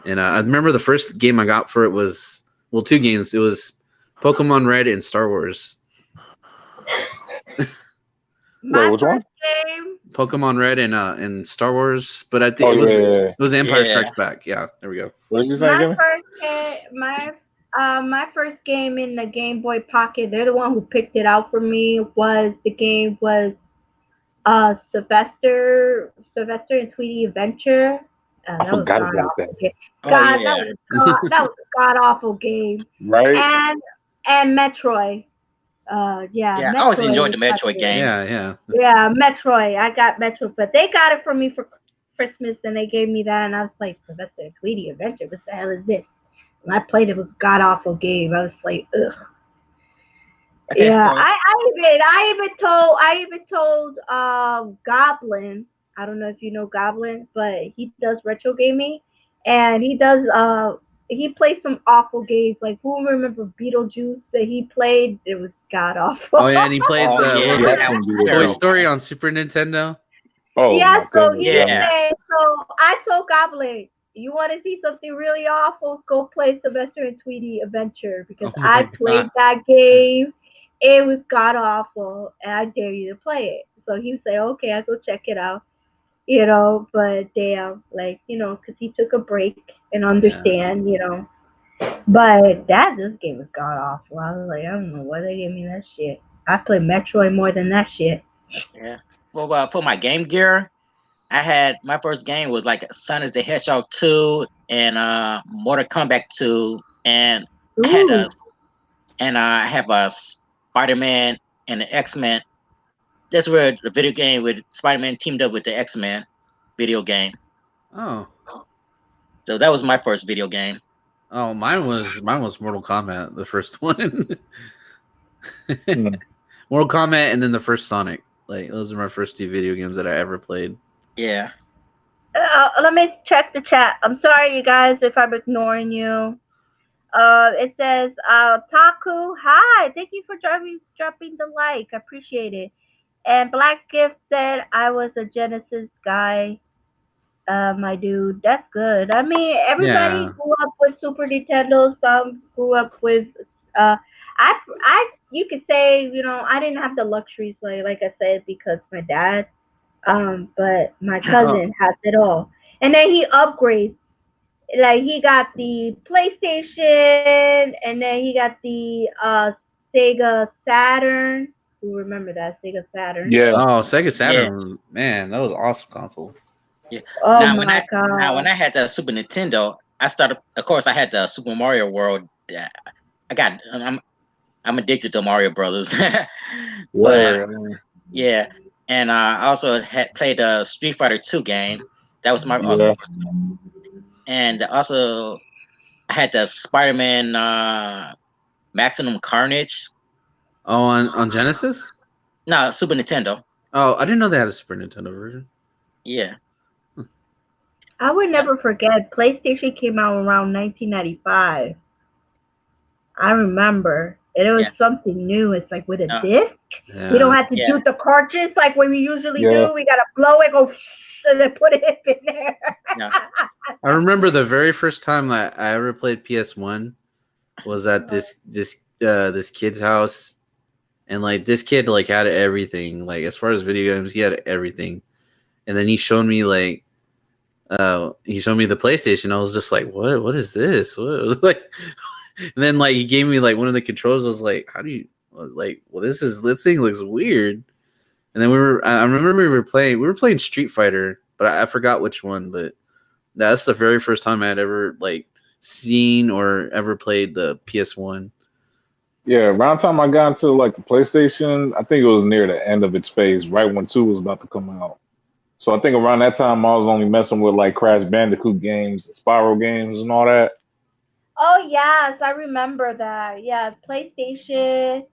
Speaker 4: And I remember the first game I got for it was well, two games. It was Pokemon Red and Star Wars.
Speaker 2: Wait,
Speaker 1: My
Speaker 2: which
Speaker 1: first
Speaker 2: one?
Speaker 1: game,
Speaker 4: Pokemon Red and Star Wars, but I think
Speaker 2: Oh
Speaker 4: it
Speaker 2: yeah,
Speaker 4: was
Speaker 2: yeah, yeah.
Speaker 4: Empire
Speaker 3: Yeah.
Speaker 4: Strikes Back. Yeah, there we go.
Speaker 2: What did you say,
Speaker 1: my
Speaker 2: Kimmy?
Speaker 1: first game, my first game in the Game Boy Pocket. They're the one who picked it out for me. Was Sylvester and Tweety Adventure.
Speaker 2: I
Speaker 1: That was
Speaker 2: forgot
Speaker 1: god
Speaker 2: about that.
Speaker 1: awful game.
Speaker 3: Oh
Speaker 1: God,
Speaker 3: yeah.
Speaker 1: that was a god awful game.
Speaker 2: Right?
Speaker 1: And Metroid. Yeah,
Speaker 3: Yeah. I always
Speaker 1: Metroid
Speaker 3: enjoyed
Speaker 1: was
Speaker 3: the
Speaker 1: my
Speaker 3: Metroid
Speaker 1: favorite.
Speaker 3: games.
Speaker 4: Yeah, yeah.
Speaker 1: Yeah, Metroid. I got Metroid, but they got it for me for Christmas, and they gave me that, and I was like, Sylvester and Tweety Adventure. What the hell is this? When I played it, was a god awful game. I was like, ugh.
Speaker 3: Okay.
Speaker 1: Yeah,
Speaker 3: Well,
Speaker 1: I even told Goblin. I don't know if you know Goblin, but he does retro gaming, and he plays some awful games. Like who remember Beetlejuice that he played? It was god
Speaker 4: Oh
Speaker 1: awful.
Speaker 4: yeah, and he played
Speaker 3: oh
Speaker 4: the what was
Speaker 3: yeah,
Speaker 2: Yes,
Speaker 3: that
Speaker 4: it?
Speaker 3: was
Speaker 2: indeed.
Speaker 4: Toy
Speaker 3: terrible.
Speaker 4: Story on Super Nintendo.
Speaker 2: Oh
Speaker 1: Yeah,
Speaker 2: my
Speaker 1: so
Speaker 2: goodness,
Speaker 1: he was
Speaker 2: yeah.
Speaker 3: Yeah.
Speaker 1: saying, so I told Goblin, you want to see something really awful? Go play Sylvester and Tweety Adventure because
Speaker 4: Oh my
Speaker 1: I
Speaker 4: god.
Speaker 1: played that game. It was god awful, and I dare you to play it. So he would say, okay, I'll go check it out. But damn, like, because he took a break and
Speaker 4: Yeah.
Speaker 1: understand. But this game was god awful. I was like, I don't know why they gave me that shit. I played Metroid more than that shit.
Speaker 3: Yeah. Well, for my Game Gear, I had my first game was like Sonic the Hedgehog 2 and Mortal Kombat 2, and I had a
Speaker 1: Ooh.
Speaker 3: I have a Spider-Man and the X-Men. That's where the video game with Spider-Man teamed up with the X-Men video game.
Speaker 4: Oh.
Speaker 3: So that was my first video game.
Speaker 4: Oh, mine was Mortal Kombat, the first one.
Speaker 2: Mm.
Speaker 4: Mortal Kombat and then the first Sonic. Like those are my first two video games that I ever played.
Speaker 3: Yeah.
Speaker 1: Let me check the chat. I'm sorry, you guys, if I'm ignoring you. It says, Taku, hi, thank you for dropping the like. I appreciate it. And Black Gift said I was a Genesis guy. My dude, that's good. I mean, everybody
Speaker 4: Yeah.
Speaker 1: grew up with Super Nintendo. Some grew up with, uh, you could say, I didn't have the luxuries like I said because my dad. But my
Speaker 4: Oh,
Speaker 1: cousin has it all, and then he upgrades. Like he got the PlayStation, and then he got the Sega Saturn. Who remember that Sega Saturn?
Speaker 2: Yeah,
Speaker 4: Oh, Sega
Speaker 3: Yeah,
Speaker 4: Saturn, man, that was an awesome console.
Speaker 3: yeah.
Speaker 1: Oh
Speaker 3: Now
Speaker 1: my
Speaker 3: when
Speaker 1: god.
Speaker 3: I had the Super Nintendo, I started. Of course, I had the Super Mario World. I got. I'm addicted to Mario Brothers. But
Speaker 2: word.
Speaker 3: yeah, and I also had played the Street Fighter 2 game. That was my also
Speaker 2: Yeah,
Speaker 3: first. And also I had the Spider-Man Maximum Carnage.
Speaker 4: Oh, on Genesis.
Speaker 3: No, Super Nintendo.
Speaker 4: Oh, I didn't know they had a Super Nintendo version.
Speaker 3: Yeah.
Speaker 1: I would
Speaker 3: That's,
Speaker 1: never forget PlayStation came out around 1995. I remember. And it was
Speaker 3: yeah.
Speaker 1: something new. It's like with a
Speaker 3: Uh,
Speaker 1: disc. We don't
Speaker 4: Yeah,
Speaker 1: have to
Speaker 3: yeah.
Speaker 1: do the cartridge like when we usually
Speaker 2: yeah.
Speaker 1: do. We gotta blow it, go and then put it in there.
Speaker 3: Yeah.
Speaker 4: I remember the very first time that I ever played PS1 was at this kid's house, and like this kid like had everything. Like as far as video games, he had everything. And then he showed me the PlayStation. I was just like, what is this? What like and then like he gave me like one of the controls. I was like, how do you like well this thing looks weird. And then I remember we were playing Street Fighter, but I forgot which one, but that's the very first time I had ever like seen or ever played the PS1.
Speaker 2: Yeah, around the time I got into like the PlayStation, I think it was near the end of its phase, right when two was about to come out. So I think around that time I was only messing with like Crash Bandicoot games, Spiral games, and all that.
Speaker 1: Oh yes, I remember that. Yeah, PlayStation.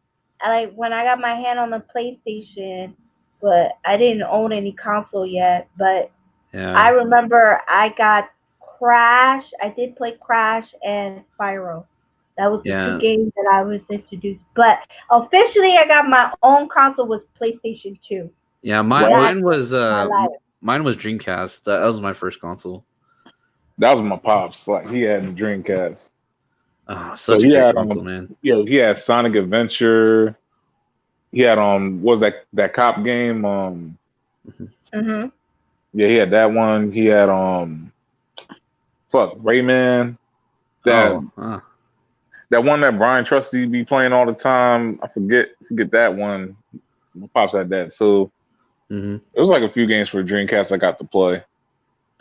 Speaker 1: Like when I got my hand on the PlayStation, but I didn't own any console yet. But I
Speaker 4: Yeah.
Speaker 1: remember I got Crash. I did play Crash and Spyro. That was the two
Speaker 4: Yeah.
Speaker 1: games that I was introduced. But officially, I got my own console was PlayStation 2.
Speaker 4: Yeah,
Speaker 2: Yeah,
Speaker 1: That
Speaker 4: mine was
Speaker 1: changed my life.
Speaker 4: mine was Dreamcast. That was my first console.
Speaker 2: that was my pops. Like he had the Dreamcast,
Speaker 4: Oh,
Speaker 2: so
Speaker 4: such a
Speaker 2: he
Speaker 4: great
Speaker 2: had
Speaker 4: console, man.
Speaker 2: he had Sonic Adventure. He had what was that cop game?
Speaker 4: Mhm.
Speaker 1: Mhm.
Speaker 2: Yeah, he had that one. He had Rayman. That
Speaker 4: Oh,
Speaker 2: that one that Brian Trusty be playing all the time. I forget that one. My pops had that. So
Speaker 4: hmm
Speaker 2: it was like a few games for Dreamcast I got to play.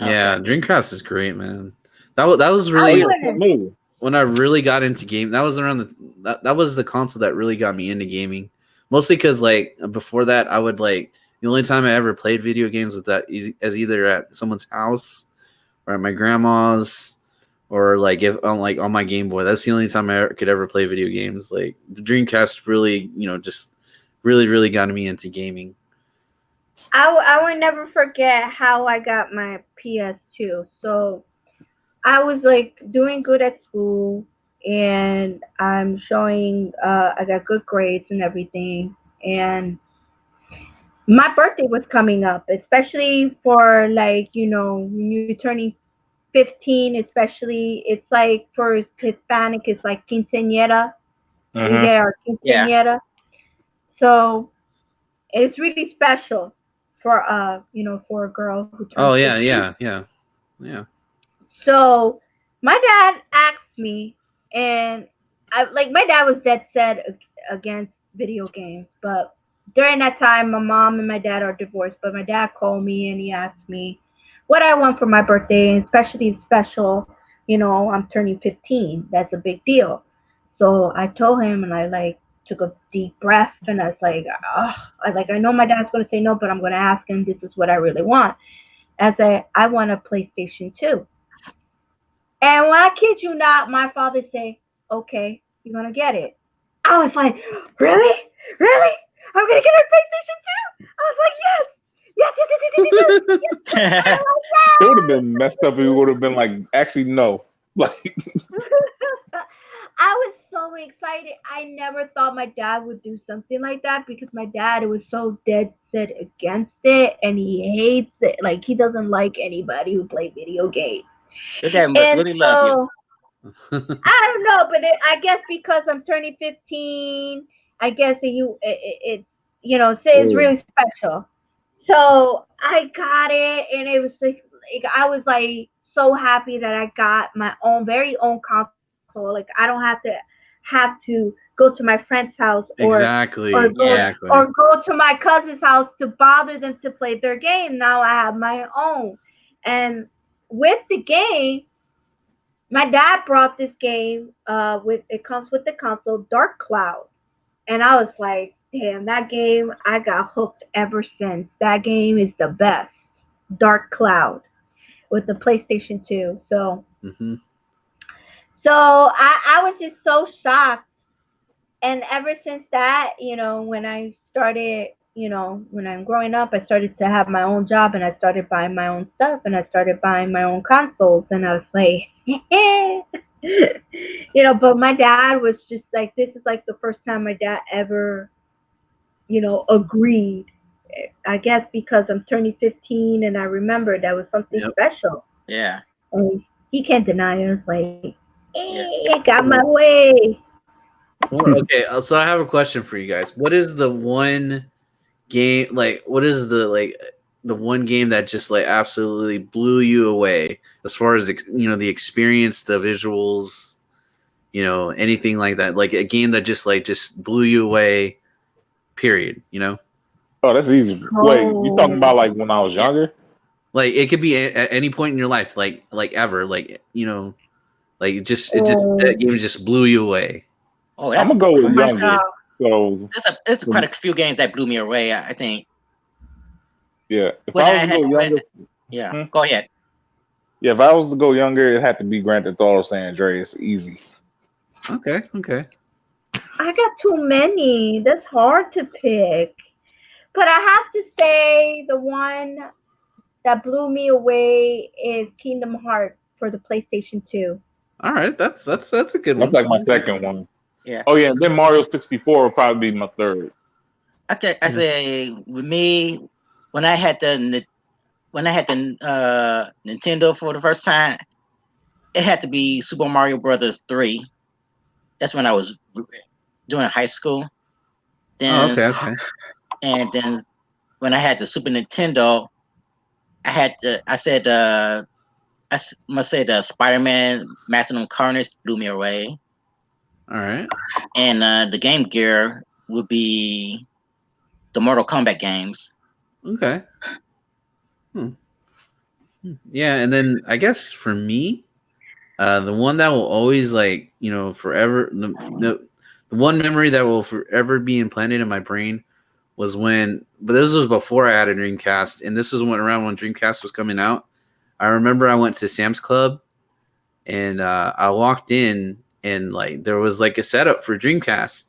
Speaker 3: okay.
Speaker 4: yeah. Dreamcast is great, man. That was
Speaker 1: I
Speaker 2: Oh
Speaker 4: really
Speaker 2: yeah,
Speaker 1: wouldn't.
Speaker 2: familiar.
Speaker 4: when I really got into game. That was around that was the console that really got me into gaming. Mostly because like before that, I would like the only time I ever played video games was as either at someone's house or at my grandma's or like if on like on my Game Boy. That's the only time could ever play video games. Like the Dreamcast really, just really got me into gaming.
Speaker 1: I would never forget how I got my PS2. So I was like doing good at school, and I'm showing. I got good grades and everything, and my birthday was coming up, especially for like when you're turning 15, especially it's like for Hispanic, it's like quinceañera. We
Speaker 2: Hmm.
Speaker 1: get our
Speaker 3: Yeah.
Speaker 1: quinceañera, so it's really special for for a girl who turns
Speaker 4: Oh yeah,
Speaker 1: 15.
Speaker 4: yeah.
Speaker 1: So my dad asked me, and I like my dad was dead set against video games, but during that time, my mom and my dad are divorced. But my dad called me and he asked me what I want for my birthday, and especially special. I'm turning 15. That's a big deal. So I told him, and I like took a deep breath, and I was like, oh, I know my dad's gonna say no, but I'm gonna ask him. This is what I really want. I want a PlayStation 2. And when I kid you not, my father say, "Okay, you're gonna get it." I was like, "Really? Really? I'm gonna get a PlayStation 2?" I was like, "Yes, yes, yes, yes, yes, yes, yes, yes." I
Speaker 3: Yeah.
Speaker 1: was
Speaker 2: It would have been messed up if it would have been like actually no. Like
Speaker 1: like, I was so excited. I never thought my dad would do something like that because my dad was so dead set against it, and he hates it. Like he doesn't like anybody who play video games.
Speaker 3: Your dad must
Speaker 1: And
Speaker 3: really love you.
Speaker 1: so I don't know, but I guess because I'm turning 15, I guess it's
Speaker 2: oh,
Speaker 1: really special. So I got it, and it was like I was like so happy that I got my own very own console. Like I don't have to have have to go to my friend's house
Speaker 4: Exactly.
Speaker 3: Yeah.
Speaker 1: or go to my cousin's house to bother them to play their game. Now I have my own. And with the game, my dad brought this game with it comes with the console Dark Cloud. And I was like, damn, that game I got hooked ever since. That game is the best. Dark Cloud with the PlayStation 2.
Speaker 4: Hmm.
Speaker 1: So I was just so shocked. And ever since that, when I started, when I'm growing up, I started to have my own job and I started buying my own stuff and I started buying my own consoles. And I was like, but my dad was just like, this is like the first time my dad ever, agreed. I guess because I'm turning 15 and I remember that was something
Speaker 4: Yep.
Speaker 1: special.
Speaker 3: Yeah.
Speaker 1: And he can't deny it. I was like,
Speaker 3: Yeah.
Speaker 1: hey, it got my way.
Speaker 4: Well, okay, so I have a question for you guys. What is the one game what is the one game that just like absolutely blew you away as far as the experience, the visuals, anything like that, like a game that just blew you away, period,
Speaker 2: Oh, that's easy. Wait, you talking
Speaker 1: Oh,
Speaker 2: about like when I was
Speaker 3: Yeah.
Speaker 2: younger?
Speaker 4: like it could be at any point in your life, like ever, like it just that
Speaker 1: oh,
Speaker 4: game just blew you away.
Speaker 3: Oh,
Speaker 2: I'm
Speaker 3: that's
Speaker 2: gonna go
Speaker 1: oh
Speaker 2: with
Speaker 1: my
Speaker 2: younger.
Speaker 1: God.
Speaker 2: So
Speaker 3: it's quite a few games that blew me away. I think
Speaker 2: yeah, if
Speaker 3: when
Speaker 2: I
Speaker 3: I
Speaker 2: was to
Speaker 3: had
Speaker 2: go
Speaker 3: when
Speaker 2: younger,
Speaker 3: yeah.
Speaker 2: hmm?
Speaker 3: Go ahead.
Speaker 2: Yeah, if I was to go younger, it had to be Grand Theft Auto San Andreas. Easy.
Speaker 4: Okay.
Speaker 1: I got too many. That's hard to pick. But I have to say the one that blew me away is Kingdom Hearts for the PlayStation 2.
Speaker 4: All right, that's a good
Speaker 2: That's
Speaker 4: one.
Speaker 2: like my second one.
Speaker 3: Yeah.
Speaker 2: Oh yeah, and then Mario 64 would probably be my third.
Speaker 3: Okay. I
Speaker 4: Yeah.
Speaker 3: say with me when I had the Nintendo for the first time, it had to be Super Mario Brothers 3. That's when I was doing high school.
Speaker 4: Oh,
Speaker 3: Then
Speaker 4: okay.
Speaker 3: and then when I had the Super Nintendo, I must say the Spider-Man Maximum Carnage blew me away,
Speaker 4: All right.
Speaker 3: and the Game Gear would be the Mortal Kombat games.
Speaker 4: Okay. Hmm. Yeah, and then I guess for me, the one that will always forever the one memory that will forever be implanted in my brain was but this was before I had a Dreamcast, and this was around when Dreamcast was coming out. I remember I went to Sam's Club, and I walked in, and like there was like a setup for Dreamcast,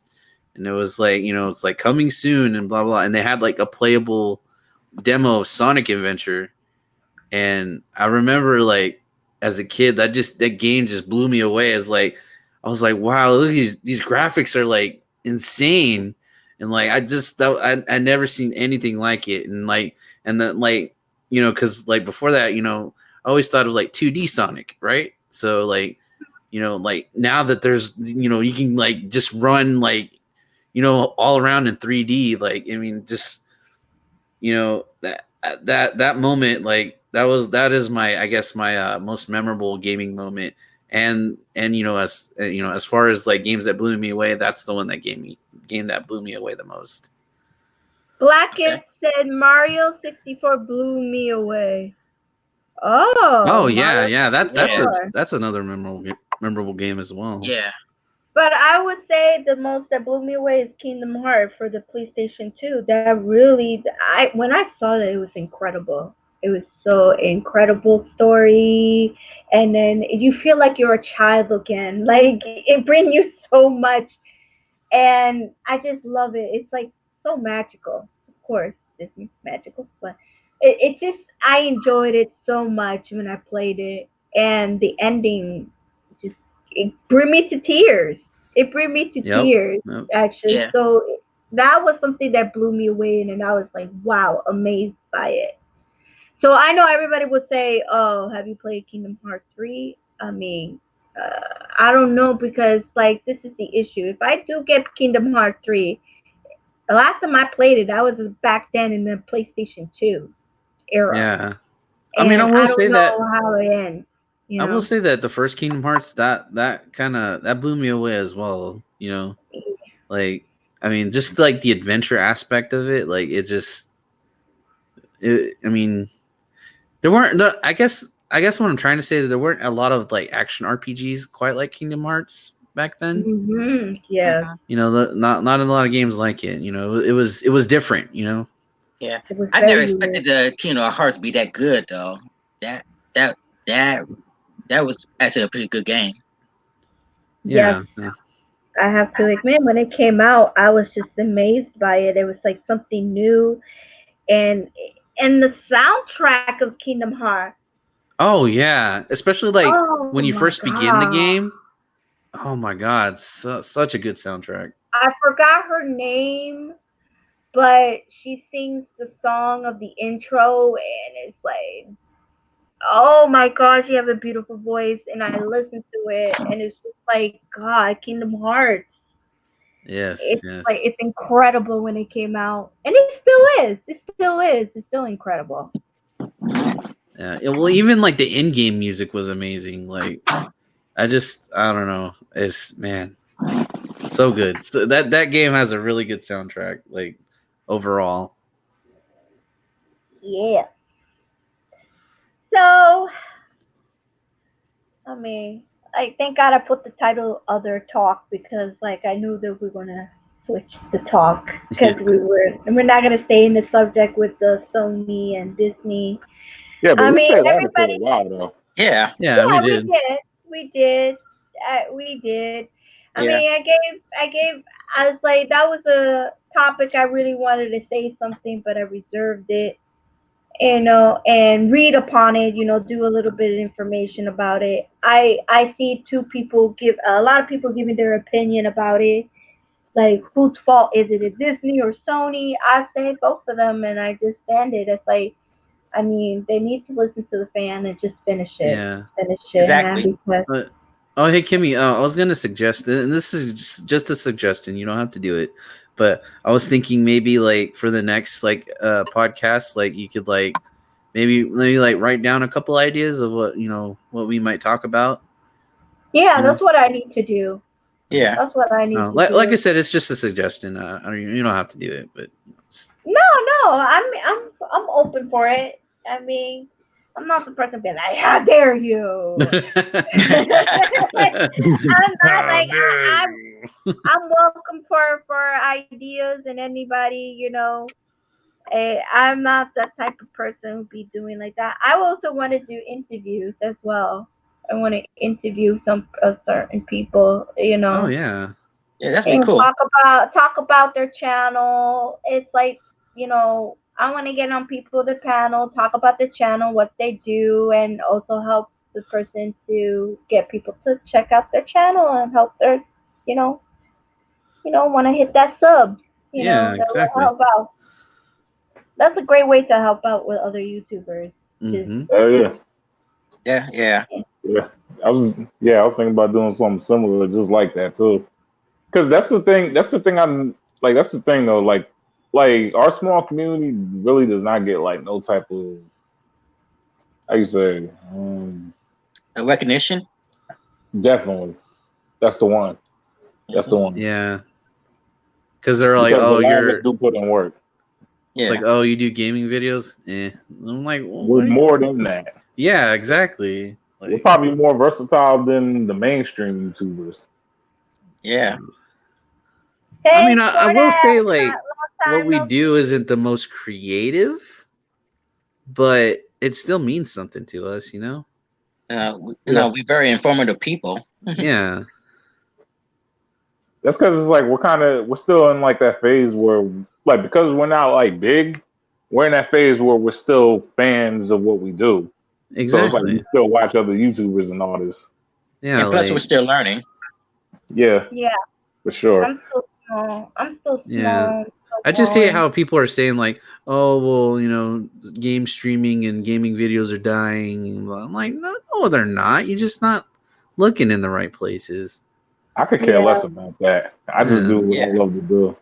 Speaker 4: and it was like it's like coming soon and blah blah, and they had like a playable demo of Sonic Adventure. And I remember like as a kid that game just blew me away. As like I was like, wow, look, these graphics are like insane. And like I never seen anything like it. And like and then like because like before that, I always thought of like 2D Sonic, right? So like like now that there's you can like just run like all around in 3D, like I mean just that moment, like that is my, I guess, my most memorable gaming moment. And as far as like games that blew me away, that's the one that game that blew me away the most.
Speaker 3: Okay.
Speaker 1: Blackett said Mario 64 blew me away. Oh,
Speaker 4: Oh yeah,
Speaker 1: Mario
Speaker 4: yeah,
Speaker 3: Yeah.
Speaker 1: 64.
Speaker 4: that's another memorable game as well.
Speaker 3: Yeah.
Speaker 1: But I would say the most that blew me away is Kingdom Hearts for the PlayStation 2. That really, when I saw that, it was incredible. It was so incredible story, and then you feel like you're a child again. Like it brings you so much, and I just love it. It's like so magical. Of course, Disney's magical, but it just I enjoyed it so much when I played it, and the ending just it bring me to tears. It bring me to
Speaker 4: Yep.
Speaker 1: tears
Speaker 4: Yep.
Speaker 1: actually.
Speaker 3: Yeah.
Speaker 1: So that was something that blew me away, and I was like, wow, amazed by it. So I know everybody would say, "Oh, have you played Kingdom Hearts 3?" I mean, I don't know because like this is the issue. If I do get Kingdom Hearts 3, the last time I played it, I was back then in the PlayStation 2 era,
Speaker 4: Yeah. I mean,
Speaker 1: and I don't know how it ends. You
Speaker 4: I will
Speaker 1: know,
Speaker 4: say that the first Kingdom Hearts that blew me away as well. You know, like I mean, just like the adventure aspect of it, like it just. I mean, there weren't. I guess what I'm trying to say is there weren't a lot of like action RPGs quite like Kingdom Hearts back then.
Speaker 1: Yeah,
Speaker 4: You know, not a lot of games like it. You know, it was different. You know.
Speaker 3: Yeah,
Speaker 1: it was
Speaker 3: I never
Speaker 1: very unique.
Speaker 3: expected the Kingdom Hearts to be that good though. That that that that was actually a pretty good game.
Speaker 1: Yes,
Speaker 4: Yeah. Yeah.
Speaker 1: I have to admit, when it came out, I was just amazed by it. It was like something new, and the soundtrack of Kingdom Hearts.
Speaker 4: Oh yeah, especially like
Speaker 1: Oh
Speaker 4: when you
Speaker 1: my
Speaker 4: first begin the
Speaker 1: god!
Speaker 4: game. Oh my god, such a good soundtrack.
Speaker 1: I forgot her name, but she sings the song of the intro, and it's like, oh my gosh, you have a beautiful voice, and I listen to it, and it's just like, God, Kingdom Hearts.
Speaker 4: Yes,
Speaker 1: It's like
Speaker 4: yes.
Speaker 1: it's incredible when it came out, and it still is. It still is. It's still incredible.
Speaker 4: Yeah. Well, even like the in-game music was amazing. Like I don't know. It's man, so good. So that game has a really good soundtrack. Like overall.
Speaker 1: Yeah. So, I mean, like, thank God I put the title "Other Talk" because, like, I knew that we were gonna switch the talk because
Speaker 4: Yeah.
Speaker 1: we're not gonna stay in the subject with the Sony and Disney.
Speaker 2: Yeah, but
Speaker 1: I
Speaker 2: we
Speaker 1: mean,
Speaker 2: stayed on it for a
Speaker 1: everybody.
Speaker 2: while though.
Speaker 3: Yeah,
Speaker 4: Yeah, we
Speaker 1: Yeah, we
Speaker 4: did.
Speaker 1: did. We did. We did. I
Speaker 3: yeah,
Speaker 1: mean, I was like, that was a topic I really wanted to say something, but I reserved it, and read upon it, do a little bit of information about it. I see a lot of people giving their opinion about it. Like, whose fault is it? Is Disney or Sony? I say both of them, and I just stand it. It's like, I mean, they need to listen to the fan and just
Speaker 4: Yeah.
Speaker 1: finish it, man.
Speaker 3: exactly.
Speaker 1: Because
Speaker 4: But oh, hey Kimmy, I was gonna suggest, and this is just a suggestion. You don't have to do it, but I was thinking maybe like for the next like podcast, like you could like maybe like write down a couple ideas of what we might talk about.
Speaker 1: yeah,
Speaker 4: You know,
Speaker 1: that's what I need to do.
Speaker 3: Yeah,
Speaker 1: That's what I need to
Speaker 4: like I
Speaker 1: do.
Speaker 4: said, it's just a suggestion. I mean, you don't have to do it, but
Speaker 1: No, no, I'm open for it. I mean, I'm not the person being like, "How dare you?" I'm not
Speaker 2: How
Speaker 1: like
Speaker 2: dare
Speaker 1: I,
Speaker 2: you?
Speaker 1: I'm welcome for ideas and anybody, I'm not that type of person who be doing like that. I also want to do interviews as well. I want to interview some certain people,
Speaker 4: oh yeah,
Speaker 3: yeah, that's pretty
Speaker 1: and
Speaker 3: cool.
Speaker 1: talk about their channel. It's like, I want to get on people's panel, talk about the channel, what they do, and also help the person to get people to check out their channel and help their, you know, want to hit that sub.
Speaker 4: yeah,
Speaker 1: That will
Speaker 4: exactly.
Speaker 1: help out. That's a great way to help out with other YouTubers. Just
Speaker 4: Mm-hmm.
Speaker 2: Oh yeah,
Speaker 3: Yeah, yeah,
Speaker 2: yeah. I was thinking about doing something similar, just like that too. Because that's the thing. That's the thing. I'm like. That's the thing though. Like our small community really does not get like no type of, how you say,
Speaker 3: a recognition.
Speaker 2: definitely. That's the one. That's the
Speaker 3: Hmm.
Speaker 2: one.
Speaker 4: Yeah, because they're like,
Speaker 2: Because a
Speaker 4: oh,
Speaker 2: lot of us
Speaker 4: you're.
Speaker 2: do put in work.
Speaker 4: It's like,
Speaker 3: Yeah,
Speaker 4: oh, you do gaming videos? I'm like, well,
Speaker 2: We're
Speaker 4: what?
Speaker 2: more than that.
Speaker 4: Yeah, exactly.
Speaker 2: We're
Speaker 4: Like,
Speaker 2: probably more versatile than the mainstream YouTubers.
Speaker 3: yeah,
Speaker 4: I mean,
Speaker 1: thanks
Speaker 4: I
Speaker 1: for
Speaker 4: will
Speaker 1: that.
Speaker 4: say like what
Speaker 1: Long time
Speaker 4: we
Speaker 1: no
Speaker 4: do
Speaker 1: see.
Speaker 4: isn't the most creative, but it still means something to us, you know?
Speaker 2: Yeah.
Speaker 3: we very informative people.
Speaker 4: Yeah,
Speaker 2: That's because it's like we're still in like that phase where, like, because we're not like big, we're in that phase where we're still fans of what we do. So it's like we
Speaker 4: exactly.
Speaker 2: still watch other YouTubers and all this.
Speaker 4: Yeah,
Speaker 3: And plus, we're
Speaker 4: like
Speaker 3: still learning.
Speaker 2: Yeah,
Speaker 1: Yeah,
Speaker 2: for sure.
Speaker 1: I'm still small. I'm still
Speaker 4: yeah.
Speaker 1: small. Still
Speaker 4: I just hate
Speaker 1: growing.
Speaker 4: how people are saying like, "Oh, well, game streaming and gaming videos are dying." I'm like, no, they're not. You're just not looking in the right places.
Speaker 2: I could care
Speaker 1: Yeah,
Speaker 2: less about that. I just
Speaker 4: Yeah.
Speaker 2: do what I
Speaker 3: Yeah,
Speaker 2: love to do.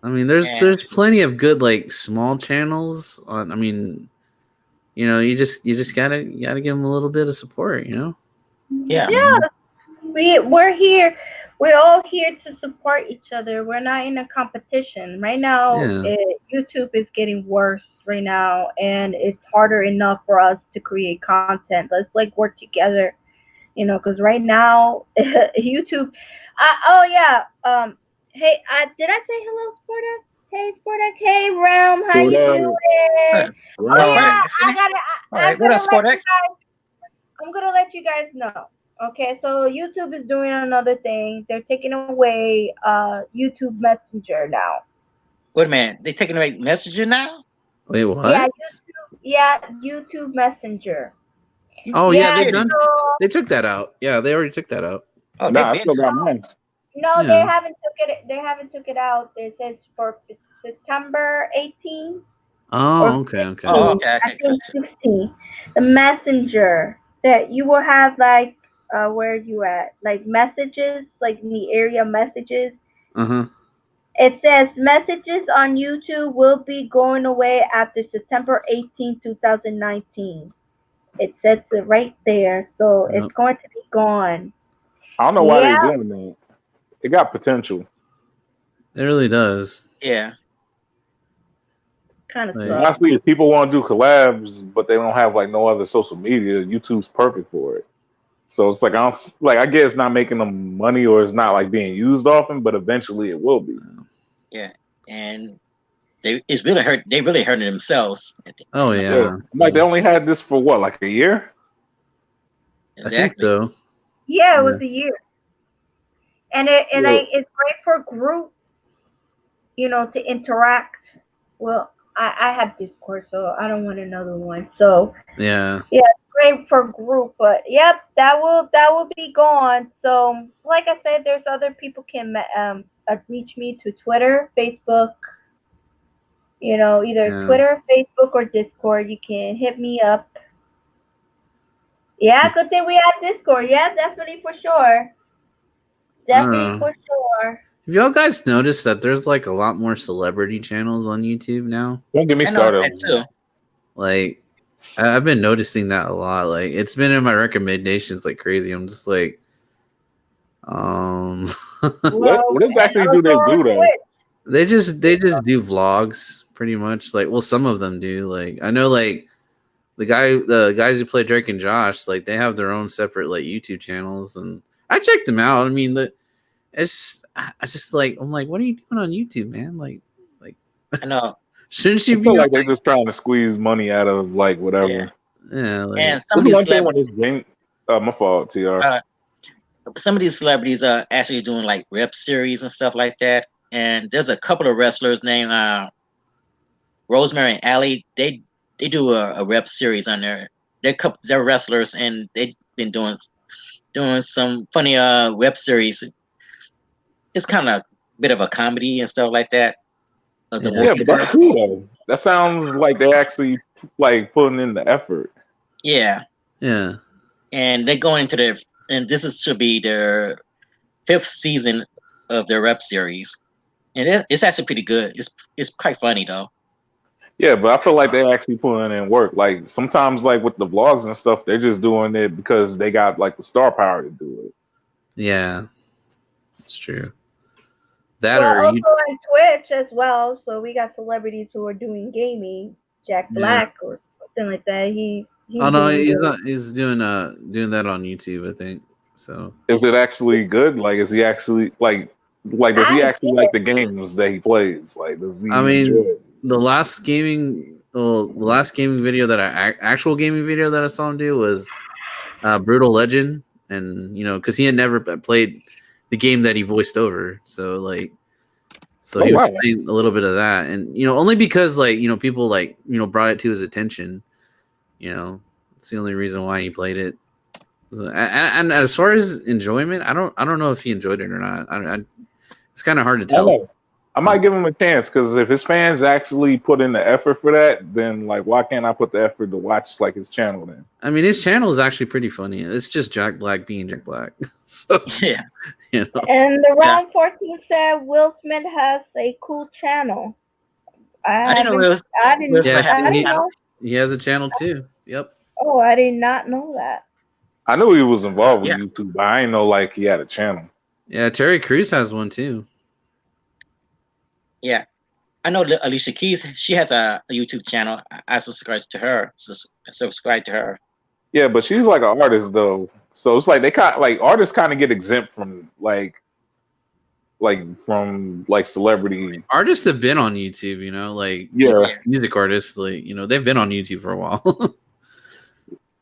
Speaker 4: I mean, there's
Speaker 3: and
Speaker 4: there's plenty of good like small channels on. I mean, you just gotta give them a little bit of support.
Speaker 3: yeah,
Speaker 1: yeah. We're here. we're all here to support each other. We're not in a competition right now.
Speaker 4: Yeah.
Speaker 1: YouTube is getting worse right now, and it's harder enough for us to create content. Let's like work together, because right now YouTube. Oh yeah. Hey, did I say hello, Sportak? Hey, Sportak. Hey, Realm. How
Speaker 2: What
Speaker 1: you
Speaker 2: up?
Speaker 1: doing? Oh
Speaker 3: Sport
Speaker 2: Around.
Speaker 1: yeah.
Speaker 3: X, isn't
Speaker 1: I
Speaker 3: it?
Speaker 1: gotta.
Speaker 3: All
Speaker 1: I'm
Speaker 3: right. What up,
Speaker 1: gonna let
Speaker 3: Sport
Speaker 1: you
Speaker 3: X?
Speaker 1: guys. I'm gonna let you guys know. Okay, so YouTube is doing another thing. They're taking away YouTube Messenger now.
Speaker 3: Wait a minute. They taking away Messenger now?
Speaker 4: Wait,
Speaker 1: Yeah,
Speaker 4: what?
Speaker 1: YouTube Messenger.
Speaker 3: You
Speaker 4: Oh
Speaker 3: you
Speaker 4: yeah,
Speaker 1: Yeah,
Speaker 4: they
Speaker 3: kidding?
Speaker 4: done.
Speaker 1: so
Speaker 4: They took that out. Yeah, they already took that out.
Speaker 3: Oh, they
Speaker 2: Nah, I
Speaker 3: been
Speaker 2: still got mine.
Speaker 1: no, they
Speaker 4: Yeah.
Speaker 1: haven't took it. They haven't took it out. It says for September 18th or
Speaker 4: Oh, okay, okay.
Speaker 3: Oh,
Speaker 1: 16.
Speaker 3: okay,
Speaker 1: I
Speaker 3: okay,
Speaker 1: think
Speaker 3: gotcha.
Speaker 1: 16. The Messenger that you will have like where you at? Like messages, like in the area messages.
Speaker 4: Uh-huh.
Speaker 1: It says messages on YouTube will be going away after September 18, 2019. It says it right there. So it's
Speaker 4: Yep.
Speaker 1: going to be gone.
Speaker 2: I don't know why
Speaker 1: Yeah,
Speaker 2: they're doing that. It got potential.
Speaker 4: It really does.
Speaker 3: Yeah.
Speaker 1: kind of
Speaker 4: Like,
Speaker 1: sucks.
Speaker 2: Honestly, if people want to do collabs, but they don't have like no other social media, YouTube's perfect for it. So it's like I get it's not making them money or it's not like being used often, but eventually it will be.
Speaker 3: Yeah. And it's really hurt. They really hurting themselves
Speaker 4: oh
Speaker 3: in the
Speaker 2: Yeah,
Speaker 4: yeah.
Speaker 2: like
Speaker 4: Yeah.
Speaker 2: they only had this for what, like a year?
Speaker 4: I think
Speaker 3: exactly.
Speaker 4: so.
Speaker 1: Yeah, it
Speaker 4: Yeah.
Speaker 1: was a year,
Speaker 2: Yeah,
Speaker 1: it's great for group, to interact. Well, I have Discord, so I don't want another one. So
Speaker 4: Yeah.
Speaker 1: yeah, it's great for group, but yep, that will be gone. So like I said, there's other people can reach me to Twitter, Facebook. Either
Speaker 4: Yeah.
Speaker 1: Twitter, Facebook, or Discord. You can hit me up. Yeah, good thing we have Discord. Yeah, definitely for sure.
Speaker 4: I don't
Speaker 1: Definitely
Speaker 4: know.
Speaker 1: for sure.
Speaker 4: Have y'all guys noticed that there's like a lot more celebrity channels on YouTube now?
Speaker 2: don't get me
Speaker 3: I know
Speaker 2: started
Speaker 3: that
Speaker 2: on
Speaker 3: too.
Speaker 2: that.
Speaker 4: Like, I've been noticing that a lot. Like, it's been in my recommendations like crazy. I'm just like, um,
Speaker 1: Well,
Speaker 2: What
Speaker 1: and
Speaker 2: exactly do
Speaker 1: also
Speaker 2: they
Speaker 1: on
Speaker 2: do though?
Speaker 1: Twitch.
Speaker 4: they just do vlogs pretty much. Like, well, some of them do. Like, I know like the guys who play Drake and Josh, like they have their own separate like YouTube channels, and I checked them out. I mean, I just like I'm like, what are you doing on YouTube, man? Like
Speaker 3: I know.
Speaker 4: shouldn't
Speaker 2: I
Speaker 4: you be
Speaker 2: feel
Speaker 4: on?
Speaker 2: like they're just trying to squeeze money out of like
Speaker 3: Yeah.
Speaker 2: whatever.
Speaker 4: Yeah, like
Speaker 3: And some
Speaker 2: This
Speaker 3: of
Speaker 2: is
Speaker 3: these
Speaker 2: one thing when
Speaker 3: celebrities,
Speaker 2: this game. My fault, Tr.
Speaker 3: uh, are actually doing like rep series and stuff like that. And there's a couple of wrestlers named Rosemary and Allie. They do a rep series on there. They're wrestlers and they've been doing some funny web series. It's kind of a bit of a comedy and stuff like that of the
Speaker 4: yeah,
Speaker 2: Yeah, but that's
Speaker 3: multiverse.
Speaker 2: cool though. That sounds like they actually like putting in the effort.
Speaker 3: Yeah,
Speaker 4: yeah.
Speaker 3: and they go into their and this is should be their fifth season of their rep series, and it's actually pretty good. It's quite funny though.
Speaker 2: Yeah, but I feel like they actually putting in work. Like sometimes, like with the vlogs and stuff, they're just doing it because they got like the star power to do it.
Speaker 4: Yeah, it's true. That
Speaker 1: Well,
Speaker 4: or
Speaker 1: also
Speaker 4: you,
Speaker 1: on Twitch as well. So we got celebrities who are doing gaming. Jack
Speaker 4: yeah.
Speaker 1: Black or something like that.
Speaker 4: Oh
Speaker 1: He's
Speaker 4: no,
Speaker 1: doing
Speaker 4: he's
Speaker 1: good.
Speaker 4: not. He's doing that on YouTube, I think. So
Speaker 2: Is it actually good? Like, is he actually like does
Speaker 1: I
Speaker 2: he actually
Speaker 1: get
Speaker 2: like
Speaker 1: it.
Speaker 2: the games that he plays? Like, does
Speaker 4: I
Speaker 2: he enjoy
Speaker 4: mean,
Speaker 2: it?
Speaker 4: the last gaming video that actual gaming video that I saw him do was Brutal Legend, and because he had never played the game that he voiced over, so
Speaker 2: Oh
Speaker 4: he was
Speaker 2: wow!
Speaker 4: playing a little bit of that, and only because people brought it to his attention. It's the only reason why he played it. So, and as far as enjoyment, I don't know if he enjoyed it or not. It's kind of hard to
Speaker 2: I don't
Speaker 4: tell.
Speaker 2: know. I might give him a chance because if his fans actually put in the effort for that, then like, why can't I put the effort to watch like his channel then?
Speaker 4: I mean, his channel is actually pretty funny. It's just Jack Black being Jack Black. So,
Speaker 3: Yeah,
Speaker 4: you know.
Speaker 1: And the
Speaker 3: yeah.
Speaker 1: round 14 said Will Smith has a cool channel. I
Speaker 3: I didn't know
Speaker 1: haven't. I
Speaker 3: Will
Speaker 1: didn't.
Speaker 3: Smith
Speaker 4: Yes,
Speaker 3: had
Speaker 1: I
Speaker 3: a
Speaker 1: didn't
Speaker 3: channel.
Speaker 1: know.
Speaker 4: he has a channel too. Yep.
Speaker 1: Oh, I did not know that.
Speaker 2: I knew he was involved with
Speaker 3: Yeah,
Speaker 2: YouTube, but I didn't know like he had a channel.
Speaker 4: Yeah, Terry Crews has one too.
Speaker 3: Yeah, I know Alicia Keys. She has a YouTube channel. I subscribe to her. Subscribe to her.
Speaker 2: Yeah, but she's like an artist though, so it's like they kind like artists kind of get exempt from like celebrity.
Speaker 4: Artists have been on YouTube, like
Speaker 2: Yeah,
Speaker 4: music artists, like they've been on YouTube for a while.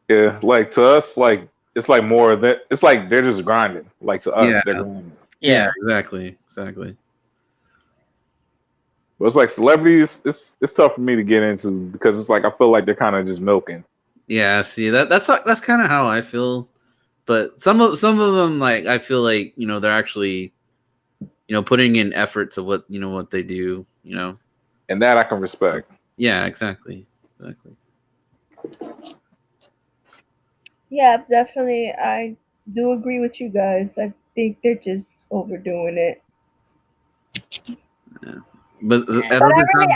Speaker 2: yeah. Like to us, like it's like more of that. It's like they're just grinding. Like to
Speaker 4: Yeah,
Speaker 2: us, they're grinding.
Speaker 4: yeah,
Speaker 3: Yeah,
Speaker 4: exactly.
Speaker 2: But it's like celebrities. It's tough for me to get into because it's like I feel like they're kind of just milking.
Speaker 4: Yeah, see that's kind of how I feel. But some of them, like I feel like they're actually putting in effort to what they do.
Speaker 2: And that I can respect.
Speaker 4: Yeah, exactly.
Speaker 1: Yeah, definitely. I do agree with you guys. I think they're just overdoing it.
Speaker 4: Yeah. But at
Speaker 1: But
Speaker 4: other times,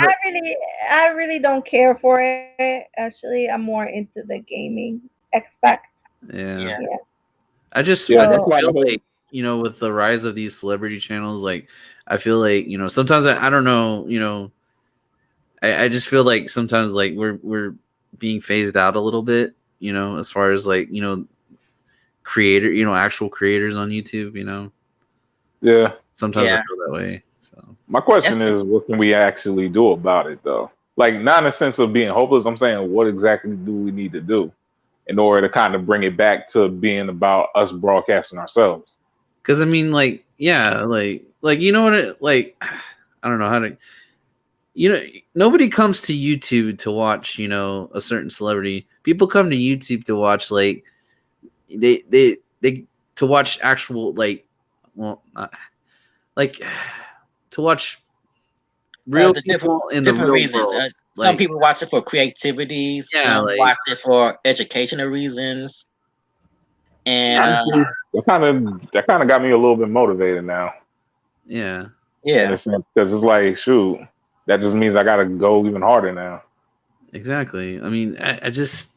Speaker 1: I really don't care for it. Actually, I'm more into the gaming aspect.
Speaker 4: yeah.
Speaker 1: Yeah.
Speaker 3: yeah.
Speaker 4: I
Speaker 2: Yeah,
Speaker 4: just
Speaker 2: that's
Speaker 1: So
Speaker 2: why the
Speaker 4: feel
Speaker 2: whole
Speaker 4: like with the rise of these celebrity channels, like I feel like sometimes I don't know, I just feel like sometimes like we're being phased out a little bit, as far as like creator, actual creators on YouTube,
Speaker 2: yeah.
Speaker 4: sometimes I
Speaker 3: Yeah,
Speaker 4: feel that way. So
Speaker 2: My
Speaker 3: that's
Speaker 2: question is, what can we actually do about it though? Like, not in a sense of being hopeless. I'm saying, what exactly do we need to do in order to kind of bring it back to being about us broadcasting ourselves?
Speaker 4: because I mean, like, yeah, like you know what it like. I don't know how to. Nobody comes to YouTube to watch, a certain celebrity. People come to YouTube to watch like they to watch actual like, well, not, like to watch real
Speaker 3: the
Speaker 4: people in the
Speaker 3: different
Speaker 4: real
Speaker 3: reasons.
Speaker 4: world.
Speaker 3: Some
Speaker 4: Like,
Speaker 3: people watch it for creativity.
Speaker 4: yeah,
Speaker 3: Some
Speaker 4: like
Speaker 3: watch it for educational reasons, and
Speaker 2: Honestly, that kind of got me a little bit motivated now,
Speaker 4: yeah,
Speaker 2: in a
Speaker 3: yeah,
Speaker 2: sense, because it's like, shoot, that just means I got to go even harder now.
Speaker 4: exactly. I mean, I just,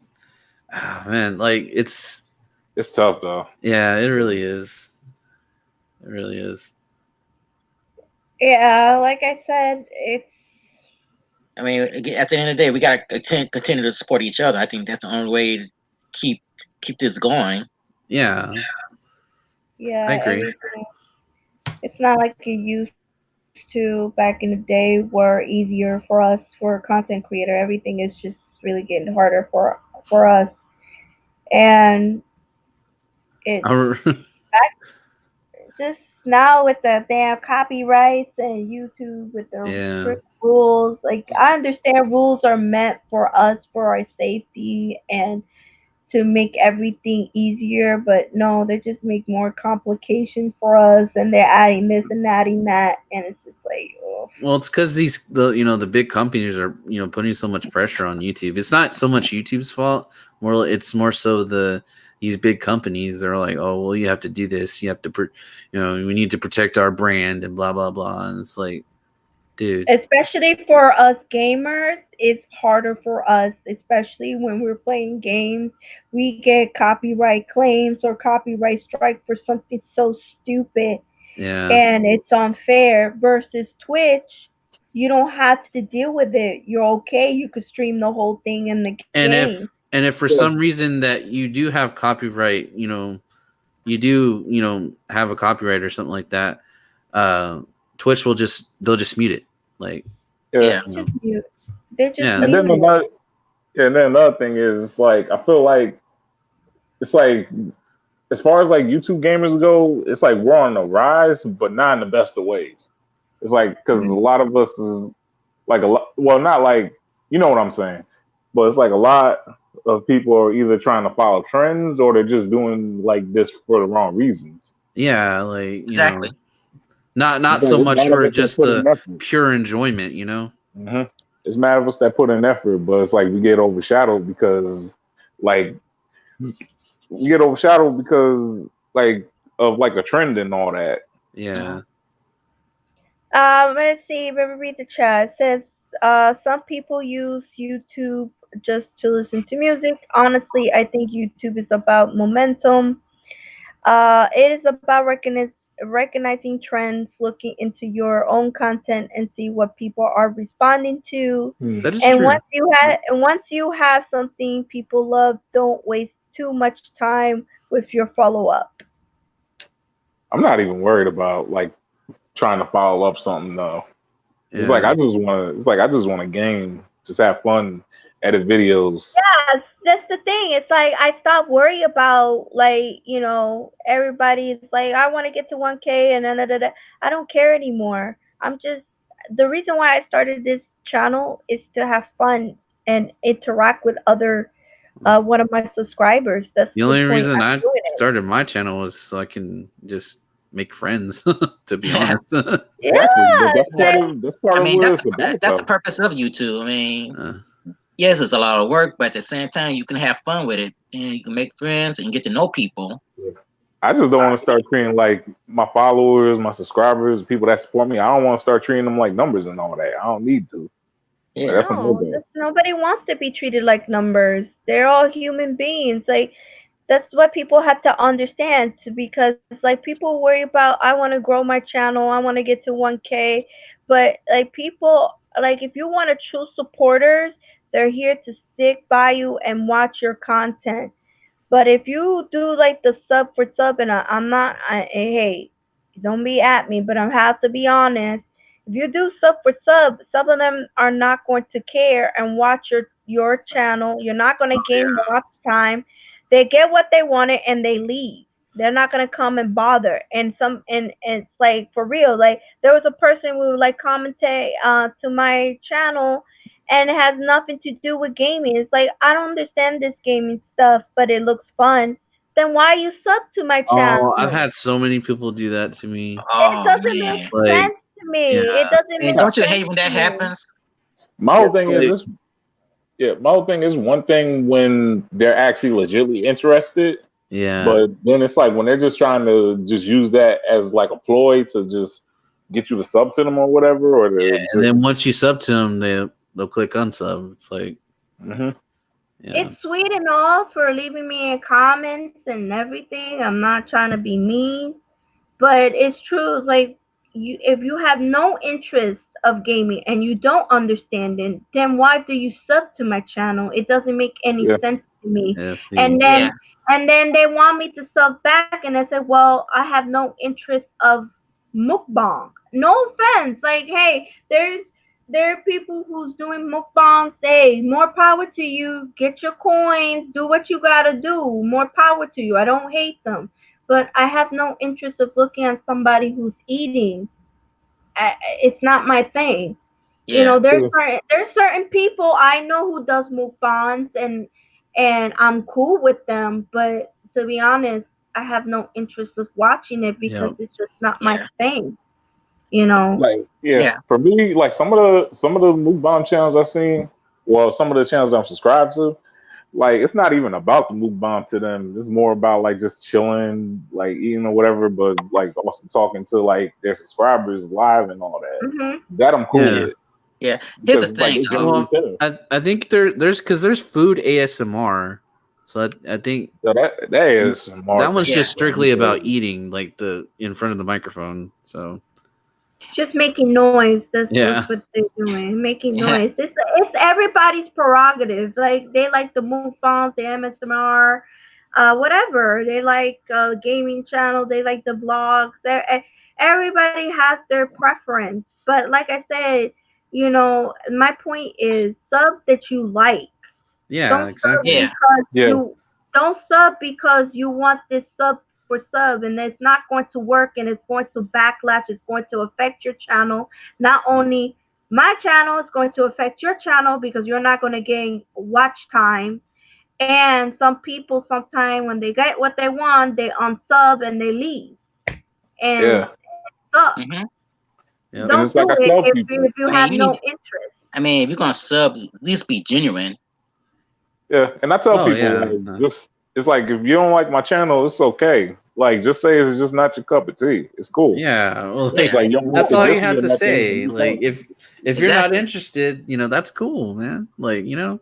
Speaker 4: man, like
Speaker 2: It's tough though.
Speaker 4: yeah, it really is. It really is.
Speaker 1: yeah, like I said, it's
Speaker 3: I mean, at the end of the day, we got to continue to support each other. I think that's the only way to keep keep this going.
Speaker 4: Yeah, I
Speaker 1: yeah,
Speaker 4: agree.
Speaker 1: everything. It's not like it used to back in the day were easier for us for a content creator. Everything is just really getting harder for us, and it's just now with the damn copyrights and YouTube with the
Speaker 4: Yeah.
Speaker 1: strict rules. Like I understand rules are meant for us for our safety and to make everything easier, but no, they just make more complications for us, and they're adding this and adding that, and it's just like, oh,
Speaker 4: Well, it's because the big companies are putting so much pressure on YouTube. It's not so much YouTube's fault. It's more so these big companies. They're like, oh well, you have to do this. You have to, we need to protect our brand and blah blah blah. And it's like, dude,
Speaker 1: especially for us gamers, it's harder for us, especially when we're playing games. We get copyright claims or copyright strike for something so stupid,
Speaker 4: yeah.
Speaker 1: and it's unfair. Versus Twitch, you don't have to deal with it. You're okay. You could stream the whole thing in the
Speaker 4: And
Speaker 1: game.
Speaker 4: if for
Speaker 2: Yeah,
Speaker 4: some reason that you do have copyright, you do have a copyright or something like that, uh, Twitch they'll just mute it. Like,
Speaker 2: yeah.
Speaker 3: Yeah,
Speaker 1: Just mute. They're just
Speaker 4: yeah,
Speaker 2: And then
Speaker 1: muting.
Speaker 2: another, and then another thing is, it's like I feel like it's like as far as like YouTube gamers go, it's like we're on the rise, but not in the best of ways. It's like because a lot of us is like a lot. Well, not like you know what I'm saying, but it's like a lot of people are either trying to follow trends or they're just doing like this for the wrong reasons.
Speaker 4: yeah, like
Speaker 3: exactly.
Speaker 4: not
Speaker 2: But
Speaker 4: so
Speaker 2: it's
Speaker 4: much
Speaker 2: mad of
Speaker 4: for
Speaker 2: us that
Speaker 4: just
Speaker 2: put in
Speaker 4: the
Speaker 2: effort.
Speaker 4: pure enjoyment,
Speaker 2: hmm It's mad of us that put in effort, but it's like we get overshadowed because like we get overshadowed because like of like a trend and all that.
Speaker 3: Mhm.
Speaker 4: Yeah.
Speaker 1: Let's see. Let me read the chat. It says, some people use YouTube just to listen to music. Honestly, I think YouTube is about momentum. It is about recognizing trends, looking into your own content and see what people are responding to.
Speaker 2: Hmm.
Speaker 4: That is
Speaker 1: And
Speaker 4: true.
Speaker 1: once you have something people love, don't waste too much time with your follow up.
Speaker 2: I'm not even worried about like trying to follow up something though. It's like
Speaker 4: Yeah.
Speaker 2: I just want to game, just have fun, edit videos.
Speaker 1: Yes, that's the thing. It's like I stopped worrying about like, everybody's like I want to get to 1K and da. I don't care anymore. I'm just the reason why I started this channel is to have fun and interact with other one of my subscribers. That's
Speaker 4: The
Speaker 1: the
Speaker 4: only
Speaker 1: point
Speaker 4: reason
Speaker 1: I'm
Speaker 4: I
Speaker 1: doing it.
Speaker 4: started my channel was so I can just make friends. To be
Speaker 3: Yeah.
Speaker 4: honest.
Speaker 2: Exactly, but
Speaker 1: Yeah,
Speaker 2: that's part
Speaker 3: I
Speaker 2: of
Speaker 3: mean,
Speaker 2: what it's about
Speaker 3: that's the
Speaker 2: though.
Speaker 3: purpose of YouTube. I mean,
Speaker 4: Uh,
Speaker 3: yes, it's a lot of work, but at the same time, you can have fun with it, and you can make friends and get to know people.
Speaker 2: I just don't want to start treating like my followers, my subscribers, people that support me. I don't want to start treating them like numbers and all that. I don't need to. Like,
Speaker 3: Yeah,
Speaker 2: that's a no
Speaker 1: no,
Speaker 2: go.
Speaker 1: nobody wants to be treated like numbers. They're all human beings. Like that's what people have to understand because like people worry about I want to grow my channel, I want to get to 1K, but like people like if you want to true supporters, they're here to stick by you and watch your content. But if you do like the sub for sub, and I'm not, hey, don't be at me, but I have to be honest. If you do sub for sub, some of them are not going to care and watch your channel. You're not going to gain watch time. They get what they wanted and they leave. They're not gonna come and bother. And it's like for real. Like there was a person who would like commentate to my channel and it has nothing to do with gaming. It's like I don't understand this gaming stuff, but it looks fun. Then why you sub to my
Speaker 4: oh, I've
Speaker 1: channel?
Speaker 4: had so many people do that to me.
Speaker 1: It
Speaker 3: oh
Speaker 1: doesn't make
Speaker 3: man,
Speaker 4: Like,
Speaker 1: sense to
Speaker 4: yeah,
Speaker 1: me. It doesn't
Speaker 3: and
Speaker 1: make
Speaker 3: don't you
Speaker 1: sense
Speaker 3: hate when
Speaker 1: to
Speaker 3: that
Speaker 1: me.
Speaker 3: happens?
Speaker 2: My whole
Speaker 4: it's
Speaker 2: thing is
Speaker 4: like,
Speaker 2: this. Yeah, my whole thing is one thing when they're actually legitimately interested,
Speaker 4: yeah,
Speaker 2: but then it's like when they're just trying to just use that as like a ploy to just get you to sub to them or whatever, or to
Speaker 4: and
Speaker 2: just.
Speaker 4: then once you sub to them, they'll click unsub. It's like,
Speaker 2: Hmm.
Speaker 4: yeah,
Speaker 1: It's sweet and all for leaving me in comments and everything. I'm not trying to be mean, but it's true. Like if you have no interest of gaming and you don't understand it, then why do you sub to my channel? It doesn't make any
Speaker 2: Yeah,
Speaker 1: sense to me.
Speaker 4: yeah.
Speaker 1: And
Speaker 4: See,
Speaker 3: Yeah,
Speaker 1: then they want me to sub back, and I said, well, I have no interest of mukbang. No offense, like hey, there are people who's doing mukbangs. Hey, more power to you. Get your coins. Do what you gotta do. More power to you. I don't hate them, but I have no interest of looking at somebody who's eating. It's not my thing.
Speaker 3: yeah,
Speaker 2: yeah,
Speaker 1: There's certain people I know who does mukbangs and I'm cool with them, but to be honest, I have no interest of watching it because
Speaker 4: yeah,
Speaker 1: it's just not my
Speaker 3: yeah,
Speaker 1: thing. You know.
Speaker 2: like yeah.
Speaker 3: yeah,
Speaker 2: For me, like some of the mukbang channels I've seen, well, some of the channels I'm subscribed to, like it's not even about the mukbang to them. It's more about like just chilling, like eating or whatever, but like also talking to like their subscribers live and all that.
Speaker 1: Mhm.
Speaker 2: That I'm cool
Speaker 4: yeah.
Speaker 2: with
Speaker 3: yeah. Here's the
Speaker 2: because it's like
Speaker 3: thing,
Speaker 2: they
Speaker 3: though.
Speaker 2: genuinely
Speaker 4: Well,
Speaker 2: care.
Speaker 4: I think there's because there's food ASMR, so I think
Speaker 2: So that is some more
Speaker 4: that one's
Speaker 2: thing.
Speaker 3: Yeah,
Speaker 4: just strictly about eating, like the in front of the microphone. So
Speaker 1: Just making noise. That's
Speaker 4: yeah,
Speaker 1: what they're doing. Making
Speaker 3: yeah,
Speaker 1: noise. It's everybody's prerogative. Like they like the mukbangs, the MSMR, whatever. They like gaming channel. They like the blogs. Everybody has their preference. But like I said, my point is sub that you like.
Speaker 4: yeah,
Speaker 1: Don't sub
Speaker 4: exactly.
Speaker 3: yeah,
Speaker 1: because
Speaker 2: Yeah,
Speaker 1: you want this sub for sub and it's not going to work and it's going to backlash, it's going to affect your channel. Not only my channel, it's going to affect your channel because you're not going to gain watch time. And some people sometimes when they get what they want, they unsub and they leave. And
Speaker 2: yeah.
Speaker 1: suck.
Speaker 3: hmm
Speaker 4: Yep.
Speaker 2: And
Speaker 1: Don't
Speaker 2: it's like
Speaker 1: do
Speaker 2: I
Speaker 1: it
Speaker 2: tell
Speaker 1: if
Speaker 2: people,
Speaker 1: you
Speaker 3: I mean,
Speaker 1: have
Speaker 3: you
Speaker 1: no
Speaker 3: need.
Speaker 1: interest.
Speaker 3: I mean, if you're gonna sub, at least be genuine.
Speaker 2: yeah, and I tell
Speaker 4: Oh
Speaker 2: people
Speaker 4: yeah.
Speaker 2: like just it's like if you don't like my channel, it's okay. Like just say it's just not your cup of tea. It's cool.
Speaker 4: Yeah, well,
Speaker 2: It's
Speaker 3: Yeah,
Speaker 4: like
Speaker 2: like you don't have
Speaker 4: that's
Speaker 2: to
Speaker 4: all you
Speaker 2: diss me
Speaker 4: have
Speaker 2: or
Speaker 4: to
Speaker 2: nothing.
Speaker 4: say.
Speaker 2: You
Speaker 4: Like
Speaker 2: know?
Speaker 4: if you're not
Speaker 3: exactly.
Speaker 4: interested, that's cool, man. Like
Speaker 2: Yeah,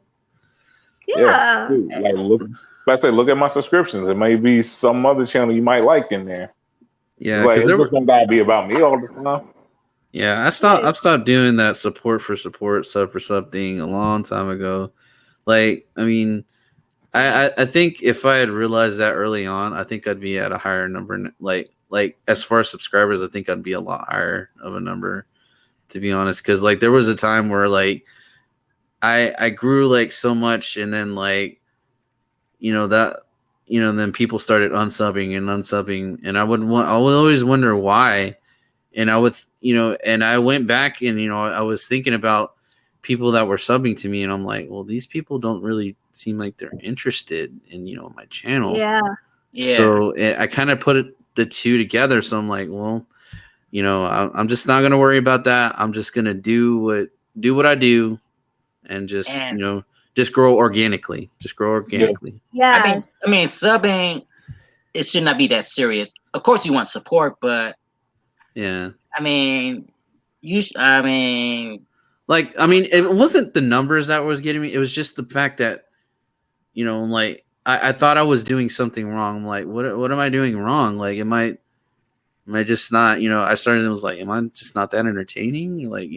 Speaker 1: Yeah.
Speaker 2: cool. Like look, like I say, look at my subscriptions. It may be some other channel you might like in there. It's
Speaker 4: Yeah,
Speaker 2: like
Speaker 4: because
Speaker 2: it
Speaker 4: there
Speaker 2: just
Speaker 4: were.
Speaker 2: don't gotta be about me all the time.
Speaker 4: Yeah,
Speaker 1: Right.
Speaker 4: I've stopped doing that support for support, sub for sub thing a long time ago. Like, I mean, I think if I had realized that early on, I think I'd be at a higher number. Like as far as subscribers, I think I'd be a lot higher of a number, to be honest. Because like there was a time where like I grew like so much, and then like that and then people started unsubbing and unsubbing, and I would always wonder why, and I would and I went back and I was thinking about people that were subbing to me, and I'm like, well, these people don't really seem like they're interested in my channel.
Speaker 1: Yeah.
Speaker 3: Yeah.
Speaker 4: So I kind of put the two together. So I'm like, well, I'm just not gonna worry about that. I'm just gonna do what I do, and just
Speaker 3: And
Speaker 4: just grow organically. Just grow
Speaker 2: Yeah,
Speaker 4: organically.
Speaker 1: Yes.
Speaker 3: I mean, subbing, it should not be that serious. Of course, you want support, but
Speaker 4: Yeah.
Speaker 3: I mean, I mean,
Speaker 4: Like, I mean, it wasn't the numbers that was getting me. It was just the fact that, like I thought I was doing something wrong. I'm like, what am I doing wrong? Like, am I just not, I started and was like, am I just not that entertaining? Like,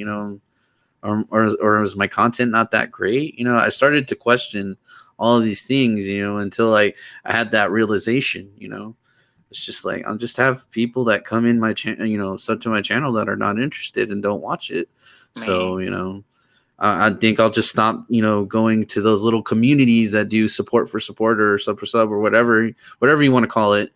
Speaker 4: or is my content not that great? I started to question all of these things, until like I had that realization, it's just like I'll just have people that come in my channel, sub to my channel that are not interested and don't watch it.
Speaker 3: I
Speaker 4: So
Speaker 3: mean,
Speaker 4: I think I'll just stop, going to those little communities that do support for support or sub for sub or whatever you want to call it.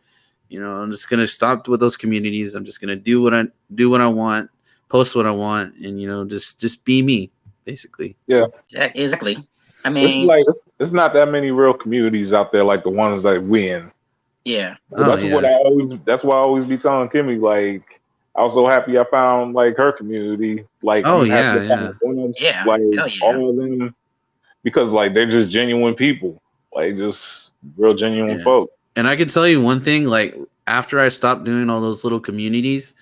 Speaker 4: I'm just gonna stop with those communities. I'm just gonna do what I want, post what I want, and just be me, basically.
Speaker 2: yeah.
Speaker 3: exactly. I
Speaker 2: It's
Speaker 3: mean,
Speaker 2: like it's not that many real communities out there like the ones that we in.
Speaker 3: yeah,
Speaker 4: Oh yeah,
Speaker 2: That's why I always be telling Kimmy, like, I was so happy I found like her community. Like
Speaker 4: oh
Speaker 2: I'm happy
Speaker 4: yeah,
Speaker 2: to
Speaker 4: yeah,
Speaker 2: find Gwinnet's,
Speaker 3: yeah,
Speaker 2: like
Speaker 3: hell yeah.
Speaker 2: all of them, because like they're just genuine people. Like just real genuine
Speaker 4: yeah.
Speaker 2: folk.
Speaker 4: And I can tell you one thing, like after I stopped doing all those little communities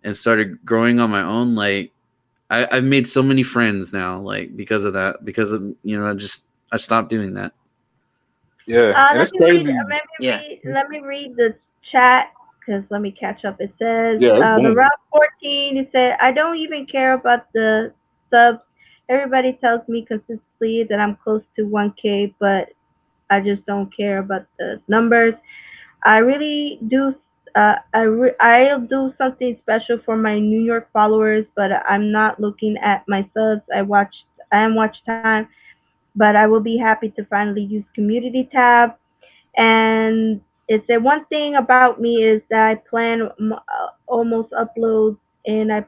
Speaker 4: and started growing on my own, like I've made so many friends now, like because of that, because of I stopped doing that.
Speaker 2: Yeah. And
Speaker 1: Let
Speaker 2: it's
Speaker 1: me read.
Speaker 2: crazy.
Speaker 3: Yeah.
Speaker 1: Let me read the chat because let me catch up. It says
Speaker 2: Yeah, it's
Speaker 1: the
Speaker 2: booming.
Speaker 1: round 14. It said I don't even care about the subs. Everybody tells me consistently that I'm close to 1K, but I just don't care about the numbers. I really do. I'll do something special for my New York followers, but I'm not looking at my subs. I am watch time, but I will be happy to finally use community tab. And it said one thing about me is that I plan almost uploads and I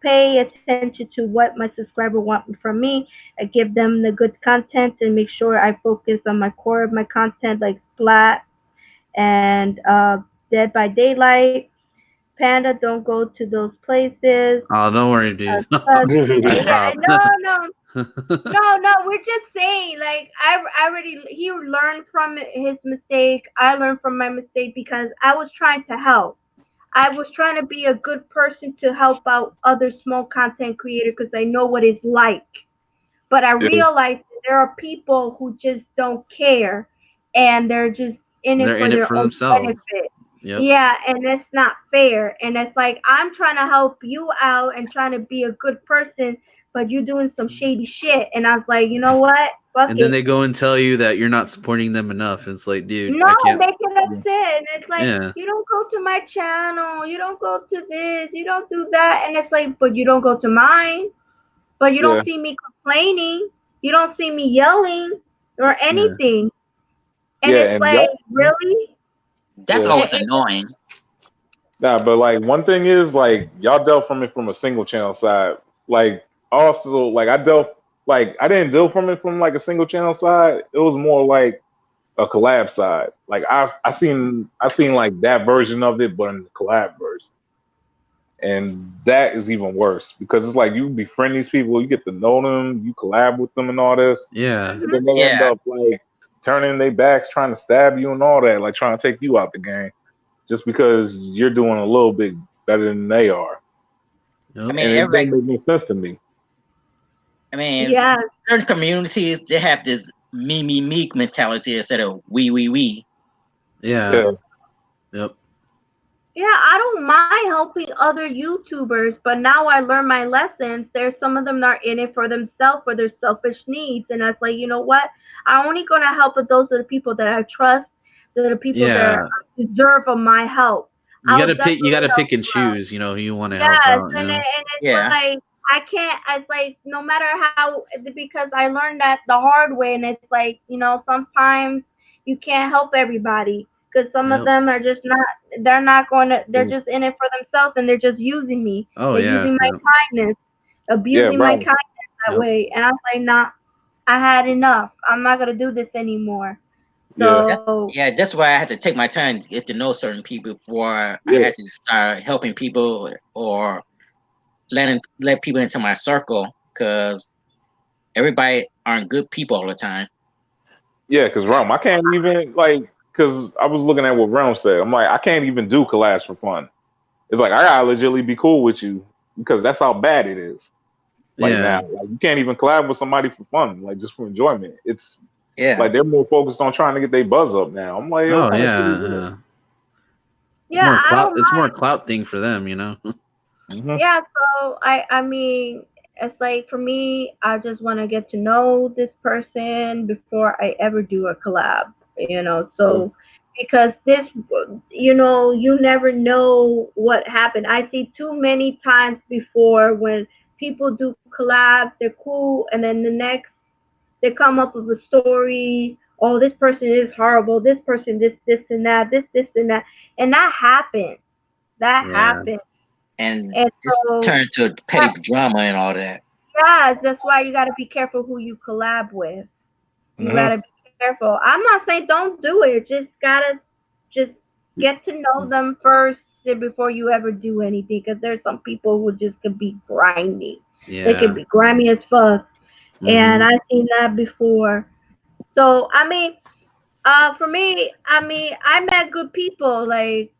Speaker 1: pay attention to what my subscriber want from me. I give them the good content and make sure I focus on my core of my content like Splat and Dead by Daylight. Panda, don't go to those places.
Speaker 4: Oh, don't worry, dude.
Speaker 1: Cause,
Speaker 4: I
Speaker 1: yeah,
Speaker 4: stopped.
Speaker 1: no, we're just saying, like, I already, he learned from his mistake. I learned from my mistake because I was trying to help. I was trying to be a good person to help out other small content creators because I know what it's like. But I
Speaker 2: Yeah.
Speaker 1: realized that there are people who just don't care and they're just in it
Speaker 4: They're
Speaker 1: for
Speaker 4: in it
Speaker 1: their
Speaker 4: for
Speaker 1: own
Speaker 4: themselves.
Speaker 1: benefit.
Speaker 4: Yep.
Speaker 1: Yeah, and that's not fair. And it's like I'm trying to help you out and trying to be a good person, but you're doing some shady shit. And I was like, you know what? Fuck
Speaker 4: And then
Speaker 1: it.
Speaker 4: they go and tell you that you're not supporting them enough. It's like, dude,
Speaker 1: No,
Speaker 4: I can't.
Speaker 1: they get upset. And it's like,
Speaker 4: Yeah.
Speaker 1: you don't go to my channel. You don't go to this. You don't do that. And it's like, but you don't go to mine. But you
Speaker 2: Yeah.
Speaker 1: don't see me complaining. You don't see me yelling or
Speaker 4: Yeah.
Speaker 1: anything. And
Speaker 2: Yeah.
Speaker 1: it's
Speaker 2: And
Speaker 1: like,
Speaker 2: y'all
Speaker 1: really?
Speaker 3: That's
Speaker 2: yeah.
Speaker 3: always
Speaker 1: It,
Speaker 3: annoying.
Speaker 2: Nah, but like one thing is like y'all dealt from it from a single channel side. Like also like I didn't deal from it from like a single channel side. It was more like a collab side. Like I seen like that version of it, but in the collab version. And that is even worse because it's like you befriend these people, you get to know them, you collab with them and all this,
Speaker 4: Yeah.
Speaker 2: and
Speaker 1: mhm.
Speaker 2: then they end
Speaker 3: Yeah.
Speaker 2: up like turning their backs, trying to stab you and all that, like trying to take you out the game just because you're doing a little bit better than they are.
Speaker 3: I
Speaker 4: Yep.
Speaker 3: mean,
Speaker 2: And it
Speaker 3: everybody.
Speaker 2: don't make no sense to me.
Speaker 3: I mean,
Speaker 1: Yes.
Speaker 3: certain communities they have this me mentality instead of we.
Speaker 4: Yeah.
Speaker 2: Yeah.
Speaker 4: Yep.
Speaker 1: Yeah, I don't mind helping other YouTubers, but now I learn my lessons. There's some of them that are in it for themselves, for their selfish needs, and I was like, you know what? I'm only gonna help with those are the people that I trust, that are the people that
Speaker 4: Yeah,
Speaker 1: deserve of my help.
Speaker 4: you
Speaker 1: I will
Speaker 4: gotta pick. You
Speaker 1: definitely
Speaker 4: gotta
Speaker 1: help
Speaker 4: pick and
Speaker 1: you out.
Speaker 4: choose. You know who you want to help
Speaker 1: Yes,
Speaker 4: out. You
Speaker 1: and
Speaker 4: know.
Speaker 1: it's
Speaker 3: Yeah.
Speaker 1: like I can't. It's like no matter how, because I learned that the hard way, and it's like sometimes you can't help everybody because some of
Speaker 4: Yep.
Speaker 1: them are just not. They're not going to. They're just in it for themselves, and they're just using me.
Speaker 4: Oh
Speaker 1: They're
Speaker 4: yeah.
Speaker 1: using my
Speaker 4: Yep.
Speaker 1: kindness,
Speaker 2: Yeah,
Speaker 1: abusing my
Speaker 2: right.
Speaker 1: kindness that
Speaker 4: Yep.
Speaker 1: way, and I'm like, nah, I had enough. I'm not gonna do this anymore.
Speaker 2: Yeah,
Speaker 3: That's
Speaker 1: So
Speaker 3: yeah. That's why I had to take my time to get to know certain people before I
Speaker 2: yeah,
Speaker 3: had to start helping people or let people into my circle because everybody aren't good people all the time.
Speaker 2: yeah. Because Realm, I can't even like. Because I was looking at what Realm said. I'm like, I can't even do collabs for fun. It's like I gotta legitimately be cool with you because that's how bad it is. Like
Speaker 4: Yeah.
Speaker 2: now, like you can't even collab with somebody for fun, like just for enjoyment. It's
Speaker 3: Yeah.
Speaker 2: like they're more focused on trying to get their buzz up now. I'm like, yo, what
Speaker 4: Oh
Speaker 2: kind of shit
Speaker 4: yeah.
Speaker 2: is this?
Speaker 4: It's
Speaker 1: yeah,
Speaker 4: more
Speaker 1: I
Speaker 4: clout.
Speaker 1: don't
Speaker 4: It's more
Speaker 1: mind.
Speaker 4: clout thing for them. You know.
Speaker 2: Hmm.
Speaker 1: Yeah, so I mean, it's like for me, I just want to get to know this person before I ever do a collab,
Speaker 2: Yeah.
Speaker 1: So because this, you never know what happened. I see too many times before when people do collabs, they're cool, and then the next they come up with a story. Oh, this person is horrible. This person, this, and that. This, and that, and that happens. That
Speaker 4: Yeah.
Speaker 1: happens,
Speaker 3: And
Speaker 1: and
Speaker 3: this
Speaker 1: so.
Speaker 3: turned to petty drama and all that.
Speaker 1: Yes, that's why you got to be careful who you collab with. You got
Speaker 2: Hmm.
Speaker 1: to be careful. I'm not saying don't do it. Just get to know them first before you ever do anything. Because there's some people who just could be grimy. They could
Speaker 4: Yeah.
Speaker 1: be grimy as fuck, and
Speaker 4: Hmm.
Speaker 1: I've seen that before. So I mean, for me, I mean, I met good people like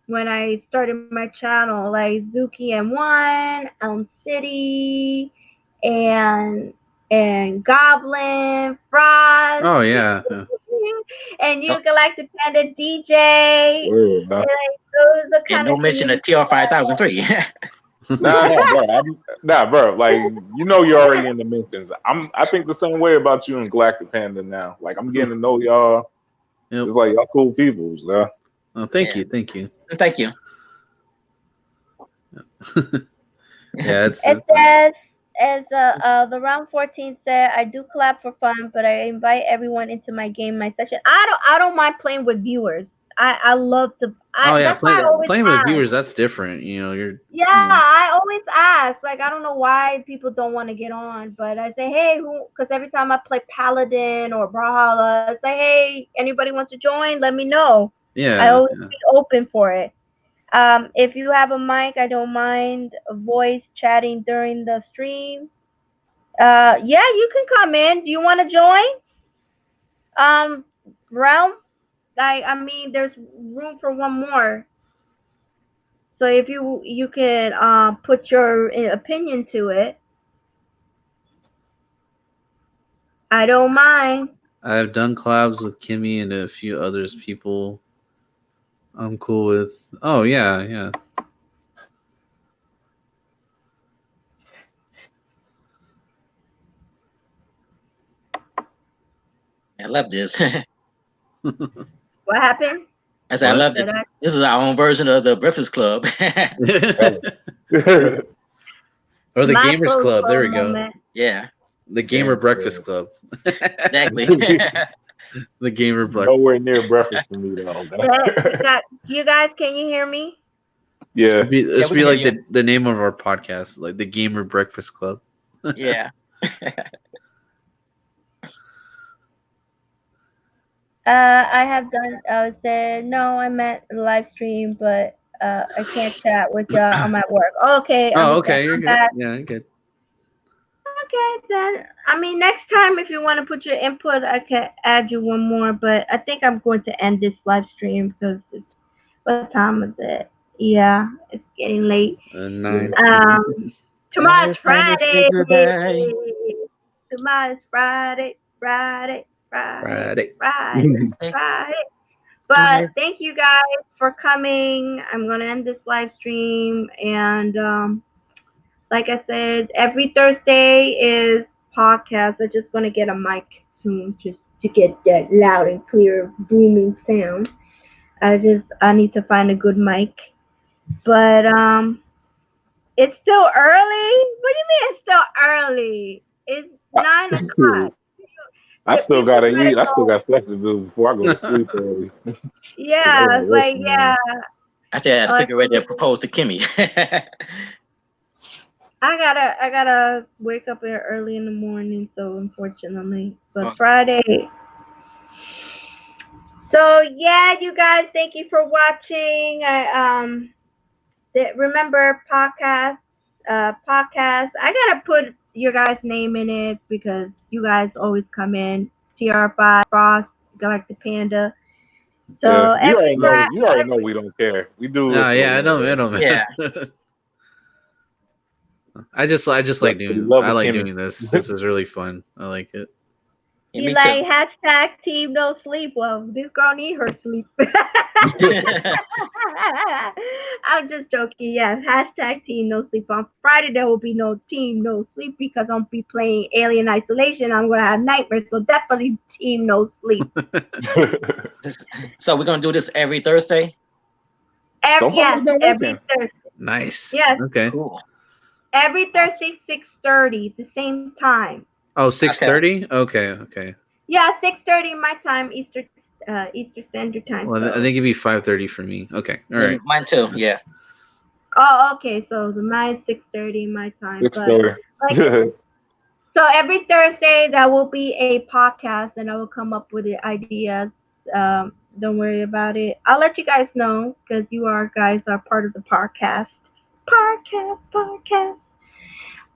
Speaker 1: when I started my channel, like Zuki M1, City, and Goblin, Frost,
Speaker 4: Oh yeah. Yeah.
Speaker 1: and
Speaker 3: No,
Speaker 1: you Galactic Panda DJ.
Speaker 2: Word, nah.
Speaker 1: Like those are
Speaker 3: and
Speaker 1: kind
Speaker 3: no
Speaker 1: of
Speaker 3: mention of
Speaker 1: community.
Speaker 3: TR 5003.
Speaker 2: Nah, bro. Nah, bro. Like you're already in the mentions. I think the same way about you and Galactic Panda now. Like I'm getting to know y'all.
Speaker 4: Yep.
Speaker 2: It's like y'all cool people, so.
Speaker 4: Oh, thank
Speaker 3: Yeah.
Speaker 4: you. Thank you.
Speaker 3: Thank you.
Speaker 4: Yeah.
Speaker 1: It says, as the round 14 said, I do clap for fun, but I invite everyone into my game, my section. I don't mind playing with viewers. I love to.
Speaker 4: Oh yeah.
Speaker 1: That's why I always
Speaker 4: Playing with
Speaker 1: ask.
Speaker 4: viewers. That's different. You know. You're.
Speaker 1: Yeah, I always ask. Like, I don't know why people don't want to get on, but I say, hey, who? Because every time I play Paladin or Brawlhalla, I say, hey, anybody wants to join? Let me know. I
Speaker 4: Yeah.
Speaker 1: always
Speaker 4: Yeah.
Speaker 1: be open for it. If you have a mic, I don't mind voice chatting during the stream. Yeah, you can come in. Do you want to join? Um, Realm? I mean, there's room for one more. So if you can put your opinion to it, I don't mind.
Speaker 4: I've done collabs with Kimmy and a few others. People I'm cool with. Oh yeah. Yeah.
Speaker 3: I love this. I
Speaker 1: What happened?
Speaker 3: said I
Speaker 4: What?
Speaker 3: love
Speaker 1: Said
Speaker 3: this.
Speaker 1: I
Speaker 3: This is our own version of the Breakfast Club.
Speaker 2: Yeah.
Speaker 4: Or the
Speaker 1: my
Speaker 4: Gamers
Speaker 1: close
Speaker 4: Club. There
Speaker 1: club
Speaker 4: we go.
Speaker 1: moment.
Speaker 3: Yeah,
Speaker 4: The
Speaker 2: Yeah,
Speaker 4: Gamer Breakfast Club.
Speaker 3: exactly.
Speaker 4: The Gamer Breakfast.
Speaker 2: nowhere near breakfast for me though.
Speaker 1: You guys, can you hear me?
Speaker 2: Yeah.
Speaker 3: Yeah,
Speaker 4: This
Speaker 3: we
Speaker 4: should be
Speaker 3: can hear
Speaker 4: like
Speaker 3: you.
Speaker 4: the name of our podcast, like the Gamer Breakfast Club.
Speaker 3: Yeah.
Speaker 1: I have done. Said no. I meant live stream, but I can't chat with y'all. I'm at work. Okay,
Speaker 4: Oh,
Speaker 1: I'm
Speaker 4: okay, you're good.
Speaker 1: back.
Speaker 4: Yeah, you're good.
Speaker 1: Okay, then. I mean, next time if you want to put your input, I can add you one more. But I think I'm going to end this live stream because what time is it? Yeah, it's getting late.
Speaker 4: Nine.
Speaker 1: Um, tomorrow's
Speaker 3: It's time to say
Speaker 1: Friday.
Speaker 3: goodbye.
Speaker 1: Tomorrow's Friday. Friday. Friday.
Speaker 4: Friday.
Speaker 1: Friday. Friday. But thank you guys for coming. I'm gonna end this live stream, and like I said, every Thursday is podcast. I'm just gonna get a mic soon, just to get that loud and clear, booming sound. I need to find a good mic, but it's still early. What do you mean it's still early? It's 9 o'clock.
Speaker 2: I still
Speaker 1: People
Speaker 2: gotta
Speaker 1: gotta
Speaker 2: eat. I still
Speaker 1: go.
Speaker 2: got stuff to do before I go to sleep early. 'Cause I
Speaker 1: Yeah,
Speaker 2: gotta
Speaker 1: it's
Speaker 2: work
Speaker 1: like
Speaker 2: tomorrow.
Speaker 1: yeah.
Speaker 3: I said I had to figure ready to
Speaker 1: Until
Speaker 3: propose to Kimmy.
Speaker 1: I gotta wake up early in the morning, so unfortunately. But
Speaker 3: Okay.
Speaker 1: Friday. So yeah, you guys, thank you for watching. Remember podcast. I gotta put your guys' name in it because you guys always come in. TR5, Frost, Galactic Panda.
Speaker 2: Yeah,
Speaker 1: So
Speaker 2: you
Speaker 1: every
Speaker 2: already know.
Speaker 1: Friday,
Speaker 2: You already know we don't care. We do
Speaker 4: Oh
Speaker 2: it for
Speaker 4: yeah, I know,
Speaker 2: the
Speaker 4: I know,
Speaker 3: Yeah.
Speaker 4: man. I just
Speaker 2: for
Speaker 4: like
Speaker 2: the
Speaker 4: doing.
Speaker 2: love
Speaker 4: I
Speaker 2: of
Speaker 4: like
Speaker 2: Kimmy.
Speaker 4: doing this. This is really fun. I like it.
Speaker 3: Yeah,
Speaker 1: you
Speaker 3: me too.
Speaker 1: like hashtag team no sleep. Well, this girl need her sleep. I'm just joking. Yes, hashtag team no sleep. On Friday there will be no team no sleep because I'm be playing Alien Isolation. I'm gonna have nightmares, so definitely team no sleep.
Speaker 3: So we're gonna do this every Thursday.
Speaker 2: So far,
Speaker 1: Yes,
Speaker 2: it's been
Speaker 1: every
Speaker 2: working.
Speaker 1: Thursday.
Speaker 4: Nice.
Speaker 1: Yes,
Speaker 4: Okay.
Speaker 3: Cool.
Speaker 1: every Thursday 6:30, the same time.
Speaker 4: Oh,
Speaker 3: Okay.
Speaker 4: 6:30. Okay. Okay.
Speaker 1: Yeah, 6:30 my time, Eastern Standard Time.
Speaker 4: Well, I
Speaker 1: So.
Speaker 4: think it'd be 5:30 for me. Okay. All
Speaker 3: Yeah,
Speaker 4: right.
Speaker 3: mine too. Yeah.
Speaker 1: Oh, okay. So the mine's 6:30 my time,
Speaker 2: Big
Speaker 1: but
Speaker 2: story.
Speaker 1: like so every Thursday there will be a podcast, and I will come up with the ideas. Don't worry about it. I'll let you guys know because guys are part of the podcast. Podcast.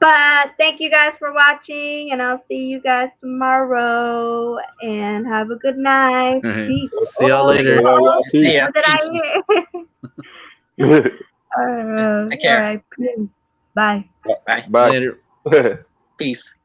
Speaker 1: But thank you guys for watching, and I'll see you guys tomorrow. And have a good night.
Speaker 4: All right.
Speaker 1: Peace.
Speaker 4: See y'all
Speaker 1: Oh,
Speaker 4: later.
Speaker 2: Y'all
Speaker 3: See ya.
Speaker 1: what did
Speaker 3: Peace.
Speaker 1: I hear?
Speaker 2: too.
Speaker 3: Take
Speaker 1: All
Speaker 3: care.
Speaker 1: right. Peace. Bye.
Speaker 3: Bye.
Speaker 2: Bye.
Speaker 4: Later.
Speaker 3: Peace.